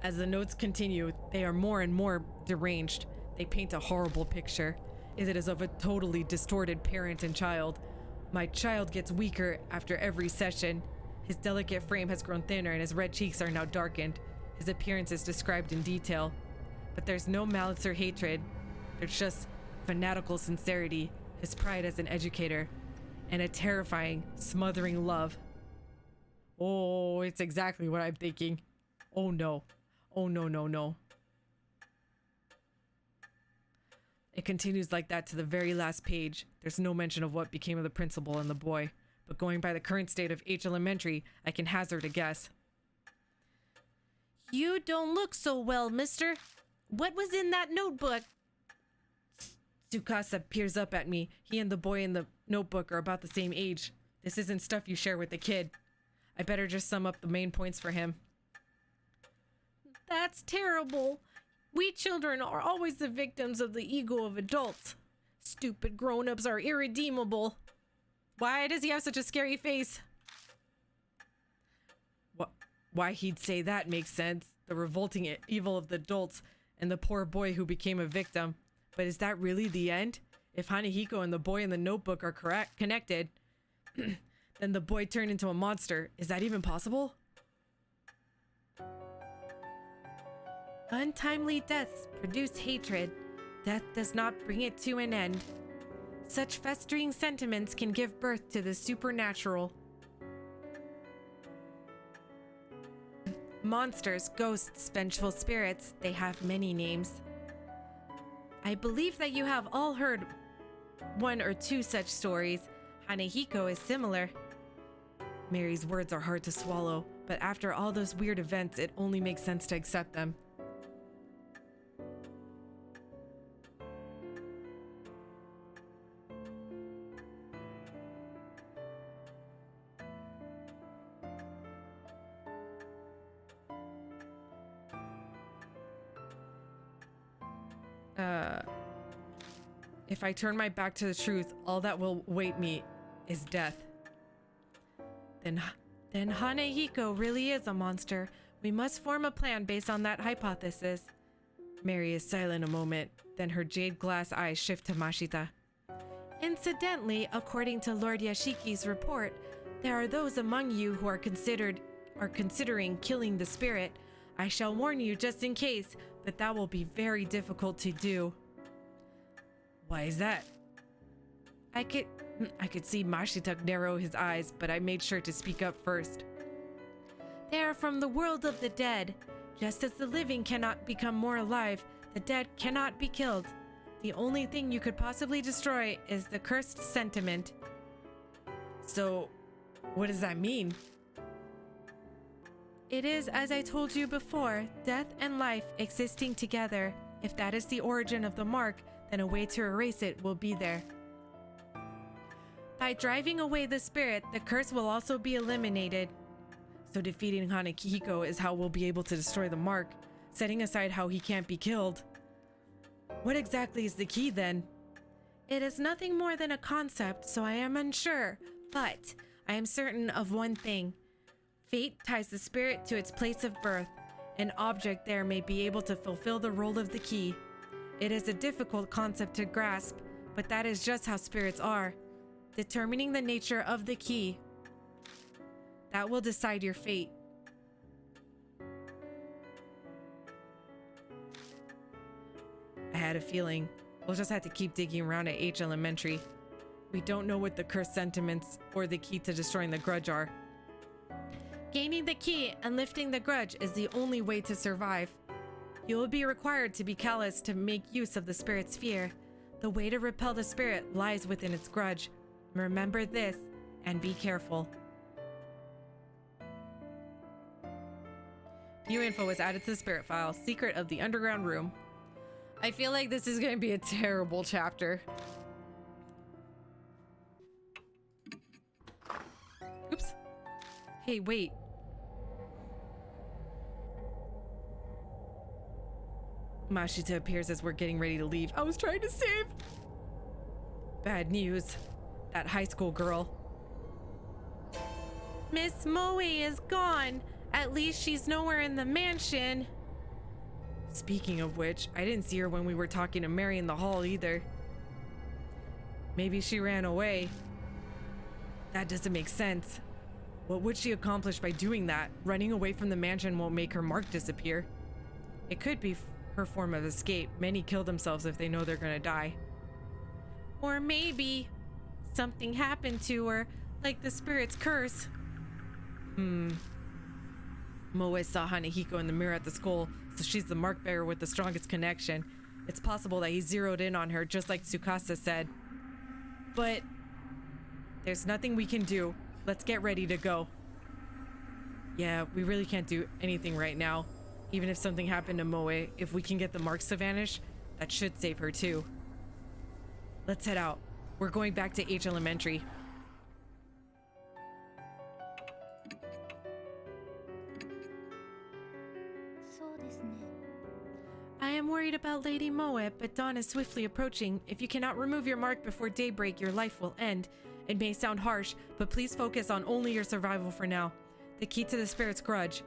As the notes continue, they are more and more deranged. They paint a horrible picture. It is of a totally distorted parent and child. My child gets weaker after every session. His delicate frame has grown thinner and his red cheeks are now darkened. His appearance is described in detail. But there's no malice or hatred. There's just fanatical sincerity, his pride as an educator, and a terrifying, smothering love. Oh, it's exactly what I'm thinking. Oh no. Oh no, no, no. It continues like that to the very last page. There's no mention of what became of the principal and the boy. But going by the current state of H Elementary, I can hazard a guess. You don't look so well, mister. What was in that notebook? Tsukasa peers up at me. He and the boy in the notebook are about the same age. This isn't stuff you share with the kid. I better just sum up the main points for him. That's terrible. We children are always the victims of the ego of adults. Stupid grown-ups are irredeemable. Why does he have such a scary face? Why he'd say that makes sense. the revolting evil of the adults, and the poor boy who became a victim. But is that really the end? If Hanahiko and the boy in the notebook are connected, then the boy turned into a monster. Is that even possible? Untimely deaths produce hatred. Death does not bring it to an end. Such festering sentiments can give birth to the supernatural. Monsters, ghosts, vengeful spirits, they have many names. I believe that you have all heard one or two such stories. Hanahiko is similar. Mary's words are hard to swallow, but after all those weird events, it only makes sense to accept them. If I turn my back to the truth, all that will await me is death. Then Hanahiko really is a monster. We must form a plan based on that hypothesis. Mary is silent a moment, then her jade glass eyes shift to Mashita. Incidentally, according to Lord Yashiki's report, there are those among you who are considering killing the spirit. I shall warn you just in case, but that will be very difficult to do. Why is that? I could see Mashita narrow his eyes, but I made sure to speak up first. They are from the world of the dead. Just as the living cannot become more alive, the dead cannot be killed. The only thing you could possibly destroy is the cursed sentiment. So, what does that mean? It is, as I told you before, death and life existing together. If that is the origin of the mark, then a way to erase it will be there. By driving away the spirit, the curse will also be eliminated. So defeating Hanahiko is how we'll be able to destroy the mark, setting aside how he can't be killed. What exactly is the key then? It is nothing more than a concept, so I am unsure, but I am certain of one thing. Fate ties the spirit to its place of birth. An object there may be able to fulfill the role of the key. It is a difficult concept to grasp, but that is just how spirits are. Determining the nature of the key, that will decide your fate. I had a feeling. We'll just have to keep digging around at H Elementary. We don't know what the cursed sentiments or the key to destroying the grudge are. Gaining the key and lifting the grudge is the only way to survive. You will be required to be callous to make use of the spirit's fear. The way to repel the spirit lies within its grudge. Remember this and be careful. New info was added to the spirit file. Secret of the underground room. I feel like this is going to be a terrible chapter. Oops. Hey, wait. Mashita appears as we're getting ready to leave. I was trying to save. Bad news. That high school girl. Miss Moe is gone. At least she's nowhere in the mansion. Speaking of which, I didn't see her when we were talking to Mary in the hall either. Maybe she ran away. That doesn't make sense. What would she accomplish by doing that? Running away from the mansion won't make her mark disappear. It could be her form of escape. Many kill themselves if they know they're gonna die. Or maybe something happened to her, like the spirit's curse. Moe saw Hanahiko in the mirror at the school, so she's the mark bearer with the strongest connection. It's possible that he zeroed in on her, just like Tsukasa said. But there's nothing we can do. Let's get ready to go. Yeah, we really can't do anything right now. Even if something happened to Moe, if we can get the marks to vanish, that should save her too. Let's head out. We're going back to H Elementary. I am worried about Lady Moe, but dawn is swiftly approaching. If you cannot remove your mark before daybreak, your life will end. It may sound harsh, but please focus on only your survival for now. The key to the spirit's grudge.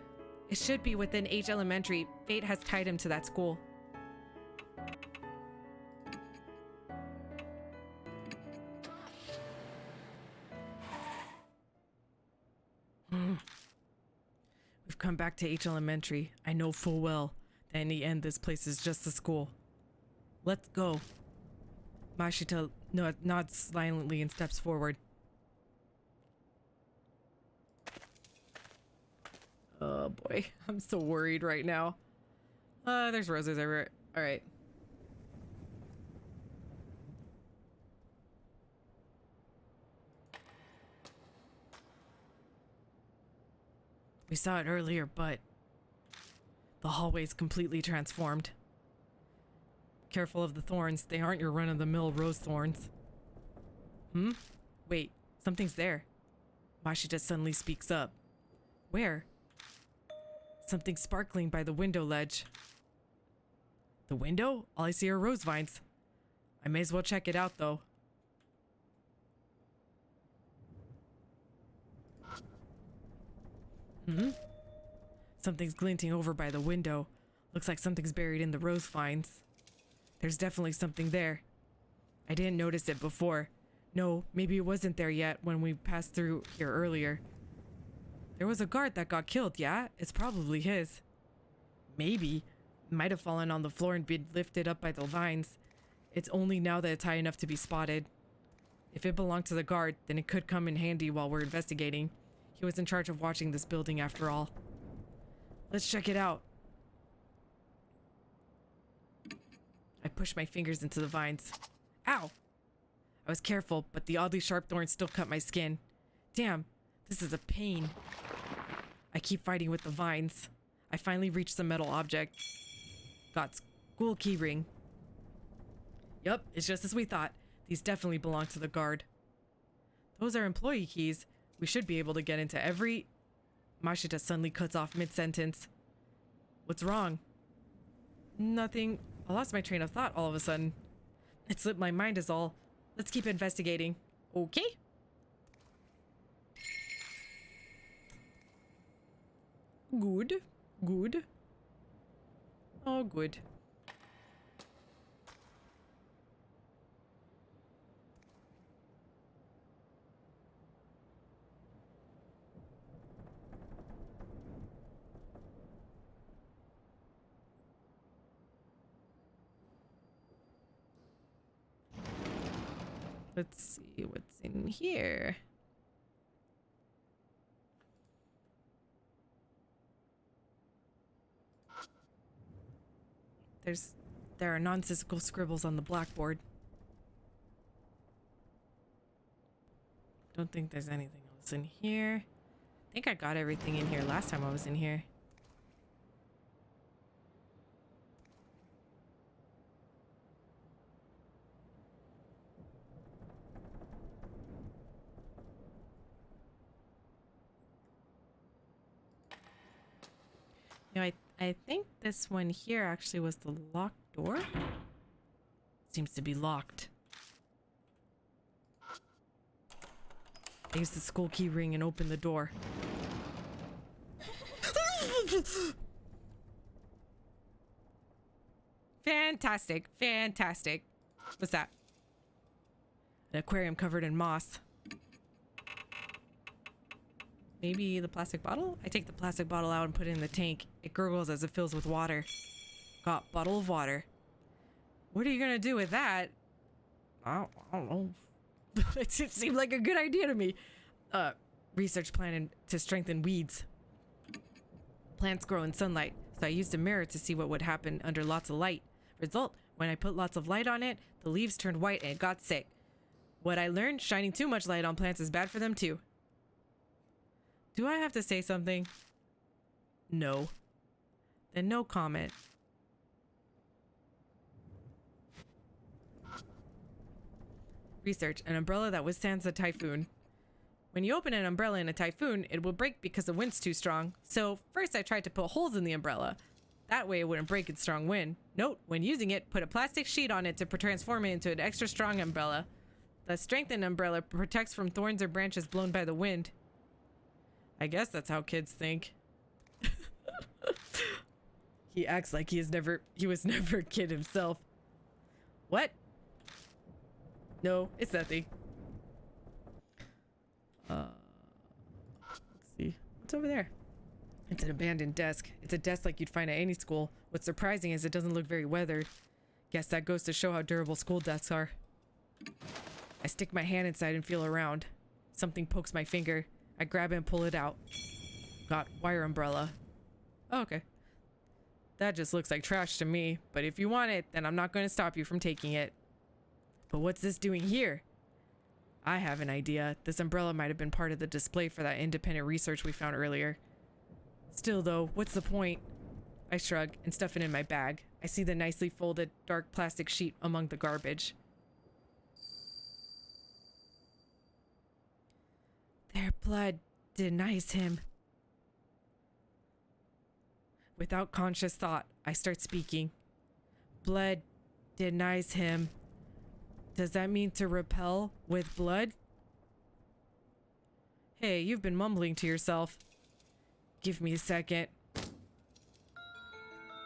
It should be within H Elementary. Fate has tied him to that school. We've come back to H Elementary. I know full well that in the end this place is just a school. Let's go. Mashita nods silently and steps forward. Oh boy, I'm so worried right now. There's roses everywhere. All right. We saw it earlier, but the hallway's completely transformed. Careful of the thorns. They aren't your run-of-the-mill rose thorns. Wait, something's there. Mashita suddenly speaks up. Where? Something sparkling by the window ledge. The window? All I see are rose vines. I may as well check it out, though. Something's glinting over by the window. Looks like something's buried in the rose vines. There's definitely something there. I didn't notice it before. No, maybe it wasn't there yet when we passed through here earlier. There was a guard that got killed, yeah? It's probably his. Maybe. Might have fallen on the floor and been lifted up by the vines. It's only now that it's high enough to be spotted. If it belonged to the guard, then it could come in handy while we're investigating. He was in charge of watching this building after all. Let's check it out. I pushed my fingers into the vines. Ow! I was careful, but the oddly sharp thorns still cut my skin. Damn, this is a pain. I keep fighting with the vines. I finally reached the metal object. Got school key ring. Yup, it's just as we thought. These definitely belong to the guard. Those are employee keys. We should be able to get into every... Mashita suddenly cuts off mid-sentence. What's wrong? Nothing. I lost my train of thought all of a sudden. It slipped my mind is all. Let's keep investigating. Okay. Good. Good. Oh, good. Let's see what's in here. There are nonsensical scribbles on the blackboard. Don't think there's anything else in here. I think I got everything in here last time I was in here. No, I think this one here actually was the locked door. Seems to be locked. I used the school key ring and opened the door. Fantastic, fantastic. What's that? An aquarium covered in moss. Maybe the plastic bottle? I take the plastic bottle out and put it in the tank. It gurgles as it fills with water. Got bottle of water. What are you gonna do with that? I don't know. It seemed like a good idea to me. Research plan to strengthen weeds. Plants grow in sunlight, so I used a mirror to see what would happen under lots of light. Result, when I put lots of light on it, the leaves turned white and it got sick. What I learned, shining too much light on plants is bad for them too. Do I have to say something? No. Then no comment. Research, an umbrella that withstands a typhoon. When you open an umbrella in a typhoon, it will break because the wind's too strong. So first I tried to put holes in the umbrella. That way it wouldn't break in strong wind. Note, when using it, put a plastic sheet on it to transform it into an extra strong umbrella. The strengthened umbrella protects from thorns or branches blown by the wind. I guess that's how kids think. He acts like he was never a kid himself. What? No, it's nothing. Let's see. What's over there? It's an abandoned desk. It's a desk like you'd find at any school. What's surprising is it doesn't look very weathered. Guess that goes to show how durable school desks are. I stick my hand inside and feel around. Something pokes my finger. I grab it and pull it out. Got wire umbrella. Oh, okay. That just looks like trash to me, but if you want it, then I'm not going to stop you from taking it. But what's this doing here? I have an idea. This umbrella might have been part of the display for that independent research we found earlier. Still though, what's the point? I shrug and stuff it in my bag. I see the nicely folded, dark plastic sheet among the garbage. Their blood denies him. Without conscious thought, I start speaking. Blood denies him. Does that mean to repel with blood? Hey, you've been mumbling to yourself. Give me a second.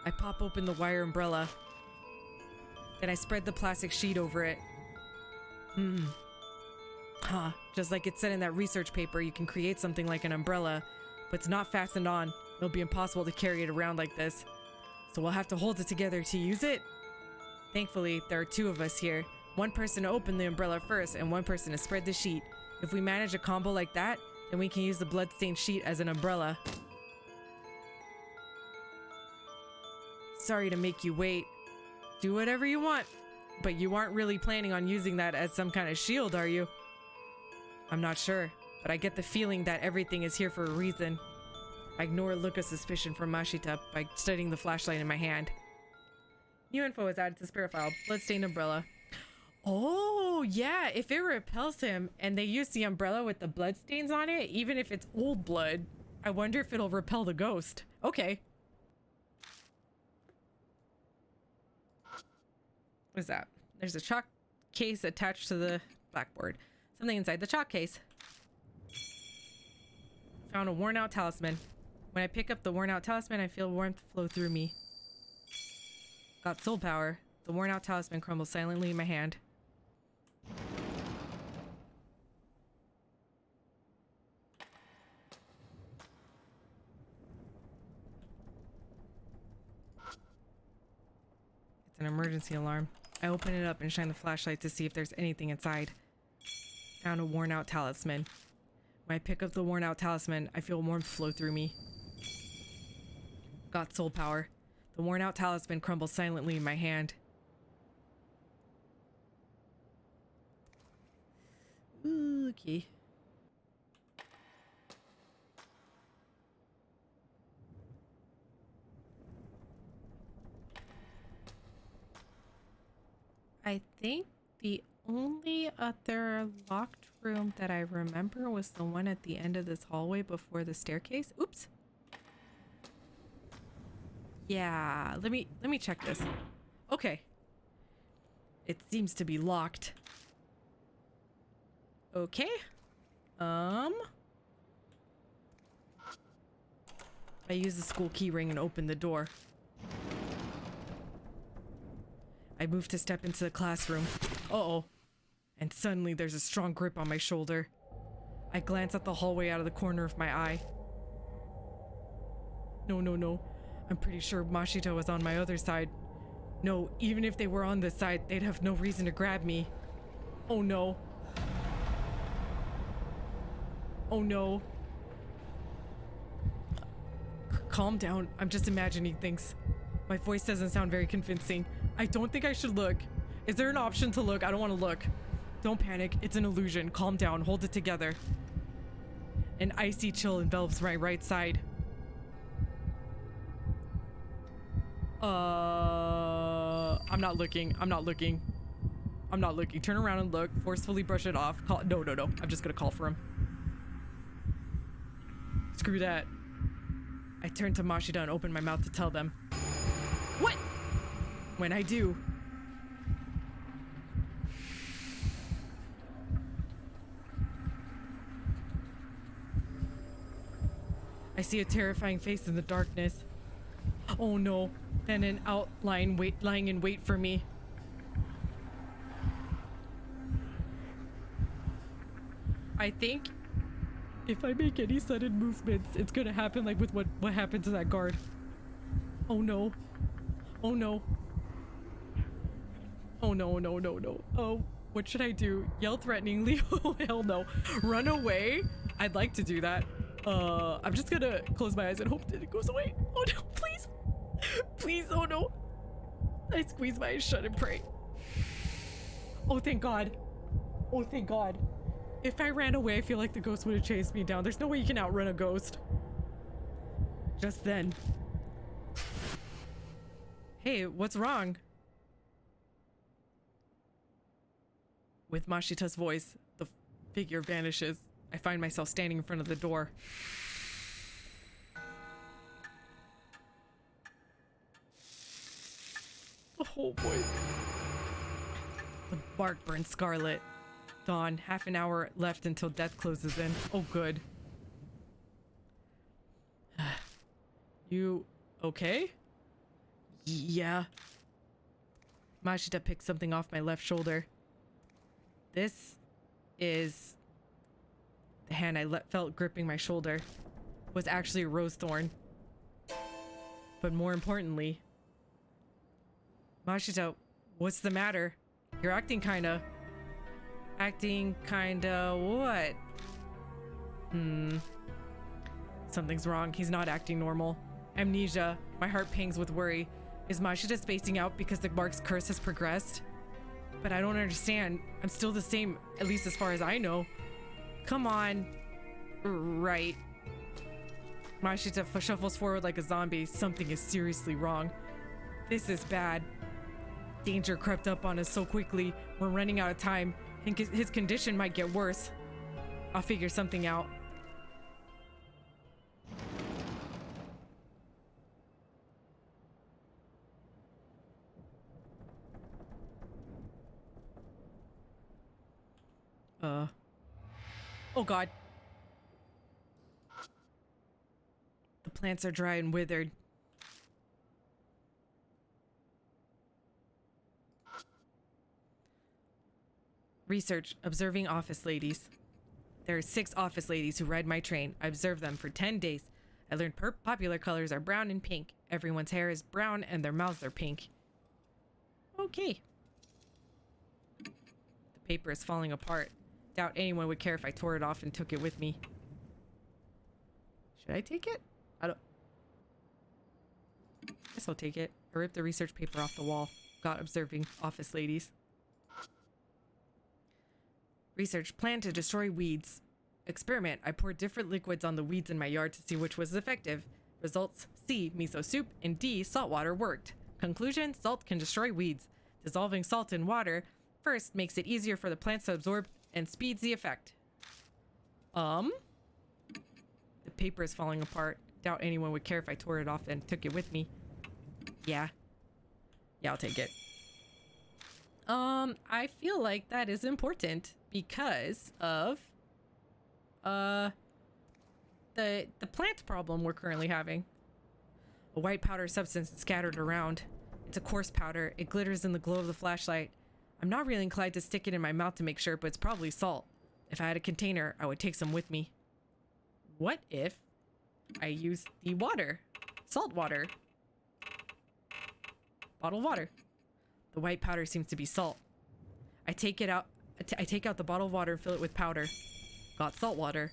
I pop open the wire umbrella. Then I spread the plastic sheet over it. Just like it said in that research paper, you can create something like an umbrella, but it's not fastened on. It'll be impossible to carry it around like this. So we'll have to hold it together to use it. Thankfully, there are two of us here. One person to open the umbrella first and one person to spread the sheet. If we manage a combo like that, then we can use the bloodstained sheet as an umbrella. Sorry to make you wait. Do whatever you want, but you aren't really planning on using that as some kind of shield, are you? I'm not sure, but I get the feeling that everything is here for a reason. I ignore a look of suspicion from Mashita by studying the flashlight in my hand. New info is added to spare file. Bloodstained umbrella. Oh, yeah. If it repels him and they use the umbrella with the bloodstains on it, even if it's old blood, I wonder if it'll repel the ghost. Okay. What is that? There's a chalk case attached to the blackboard. Something inside the chalk case. Found a worn out talisman. When I pick up the worn out talisman, I feel warmth flow through me. Got soul power. The worn out talisman crumbles silently in my hand. It's an emergency alarm. I open it up and shine the flashlight to see if there's anything inside. Found a worn out talisman. When I pick up the worn out talisman, I feel warmth flow through me. Got soul power. The worn out talisman crumbles silently in my hand. Ooh, okay. I think the only other locked room that I remember was the one at the end of this hallway before the staircase. Oops. Yeah, let me check this. Okay. It seems to be locked. Okay. I use the school key ring and open the door. I move to step into the classroom. Uh-oh. And suddenly there's a strong grip on my shoulder. I glance at the hallway out of the corner of my eye. No. I'm pretty sure Mashita was on my other side. No, even if they were on this side, they'd have no reason to grab me. Oh no. Oh no. Calm down. I'm just imagining things. My voice doesn't sound very convincing. I don't think I should look. Is there an option to look? I don't want to look. Don't panic. It's an illusion. Calm down. Hold it together. An icy chill envelops my right side. I'm not looking. Turn around and look. Forcefully brush it off. Call. No. I'm just gonna call for him. Screw that. I turn to Mashita and open my mouth to tell them. What? When I do, I see a terrifying face in the darkness. Oh no. Then an outline lying in wait for me. I think if I make any sudden movements, it's gonna happen like with what happened to that guard. Oh no. Oh no. Oh no, no, no, no. Oh, what should I do? Yell threateningly? Oh hell no. Run away? I'd like to do that. I'm just gonna close my eyes and hope that it goes away. Oh no, please. Please, oh no. I squeeze my eyes shut and pray. Oh, thank God. Oh, thank God. If I ran away, I feel like the ghost would have chased me down. There's no way you can outrun a ghost. Just then. Hey, what's wrong? With Mashita's voice, the figure vanishes. I find myself standing in front of the door. Oh boy. The bark burns scarlet. Dawn, half an hour left until death closes in. Oh, good. You okay? Yeah. Mashita picks something off my left shoulder. This is the hand I felt gripping my shoulder. Was actually a rose thorn. But more importantly, Mashita, what's the matter? You're acting kinda what? Something's wrong. He's not acting normal. Amnesia. My heart pangs with worry. Is Mashita spacing out because the Mark's curse has progressed? But I don't understand. I'm still the same, at least as far as I know. Come on. Right. Mashita shuffles forward like a zombie. Something is seriously wrong. This is bad. Danger crept up on us so quickly. We're running out of time. And his condition might get worse. I'll figure something out. Oh God. The plants are dry and withered. Research, observing office ladies. There are 6 office ladies who ride my train. I observed them for 10 days. I learned popular colors are brown and pink. Everyone's hair is brown and their mouths are pink. Okay. The paper is falling apart. Doubt anyone would care if I tore it off and took it with me. Should I take it? I don't... Guess I'll take it. I ripped the research paper off the wall. Got observing office ladies. Research, plan to destroy weeds. Experiment, I poured different liquids on the weeds in my yard to see which was effective. Results, C, miso soup, and D, salt water worked. Conclusion, salt can destroy weeds. Dissolving salt in water first makes it easier for the plants to absorb and speeds the effect. The paper is falling apart. Doubt anyone would care if I tore it off and took it with me. Yeah, I'll take it. I feel like that is important because of the plant problem we're currently having. A white powder substance is scattered around. It's a coarse powder. It glitters in the glow of the flashlight. I'm not really inclined to stick it in my mouth to make sure, but it's probably salt. If I had a container, I would take some with me. What if I use the water? Salt water. Bottled water. The white powder seems to be salt. I take out the bottled water and fill it with powder. Got salt water.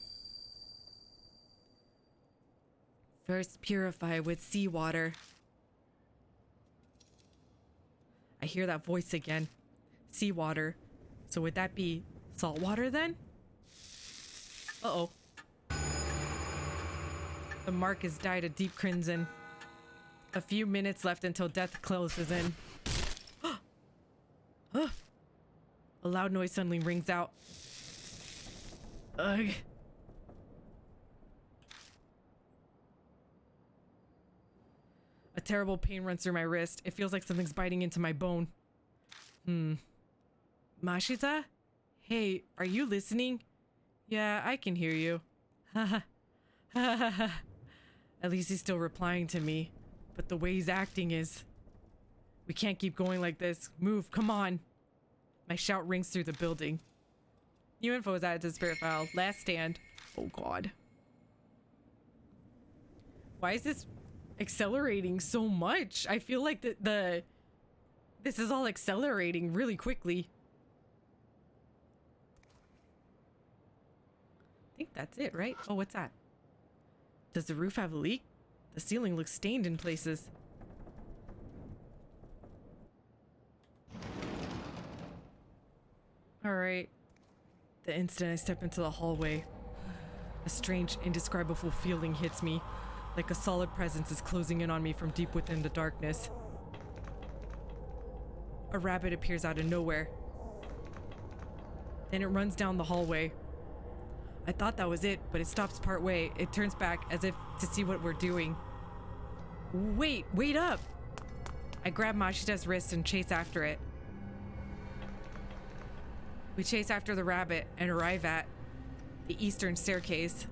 First purify with seawater. I hear that voice again. Seawater. So would that be salt water then? Uh-oh. The mark is dyed a deep crimson. A few minutes left until death closes in. A loud noise suddenly rings out. Ugh. A terrible pain runs through my wrist. It feels like something's biting into my bone. Mashita? Hey, are you listening? Yeah, I can hear you. At least he's still replying to me. but the way he's acting is... We can't keep going like this. Move, come on. My shout rings through the building. New info is added to the spirit file. Last stand. Oh god. Why is this accelerating so much? I feel like this is all accelerating really quickly. I think that's it, right? Oh, what's that? Does the roof have a leak? The ceiling looks stained in places. All right. The instant I step into the hallway, a strange, indescribable feeling hits me, like a solid presence is closing in on me from deep within the darkness. A rabbit appears out of nowhere. Then it runs down the hallway. I thought that was it, but it stops part way. It turns back as if to see what we're doing. Wait up! I grab Mashita's wrist and chase after it. We chase after the rabbit and arrive at the eastern staircase.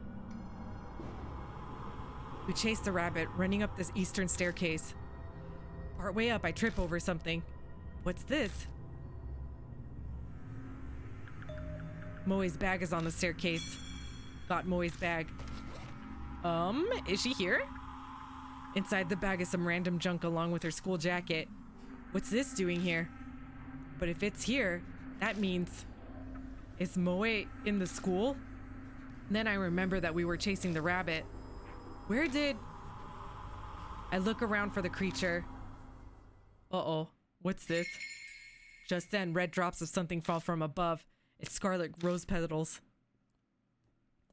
We chase the rabbit, running up this eastern staircase. Partway up, I trip over something. What's this? Moe's bag is on the staircase. Got Moe's bag. Is she here? Inside the bag is some random junk along with her school jacket. What's this doing here? But if it's here, that means... Is Moe in the school? Then I remember that we were chasing the rabbit. Where did... I look around for the creature. Uh-oh. What's this? Just then, red drops of something fall from above. It's scarlet rose petals.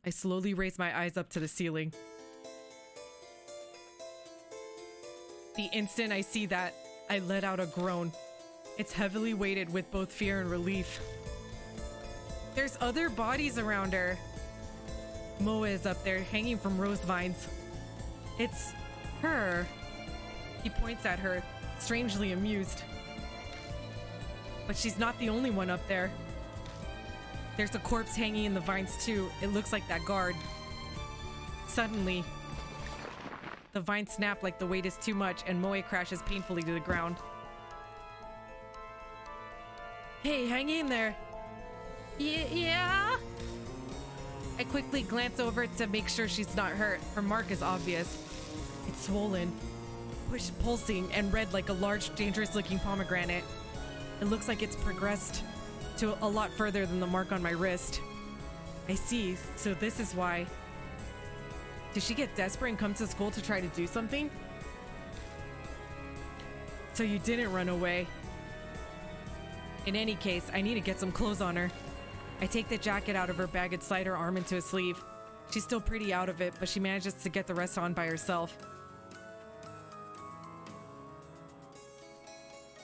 I slowly raise my eyes up to the ceiling. The instant I see that, I let out a groan. It's heavily weighted with both fear and relief. There's other bodies around her. Moe is up there, hanging from rose vines. It's her. He points at her, strangely amused. But she's not the only one up there. There's a corpse hanging in the vines too. It looks like that guard. Suddenly, the vines snap like the weight is too much and Moe crashes painfully to the ground. Hey, hang in there. Yeah? I quickly glance over to make sure she's not hurt. Her mark is obvious. It's swollen, pulsing, and red like a large, dangerous-looking pomegranate. It looks like it's progressed to a lot further than the mark on my wrist. I see, so this is why. Did she get desperate and come to school to try to do something? So you didn't run away. In any case, I need to get some clothes on her. I take the jacket out of her bag and slide her arm into a sleeve. She's still pretty out of it, but she manages to get the rest on by herself.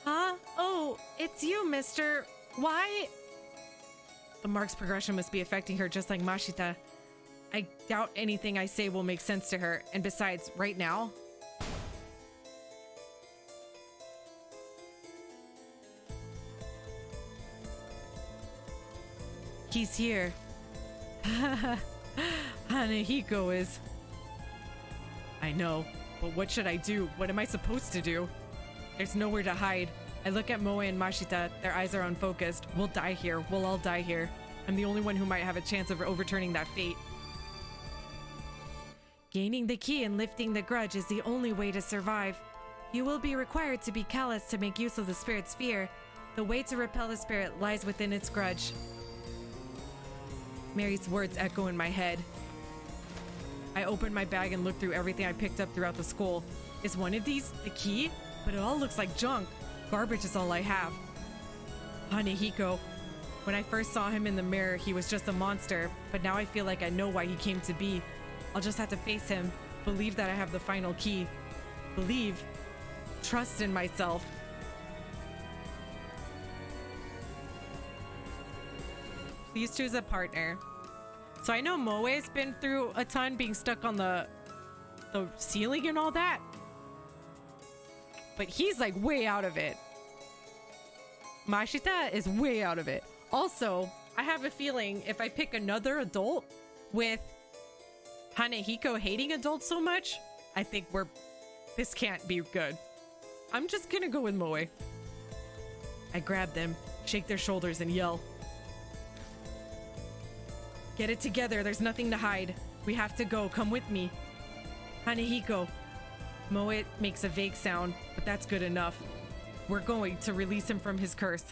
Huh? Oh, it's you, mister. Why? The mark's progression must be affecting her just like Mashita. I doubt anything I say will make sense to her, and besides, right now... He's here. Hanahiko is. I know, but what should I do? What am I supposed to do? There's nowhere to hide. I look at Moe and Mashita. Their eyes are unfocused. We'll die here. We'll all die here. I'm the only one who might have a chance of overturning that fate. Gaining the key and lifting the grudge is the only way to survive. You will be required to be callous to make use of the spirit's fear. The way to repel the spirit lies within its grudge. Mary's words echo in my head. I open my bag and look through everything I picked up throughout the school. Is one of these the key? But it all looks like junk. Garbage is all I have. Hanahiko. When I first saw him in the mirror, he was just a monster, but now I feel like I know why he came to be. I'll just have to face him, believe that I have the final key. Believe. Trust in myself. Please choose a partner. So I know Moe's been through a ton being stuck on the ceiling and all that. But he's like way out of it. Mashita is way out of it. Also, I have a feeling if I pick another adult with Hanahiko hating adults so much, I think we're This can't be good. I'm just gonna go with Moe. I grab them, shake their shoulders, and yell. Get it together, there's nothing to hide. We have to go, come with me. Hanehiko. Moe makes a vague sound, but that's good enough. We're going to release him from his curse.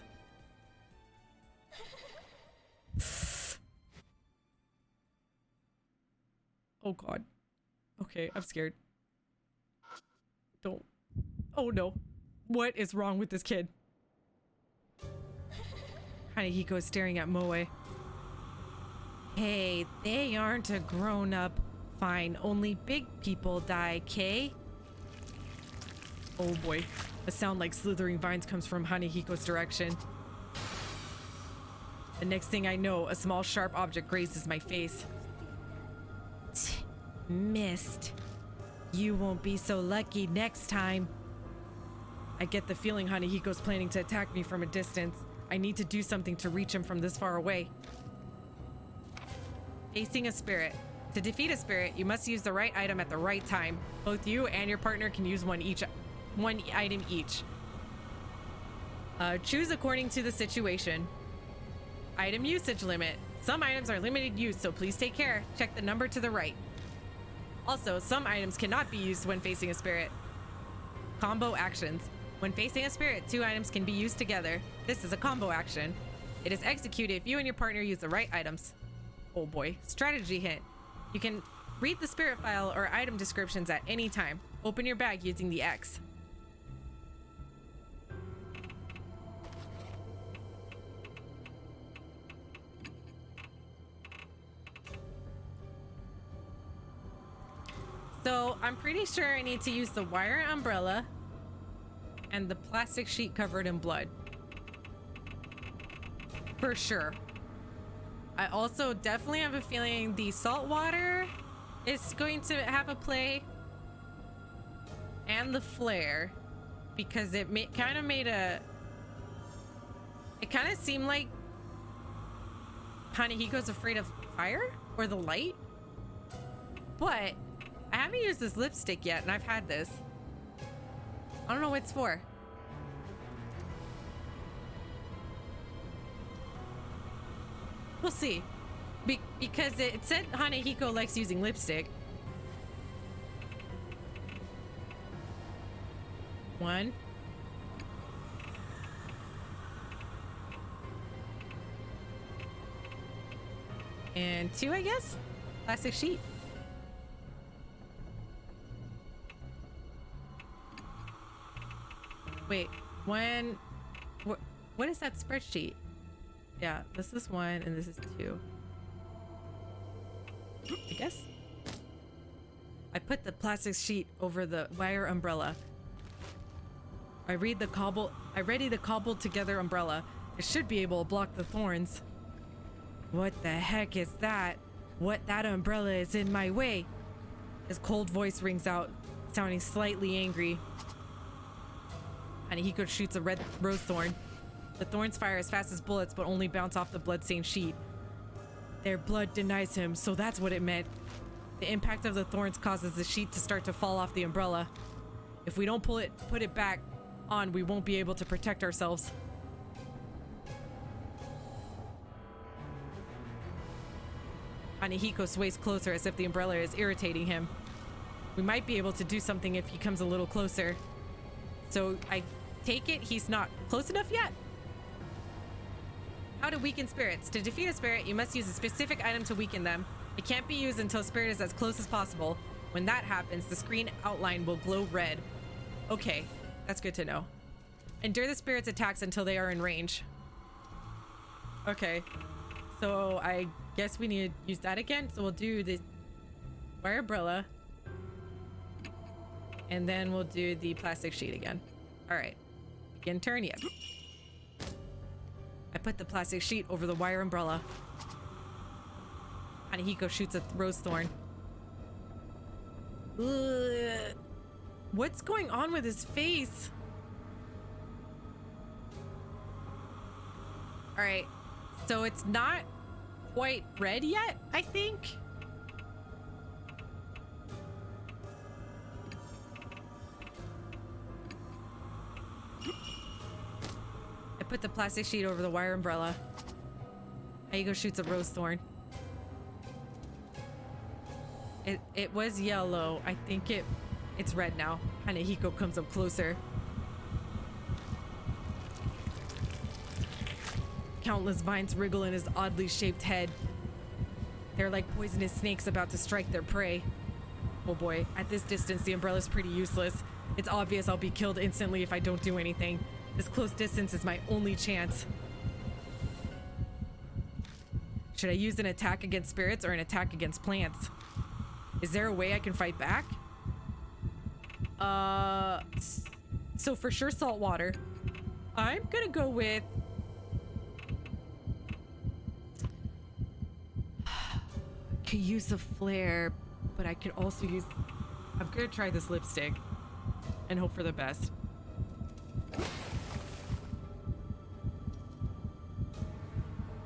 Oh god. Okay, I'm scared. Don't. Oh no. What is wrong with this kid? Hanehiko is staring at Moe. Hey, they aren't a grown-up. Fine, only big people die, Kay? Oh boy. A sound like slithering vines comes from Hanehiko's direction. The next thing I know, a small sharp object grazes my face. Missed. You won't be so lucky next time. I get the feeling Hanehiko's planning to attack me from a distance. I need to do something to reach him from this far away. Facing a spirit. To defeat a spirit, you must use the right item at the right time. Both you and your partner can use one item each. Choose according to the situation. Item usage limit. Some items are limited use, so please take care. Check the number to the right. Also, some items cannot be used when facing a spirit. Combo actions. When facing a spirit, 2 items can be used together. This is a combo action. It is executed if you and your partner use the right items. Oh boy. Strategy hint. You can read the spirit file or item descriptions at any time. Open your bag using the X. So I'm pretty sure I need to use the wire umbrella and the plastic sheet covered in blood. For sure. I also definitely have a feeling the salt water is going to have a play. And the flare. Because it kind of made a... It kind of seemed like Hanehiko's afraid of fire or the light. But I haven't used this lipstick yet, and I've had this. I don't know what it's for. We'll see. Because it said Hanehiko likes using lipstick. 1. And 2, I guess? Plastic sheet. Wait, 1... What is that spreadsheet? Yeah, this is 1 and this is 2. I guess. I put the plastic sheet over the wire umbrella. I ready the cobbled together umbrella. It should be able to block the thorns. What the heck is that? That umbrella is in my way. His cold voice rings out, sounding slightly angry. Hanehiko shoots a red rose thorn. The thorns fire as fast as bullets, but only bounce off the bloodstained sheet. Their blood denies him, so that's what it meant. The impact of the thorns causes the sheet to start to fall off the umbrella. If we don't put it back on, we won't be able to protect ourselves. Hanehiko sways closer as if the umbrella is irritating him. We might be able to do something if he comes a little closer. So I take it he's not close enough yet? How to weaken spirits. To defeat a spirit, you must use a specific item to weaken them. It can't be used until a spirit is as close as possible. When that happens, the screen outline will glow red. Okay, that's good to know. Endure the spirit's attacks until they are in range. Okay, so I guess we need to use that again. So we'll do the wire umbrella. And then we'll do the plastic sheet again. All right, begin turn, yes. I put the plastic sheet over the wire umbrella. Hanehiko shoots a rose thorn. Ugh. What's going on with his face? All right, so it's not quite red yet, I think. put the plastic sheet over the wire umbrella. Hahiko shoots a rose thorn. It was yellow. I think it's red now. Hanahiko comes up closer. Countless vines wriggle in his oddly shaped head. They're like poisonous snakes about to strike their prey. Oh boy, at this distance, the umbrella's pretty useless. It's obvious I'll be killed instantly if I don't do anything. This close distance is my only chance. Should I use an attack against spirits or an attack against plants? Is there a way I can fight back? So for sure salt water. I'm gonna go with... I could use a flare, but I could also use... I'm gonna try this lipstick and hope for the best.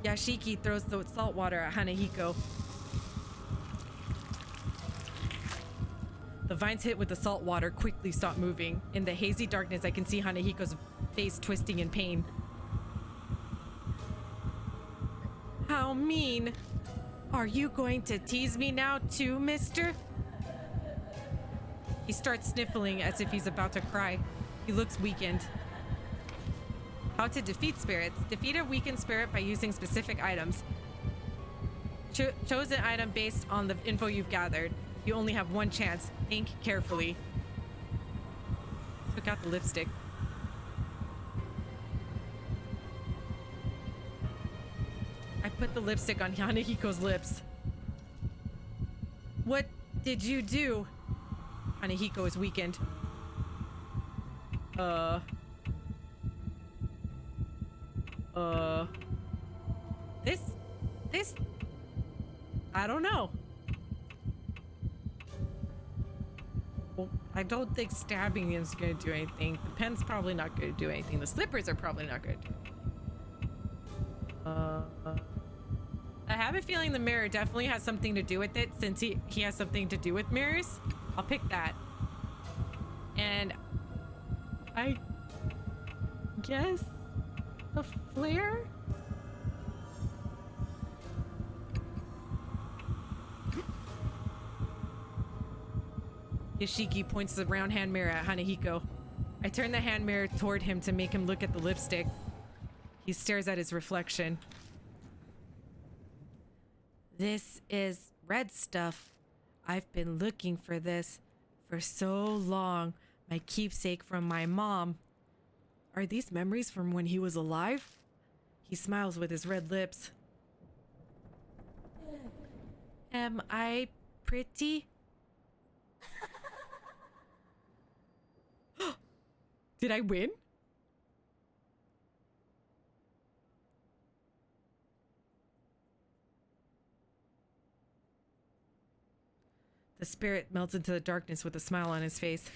Yashiki throws the salt water at Hanahiko. The vines hit with the salt water quickly stop moving. In the hazy darkness, I can see Hanahiko's face twisting in pain. How mean. Are you going to tease me now too, mister? He starts sniffling as if he's about to cry. He looks weakened. How to defeat spirits. Defeat a weakened spirit by using specific items. Choose an item based on the info you've gathered. You only have one chance. Think carefully. Took out the lipstick. I put the lipstick on Hanahiko's lips. What did you do? Hanahiko is weakened. This, I don't know. Well, I don't think stabbing is gonna do anything. The pen's probably not gonna do anything. The slippers are probably not gonna do anything. I have a feeling the mirror definitely has something to do with it, since he has something to do with mirrors. I'll pick that. And I guess the flare? Yoshiki points the round hand mirror at Hanahiko. I turn the hand mirror toward him to make him look at the lipstick. He stares at his reflection. This is red stuff. I've been looking for this for so long. My keepsake from my mom. Are these memories from when he was alive? He smiles with his red lips. Am I pretty? Did I win? The spirit melts into the darkness with a smile on his face.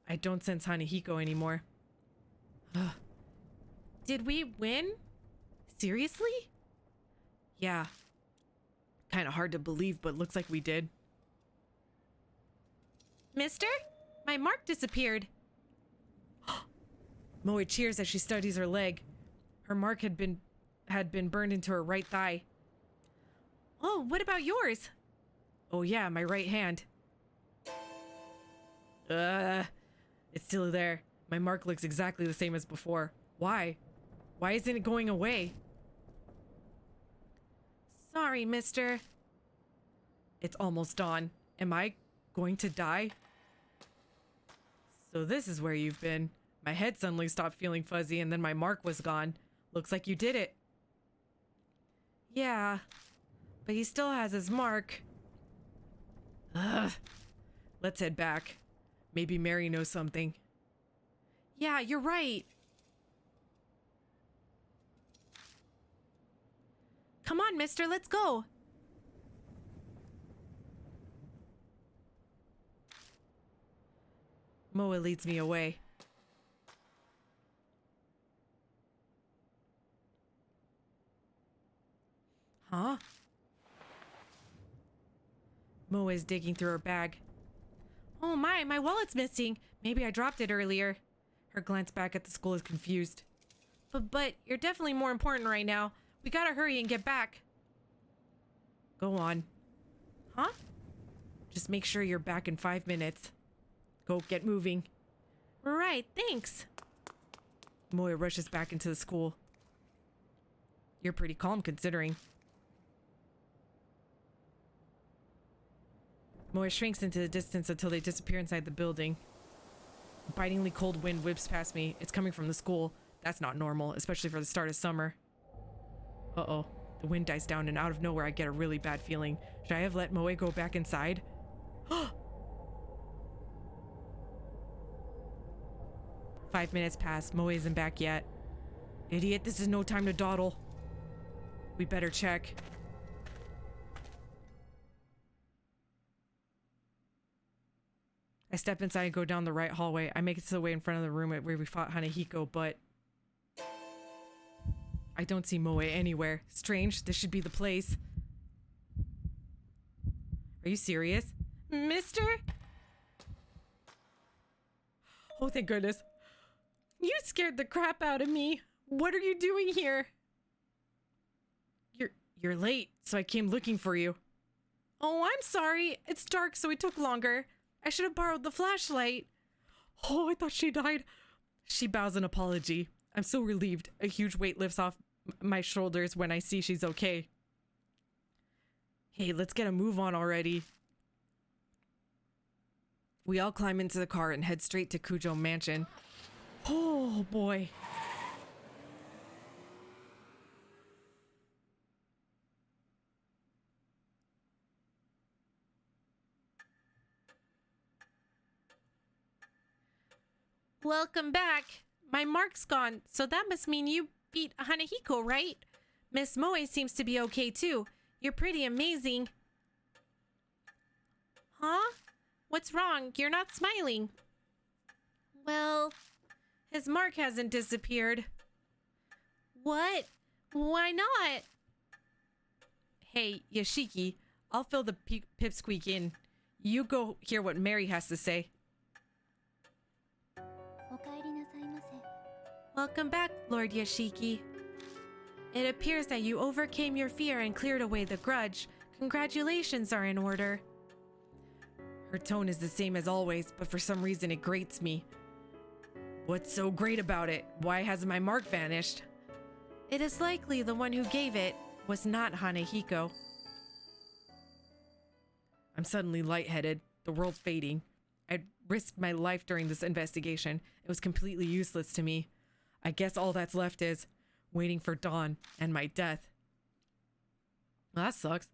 I don't sense Hanahiko anymore. Did we win? Seriously? Yeah. Kind of hard to believe, but looks like we did. Mister? My mark disappeared. Moe cheers as she studies her leg. Her mark had been burned into her right thigh. Oh, what about yours? Oh yeah, my right hand. It's still there. My mark looks exactly the same as before. Why? Why isn't it going away? Sorry, mister. It's almost dawn. Am I going to die? So this is where you've been. My head suddenly stopped feeling fuzzy and then my mark was gone. Looks like you did it. Yeah, but he still has his mark. Ugh. Let's head back. Maybe Mary knows something. Yeah, you're right. Come on, mister, let's go. Moa leads me away. Huh? Moe is digging through her bag. Oh my wallet's missing. Maybe I dropped it earlier. Her glance back at the school is confused. But you're definitely more important right now. We gotta hurry and get back. Go on. Huh? Just make sure you're back in 5 minutes. Go get moving. Right, thanks. Moe rushes back into the school. You're pretty calm considering. Moe shrinks into the distance until they disappear inside the building. A bitingly cold wind whips past me. It's coming from the school. That's not normal, especially for the start of summer. Uh-oh. The wind dies down and out of nowhere I get a really bad feeling. Should I have let Moe go back inside? 5 minutes pass. Moe isn't back yet. Idiot, this is no time to dawdle. We better check. I step inside and go down the right hallway. I make it to the way in front of the room where we fought Hanahiko, but I don't see Moe anywhere. Strange, this should be the place. Are you serious? Mister? Oh, thank goodness. You scared the crap out of me. What are you doing here? You're late, so I came looking for you. Oh, I'm sorry. It's dark, so it took longer. I should have borrowed the flashlight. Oh, I thought she died. She bows an apology. I'm so relieved. A huge weight lifts off my shoulders when I see she's okay. Hey, let's get a move on already. We all climb into the car and head straight to Kujo Mansion. Oh boy. Welcome back. My mark's gone, so that must mean you beat Hanahiko, right? Miss Moe seems to be okay too. You're pretty amazing. Huh? What's wrong? You're not smiling. Well, his mark hasn't disappeared. What? Why not? Hey, Yashiki, I'll fill the pipsqueak in. You go hear what Mary has to say. おかえりなさいませ。 Welcome back, Lord Yashiki. It appears that you overcame your fear and cleared away the grudge. Congratulations are in order. Her tone is the same as always, but for some reason it grates me. What's so great about it? Why hasn't my mark vanished? It is likely the one who gave it was not Hanahiko. I'm suddenly lightheaded, the world fading. I'd risked my life during this investigation. It was completely useless to me. I guess all that's left is waiting for dawn and my death. Well, that sucks.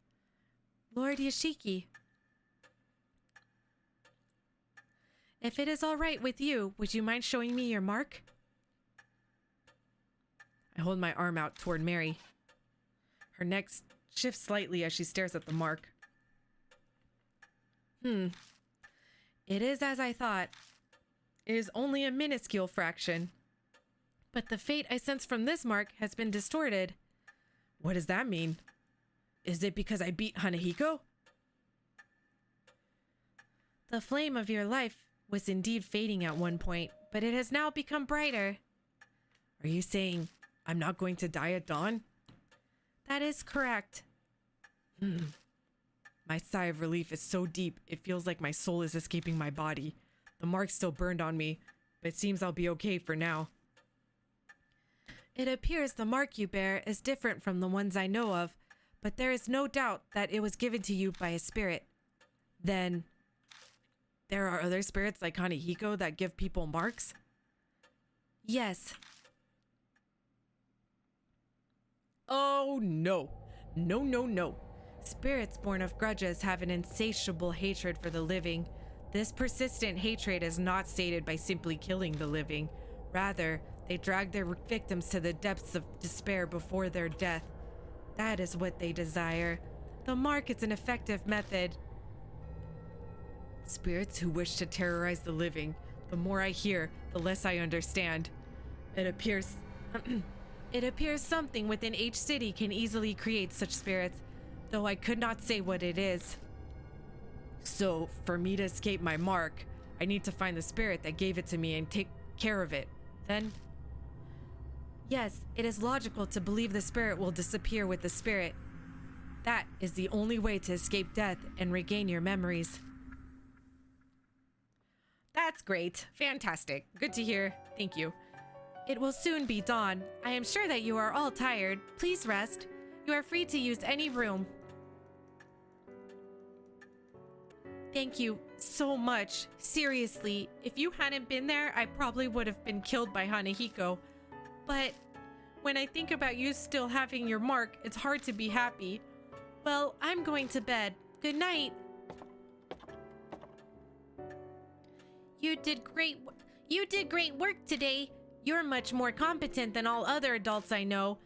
Lord Yashiki, if it is all right with you, would you mind showing me your mark? I hold my arm out toward Mary. Her neck shifts slightly as she stares at the mark. It is as I thought. It is only a minuscule fraction. But the fate I sense from this mark has been distorted. What does that mean? Is it because I beat Hanahiko? The flame of your life was indeed fading at one point, but it has now become brighter. Are you saying I'm not going to die at dawn? That is correct. My sigh of relief is so deep, it feels like my soul is escaping my body. The mark's still burned on me, but it seems I'll be okay for now. It appears the mark you bear is different from the ones I know of, but there is no doubt that it was given to you by a spirit. Then, there are other spirits like Hanahiko that give people marks? Yes. Oh no. No, no, no. Spirits born of grudges have an insatiable hatred for the living. This persistent hatred is not stated by simply killing the living. Rather, they drag their victims to the depths of despair before their death. That is what they desire. The mark is an effective method. Spirits who wish to terrorize the living. The more I hear, the less I understand. It appears... It appears something within each city can easily create such spirits, though I could not say what it is. So, for me to escape my mark, I need to find the spirit that gave it to me and take care of it. Then? Yes, it is logical to believe the spirit will disappear with the spirit. That is the only way to escape death and regain your memories. That's great. Fantastic. Good to hear. Thank you. It will soon be dawn. I am sure that you are all tired. Please rest. You are free to use any room. Thank you so much. Seriously, if you hadn't been there, I probably would have been killed by Hanahiko. But when I think about you still having your mark, it's hard to be happy. Well, I'm going to bed. Good night. You did great work today. You're much more competent than all other adults I know,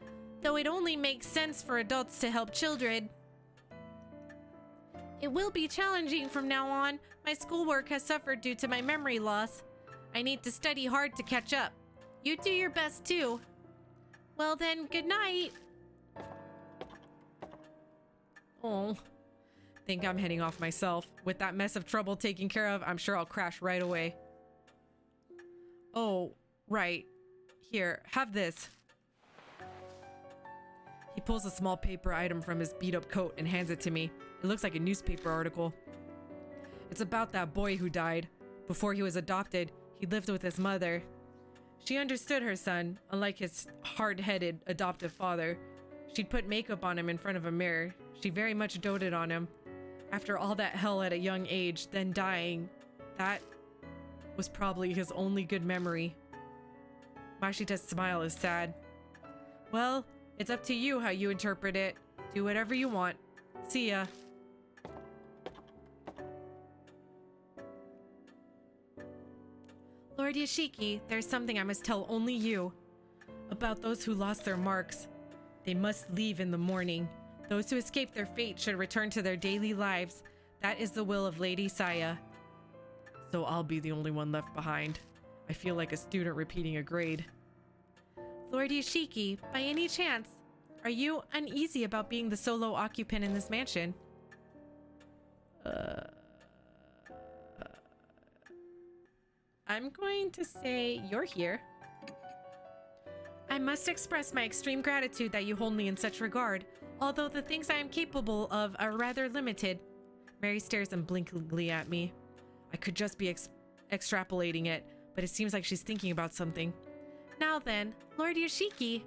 though it only makes sense for adults to help children. It will be challenging from now on. My schoolwork has suffered due to my memory loss. I need to study hard to catch up. You do your best too. Well then, good night. Oh, think I'm heading off myself. With that mess of trouble taken care of, I'm sure I'll crash right away. Oh, right. Here, have this. He pulls a small paper item from his beat-up coat and hands it to me. It looks like a newspaper article. It's about that boy who died. Before he was adopted, he lived with his mother. She understood her son, unlike his hard-headed adoptive father. She'd put makeup on him in front of a mirror. She very much doted on him. After all that hell at a young age, then dying, that was probably his only good memory. Mashita's smile is sad. Well, it's up to you how you interpret it. Do whatever you want. See ya. Lord Yashiki, there's something I must tell only you. About those who lost their marks. They must leave in the morning. Those who escape their fate should return to their daily lives. That is the will of Lady Saya. So I'll be the only one left behind. I feel like a student repeating a grade. Lord Yashiki, by any chance, are you uneasy about being the solo occupant in this mansion? I'm going to say you're here. I must express my extreme gratitude that you hold me in such regard, although the things I am capable of are rather limited. Mary stares unblinkingly at me. I could just be extrapolating it, but it seems like she's thinking about something. Now then, Lord Yoshiki,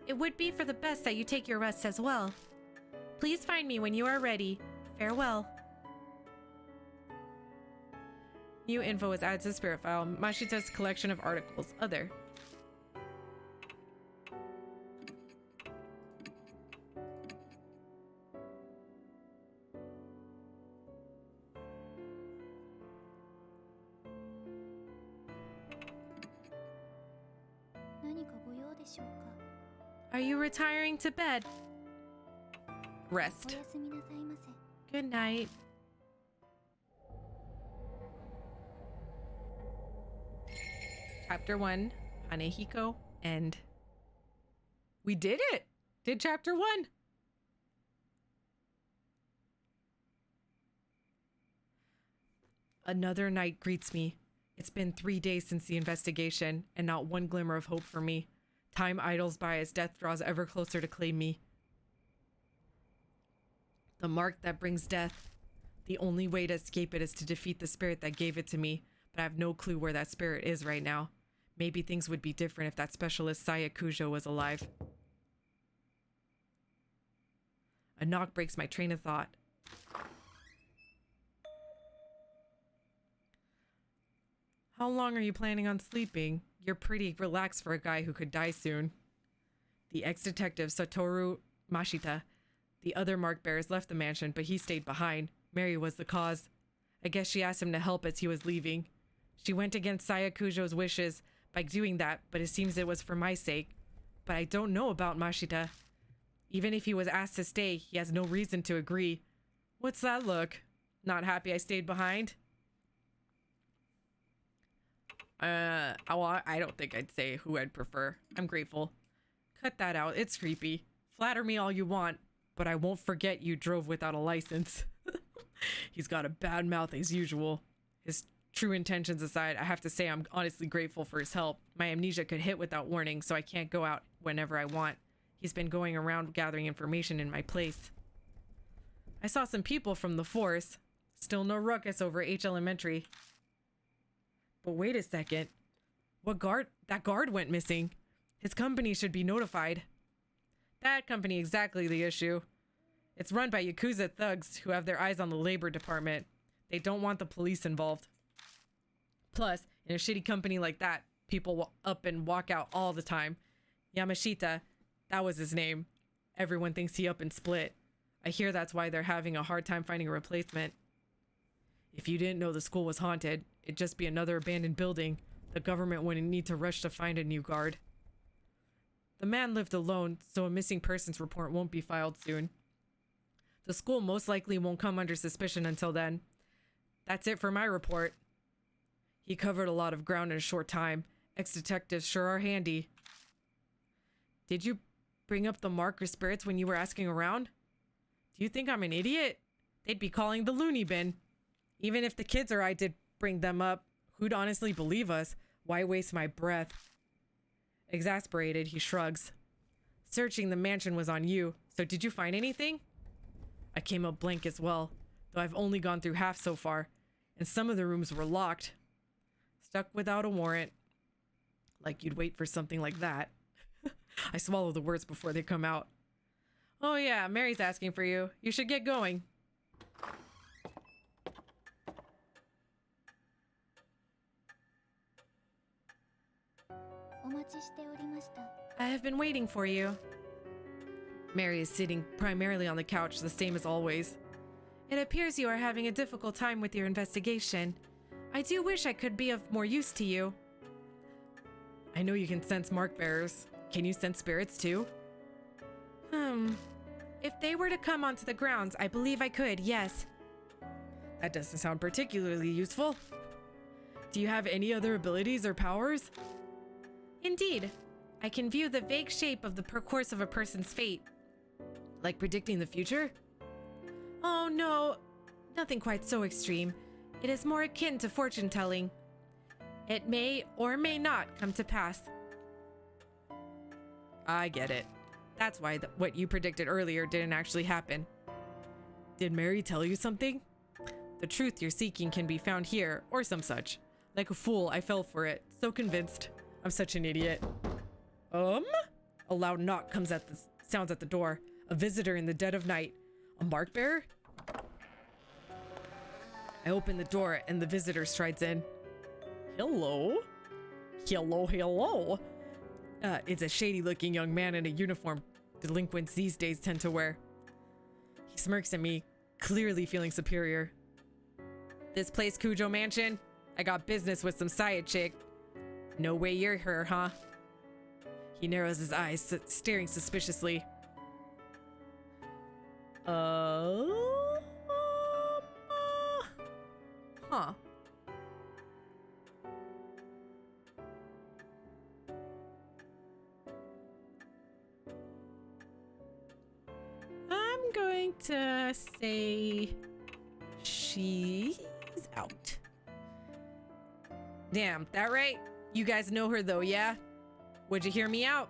it would be for the best that you take your rest as well. Please find me when you are ready. Farewell. New info is added to the spirit file. Mashita's collection of articles. Other. Are you retiring to bed? Rest. Good night. Chapter 1, Hanehiko, end. We did it! Did chapter 1! Another night greets me. It's been 3 days since the investigation, and not one glimmer of hope for me. Time idles by as death draws ever closer to claim me. The mark that brings death. The only way to escape it is to defeat the spirit that gave it to me, but I have no clue where that spirit is right now. Maybe things would be different if that specialist Saya Kujo was alive. A knock breaks my train of thought. How long are you planning on sleeping? You're pretty relaxed for a guy who could die soon. The ex-detective Satoru Mashita. The other mark bearers left the mansion, but he stayed behind. Mary was the cause. I guess she asked him to help as he was leaving. She went against Saya Kujo's wishes by doing that, but it seems it was for my sake. But I don't know about Mashita. Even if he was asked to stay, he has no reason to agree. What's that look? Not happy I stayed behind? I don't think I'd say who I'd prefer. I'm grateful. Cut that out. It's creepy. Flatter me all you want, but I won't forget you drove without a license. He's got a bad mouth as usual. His true intentions aside, I have to say I'm honestly grateful for his help. My amnesia could hit without warning, so I can't go out whenever I want. He's been going around gathering information in my place. I saw some people from the force. Still no ruckus over H Elementary. But wait a second. That guard went missing. His company should be notified. That company exactly the issue. It's run by Yakuza thugs who have their eyes on the labor department. They don't want the police involved. Plus, in a shitty company like that, people up and walk out all the time. Yamashita, that was his name. Everyone thinks he up and split. I hear that's why they're having a hard time finding a replacement. If you didn't know the school was haunted, it'd just be another abandoned building. The government wouldn't need to rush to find a new guard. The man lived alone, so a missing persons report won't be filed soon. The school most likely won't come under suspicion until then. That's it for my report. He covered a lot of ground in a short time. Ex-detectives sure are handy. Did you bring up the mark or spirits when you were asking around? Do you think I'm an idiot? They'd be calling the loony bin. Even if the kids or I did bring them up, who'd honestly believe us? Why waste my breath? Exasperated, he shrugs. Searching the mansion was on you, so did you find anything? I came up blank as well, though I've only gone through half so far, and some of the rooms were locked. Stuck without a warrant. Like you'd wait for something like that. I swallow the words before they come out. Oh yeah, Mary's asking for you. You should get going. I have been waiting for you. Mary is sitting primarily on the couch, the same as always. It appears you are having a difficult time with your investigation. I do wish I could be of more use to you. I know you can sense mark bearers. Can you sense spirits too? If they were to come onto the grounds, I believe I could, yes. That doesn't sound particularly useful. Do you have any other abilities or powers? Indeed. I can view the vague shape of the course of a person's fate. Like predicting the future? Oh no, nothing quite so extreme. It is more akin to fortune telling. It may or may not come to pass. I get it. That's why what you predicted earlier didn't actually happen. Did Mary tell you something? The truth you're seeking can be found here, or some such. Like a fool, I fell for it. So convinced. I'm such an idiot. A loud knock sounds at the door. A visitor in the dead of night. A mark bearer? I open the door and the visitor strides in. Hello? Hello. It's a shady-looking young man in a uniform delinquents these days tend to wear. He smirks at me, clearly feeling superior. This place Cujo Mansion? I got business with some side chick. No way you're her, huh? He narrows his eyes, staring suspiciously. Huh. I'm going to say she's out. Damn, that right? You guys know her though, yeah? Would you hear me out?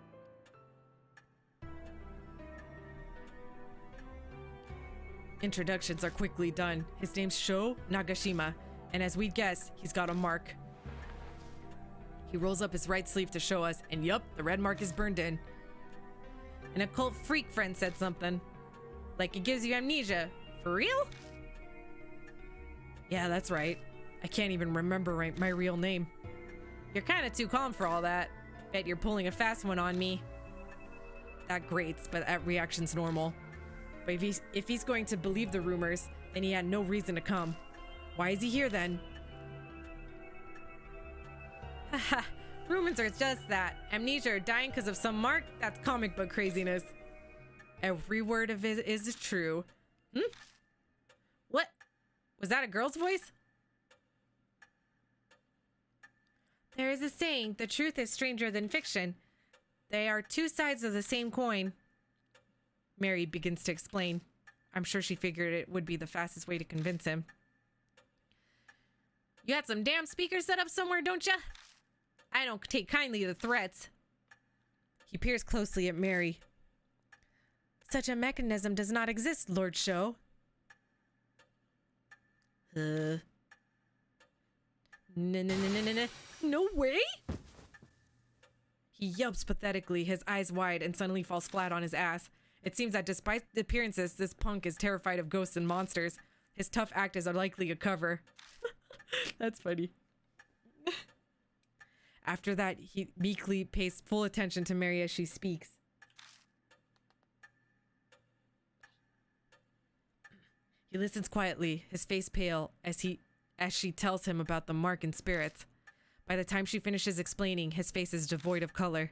Introductions are quickly done. His name's Sho Nagashima, and as we'd guess, he's got a mark. He rolls up his right sleeve to show us, and yup, the red mark is burned in. An occult freak friend said something. Like it gives you amnesia. For real? Yeah, that's right. I can't even remember my real name. You're kind of too calm for all that. Bet you're pulling a fast one on me. That grates, but that reaction's normal. But if he's going to believe the rumors, then he had no reason to come. Why is he here then? Haha, rumors are just that. Amnesia or dying because of some mark? That's comic book craziness. Every word of it is true. What? Was that a girl's voice? There is a saying, the truth is stranger than fiction. They are two sides of the same coin. Mary begins to explain. I'm sure she figured it would be the fastest way to convince him. You got some damn speakers set up somewhere, don't ya? I don't take kindly to threats. He peers closely at Mary. Such a mechanism does not exist, Lord Sho. No way? He yelps pathetically, his eyes wide, and suddenly falls flat on his ass. It seems that despite the appearances, this punk is terrified of ghosts and monsters. His tough act is likely a cover. That's funny. After that, he meekly pays full attention to Mary as she speaks. He listens quietly, his face pale, as she tells him about the mark and spirits. By the time she finishes explaining, his face is devoid of color.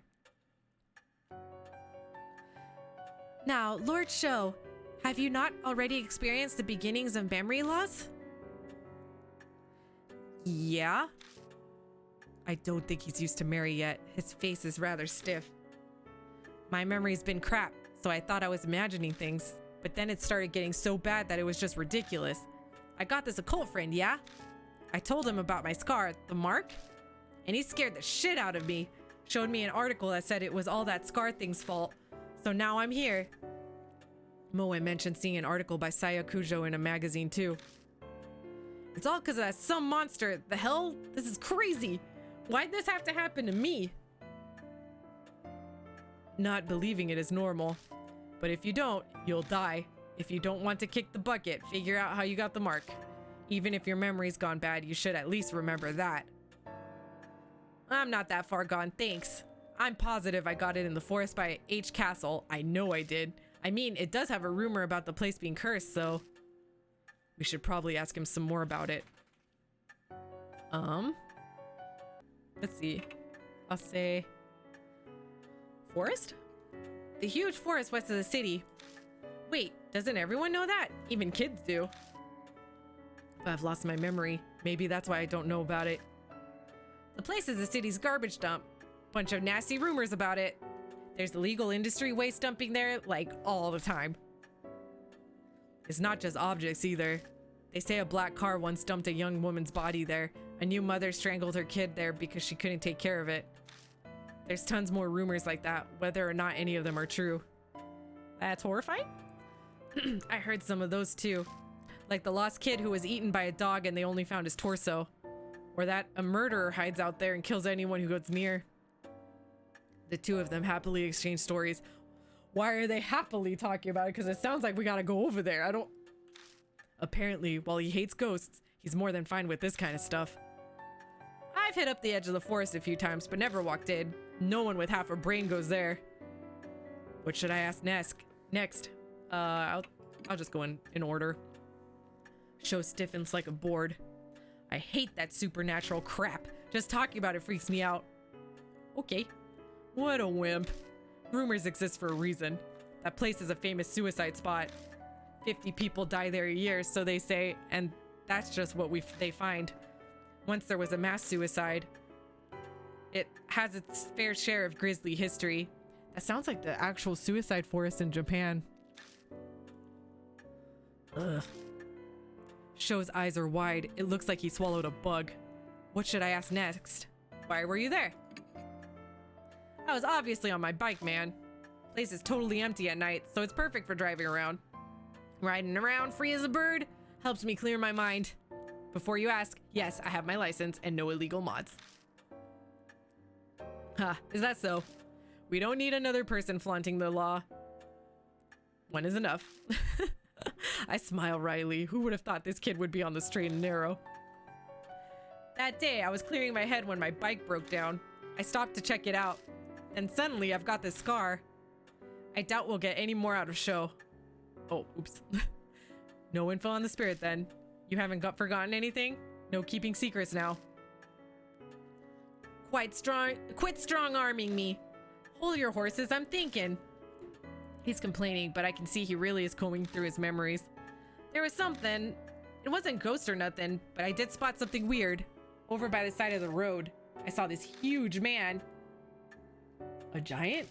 Now, Lord Sho, have you not already experienced the beginnings of memory loss? Yeah. I don't think he's used to Mary yet. His face is rather stiff. My memory's been crap, so I thought I was imagining things. But then it started getting so bad that it was just ridiculous. I got this occult friend, yeah? I told him about my scar, the mark, and he scared the shit out of me. Showed me an article that said it was all that scar thing's fault. So now I'm here. Moe mentioned seeing an article by Saya Kujo in a magazine too. It's all because of that some monster. The hell? This is crazy. Why'd this have to happen to me? Not believing it is normal. But if you don't, you'll die. If you don't want to kick the bucket, figure out how you got the mark. Even if your memory's gone bad, you should at least remember that. I'm not that far gone, thanks. I'm positive I got it in the forest by H Castle. I know I did. I mean, it does have a rumor about the place being cursed, so we should probably ask him some more about it. Let's see. I'll say forest? The huge forest west of the city. Wait, doesn't everyone know that? Even kids do. But I've lost my memory. Maybe that's why I don't know about it. The place is the city's garbage dump. Bunch of nasty rumors about it. There's illegal industry waste dumping there, like, all the time. It's not just objects either. They say a black car once dumped a young woman's body there. A new mother strangled her kid there because she couldn't take care of it. There's tons more rumors like that, whether or not any of them are true. That's horrifying? I heard some of those too. Like the lost kid who was eaten by a dog and they only found his torso. Or that a murderer hides out there and kills anyone who goes near. The two of them happily exchange stories. Why are they happily talking about it? Because it sounds like we gotta go over there. I don't... Apparently, while he hates ghosts, he's more than fine with this kind of stuff. I've hit up the edge of the forest a few times, but never walked in. No one with half a brain goes there. What should I ask next? I'll just go in order. Sho stiffens like a board. I hate that supernatural crap. Just talking about it freaks me out. Okay. What a wimp. Rumors exist for a reason. That place is a famous suicide spot. 50 people die there a year, so they say, and that's just what they find. Once there was a mass suicide. It has its fair share of grisly history. That sounds like the actual suicide forest in Japan. Ugh. Sho's eyes are wide. It looks like he swallowed a bug. What should I ask next? Why were you there? I was obviously on my bike, man. Place is totally empty at night, so it's perfect for driving around. Riding around free as a bird helps me clear my mind. Before you ask, yes, I have my license and no illegal mods. Huh, is that so? We don't need another person flaunting the law. One is enough. I smile wryly. Who would have thought this kid would be on the straight and narrow? That day, I was clearing my head when my bike broke down. I stopped to check it out. And suddenly, I've got this scar. I doubt we'll get any more out of Sho. Oh, oops. No info on the spirit then. You haven't forgotten anything? No keeping secrets now. Quit strong-arming me. Hold your horses, I'm thinking. He's complaining, but I can see he really is combing through his memories. There was something. It wasn't ghost or nothing, but I did spot something weird. Over by the side of the road, I saw this huge man. A giant?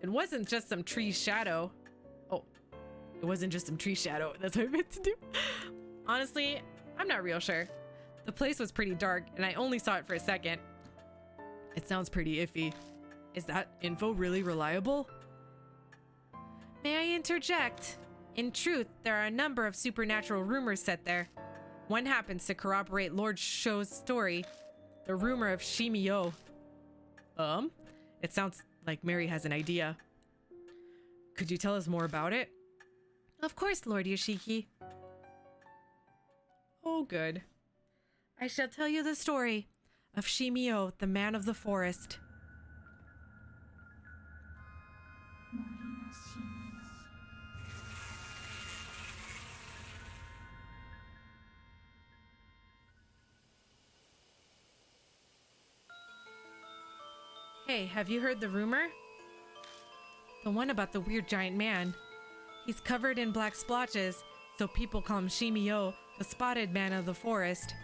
It wasn't just some tree's shadow. Oh, It wasn't just some tree shadow. That's what I meant to do. Honestly, I'm not real sure. The place was pretty dark, and I only saw it for a second. It sounds pretty iffy. Is that info really reliable? May I interject? In truth, there are a number of supernatural rumors set there. One happens to corroborate Lord Shou's story, the rumor of Shimio. It sounds like Mary has an idea. Could you tell us more about it? Of course, Lord Yoshiki. Oh, good. I shall tell you the story of Shimio, the man of the forest. Hey, have you heard the rumor? The one about the weird giant man. He's covered in black splotches, so people call him Shimio, the spotted man of the forest.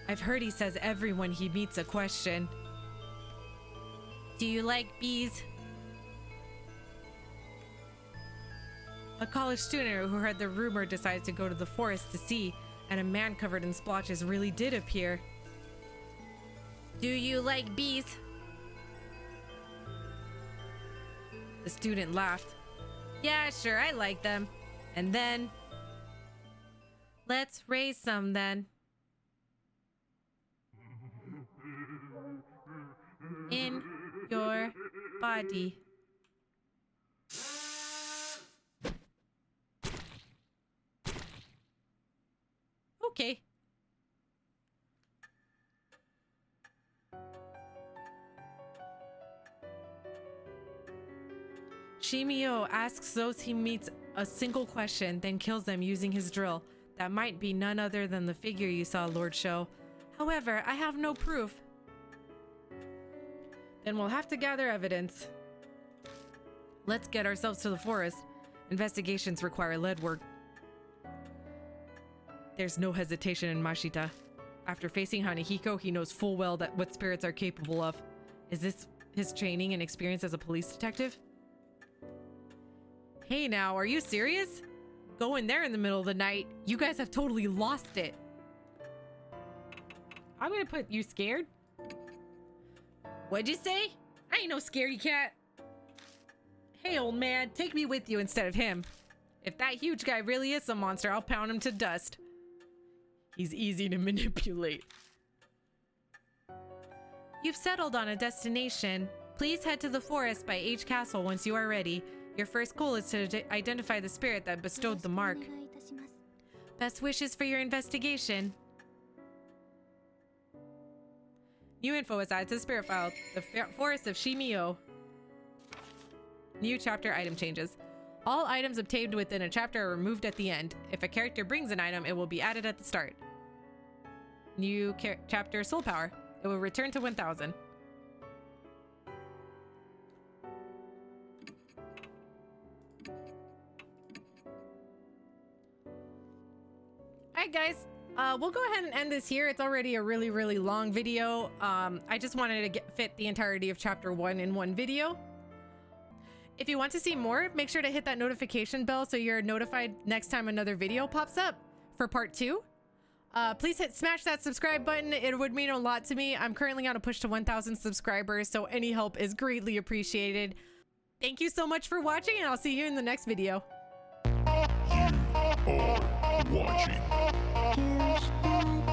I've heard he says everyone he meets a question. Do you like bees? A college student who heard the rumor decided to go to the forest to see, and a man covered in splotches really did appear. Do you like bees? The student laughed. Yeah, sure, I like them. And then... let's raise some then. In your body. Okay. Shimio asks those he meets a single question, then kills them using his drill. That might be none other than the figure you saw, Lord Shou. However, I have no proof. Then we'll have to gather evidence. Let's get ourselves to the forest. Investigations require lead work. There's no hesitation in Mashita. After facing Hanehiko, he knows full well that what spirits are capable of. Is this his training and experience as a police detective? Hey now, are you serious? Go in there in the middle of the night. You guys have totally lost it. I'm gonna put you scared. What'd you say? I ain't no scaredy cat. Hey old man, take me with you instead of him. If that huge guy really is a monster, I'll pound him to dust. He's easy to manipulate. You've settled on a destination. Please head to the forest by H Castle once you are ready. Your first goal is to identify the spirit that bestowed the mark. Best wishes for your investigation. New info is added to the spirit file. The Forest of Shimio. New chapter item changes. All items obtained within a chapter are removed at the end. If a character brings an item, it will be added at the start. New chapter soul power. It will return to 1000. Alright guys, we'll go ahead and end this here. It's already a really long video. I just wanted to fit the entirety of chapter 1 in one video. If you want to see more, make sure to hit that notification bell so you're notified next time another video pops up for part 2. Please smash that subscribe button. It would mean a lot to me. I'm currently on a push to 1,000 subscribers, so any help is greatly appreciated. Thank you so much for watching, and I'll see you in the next video. You are watching Killshot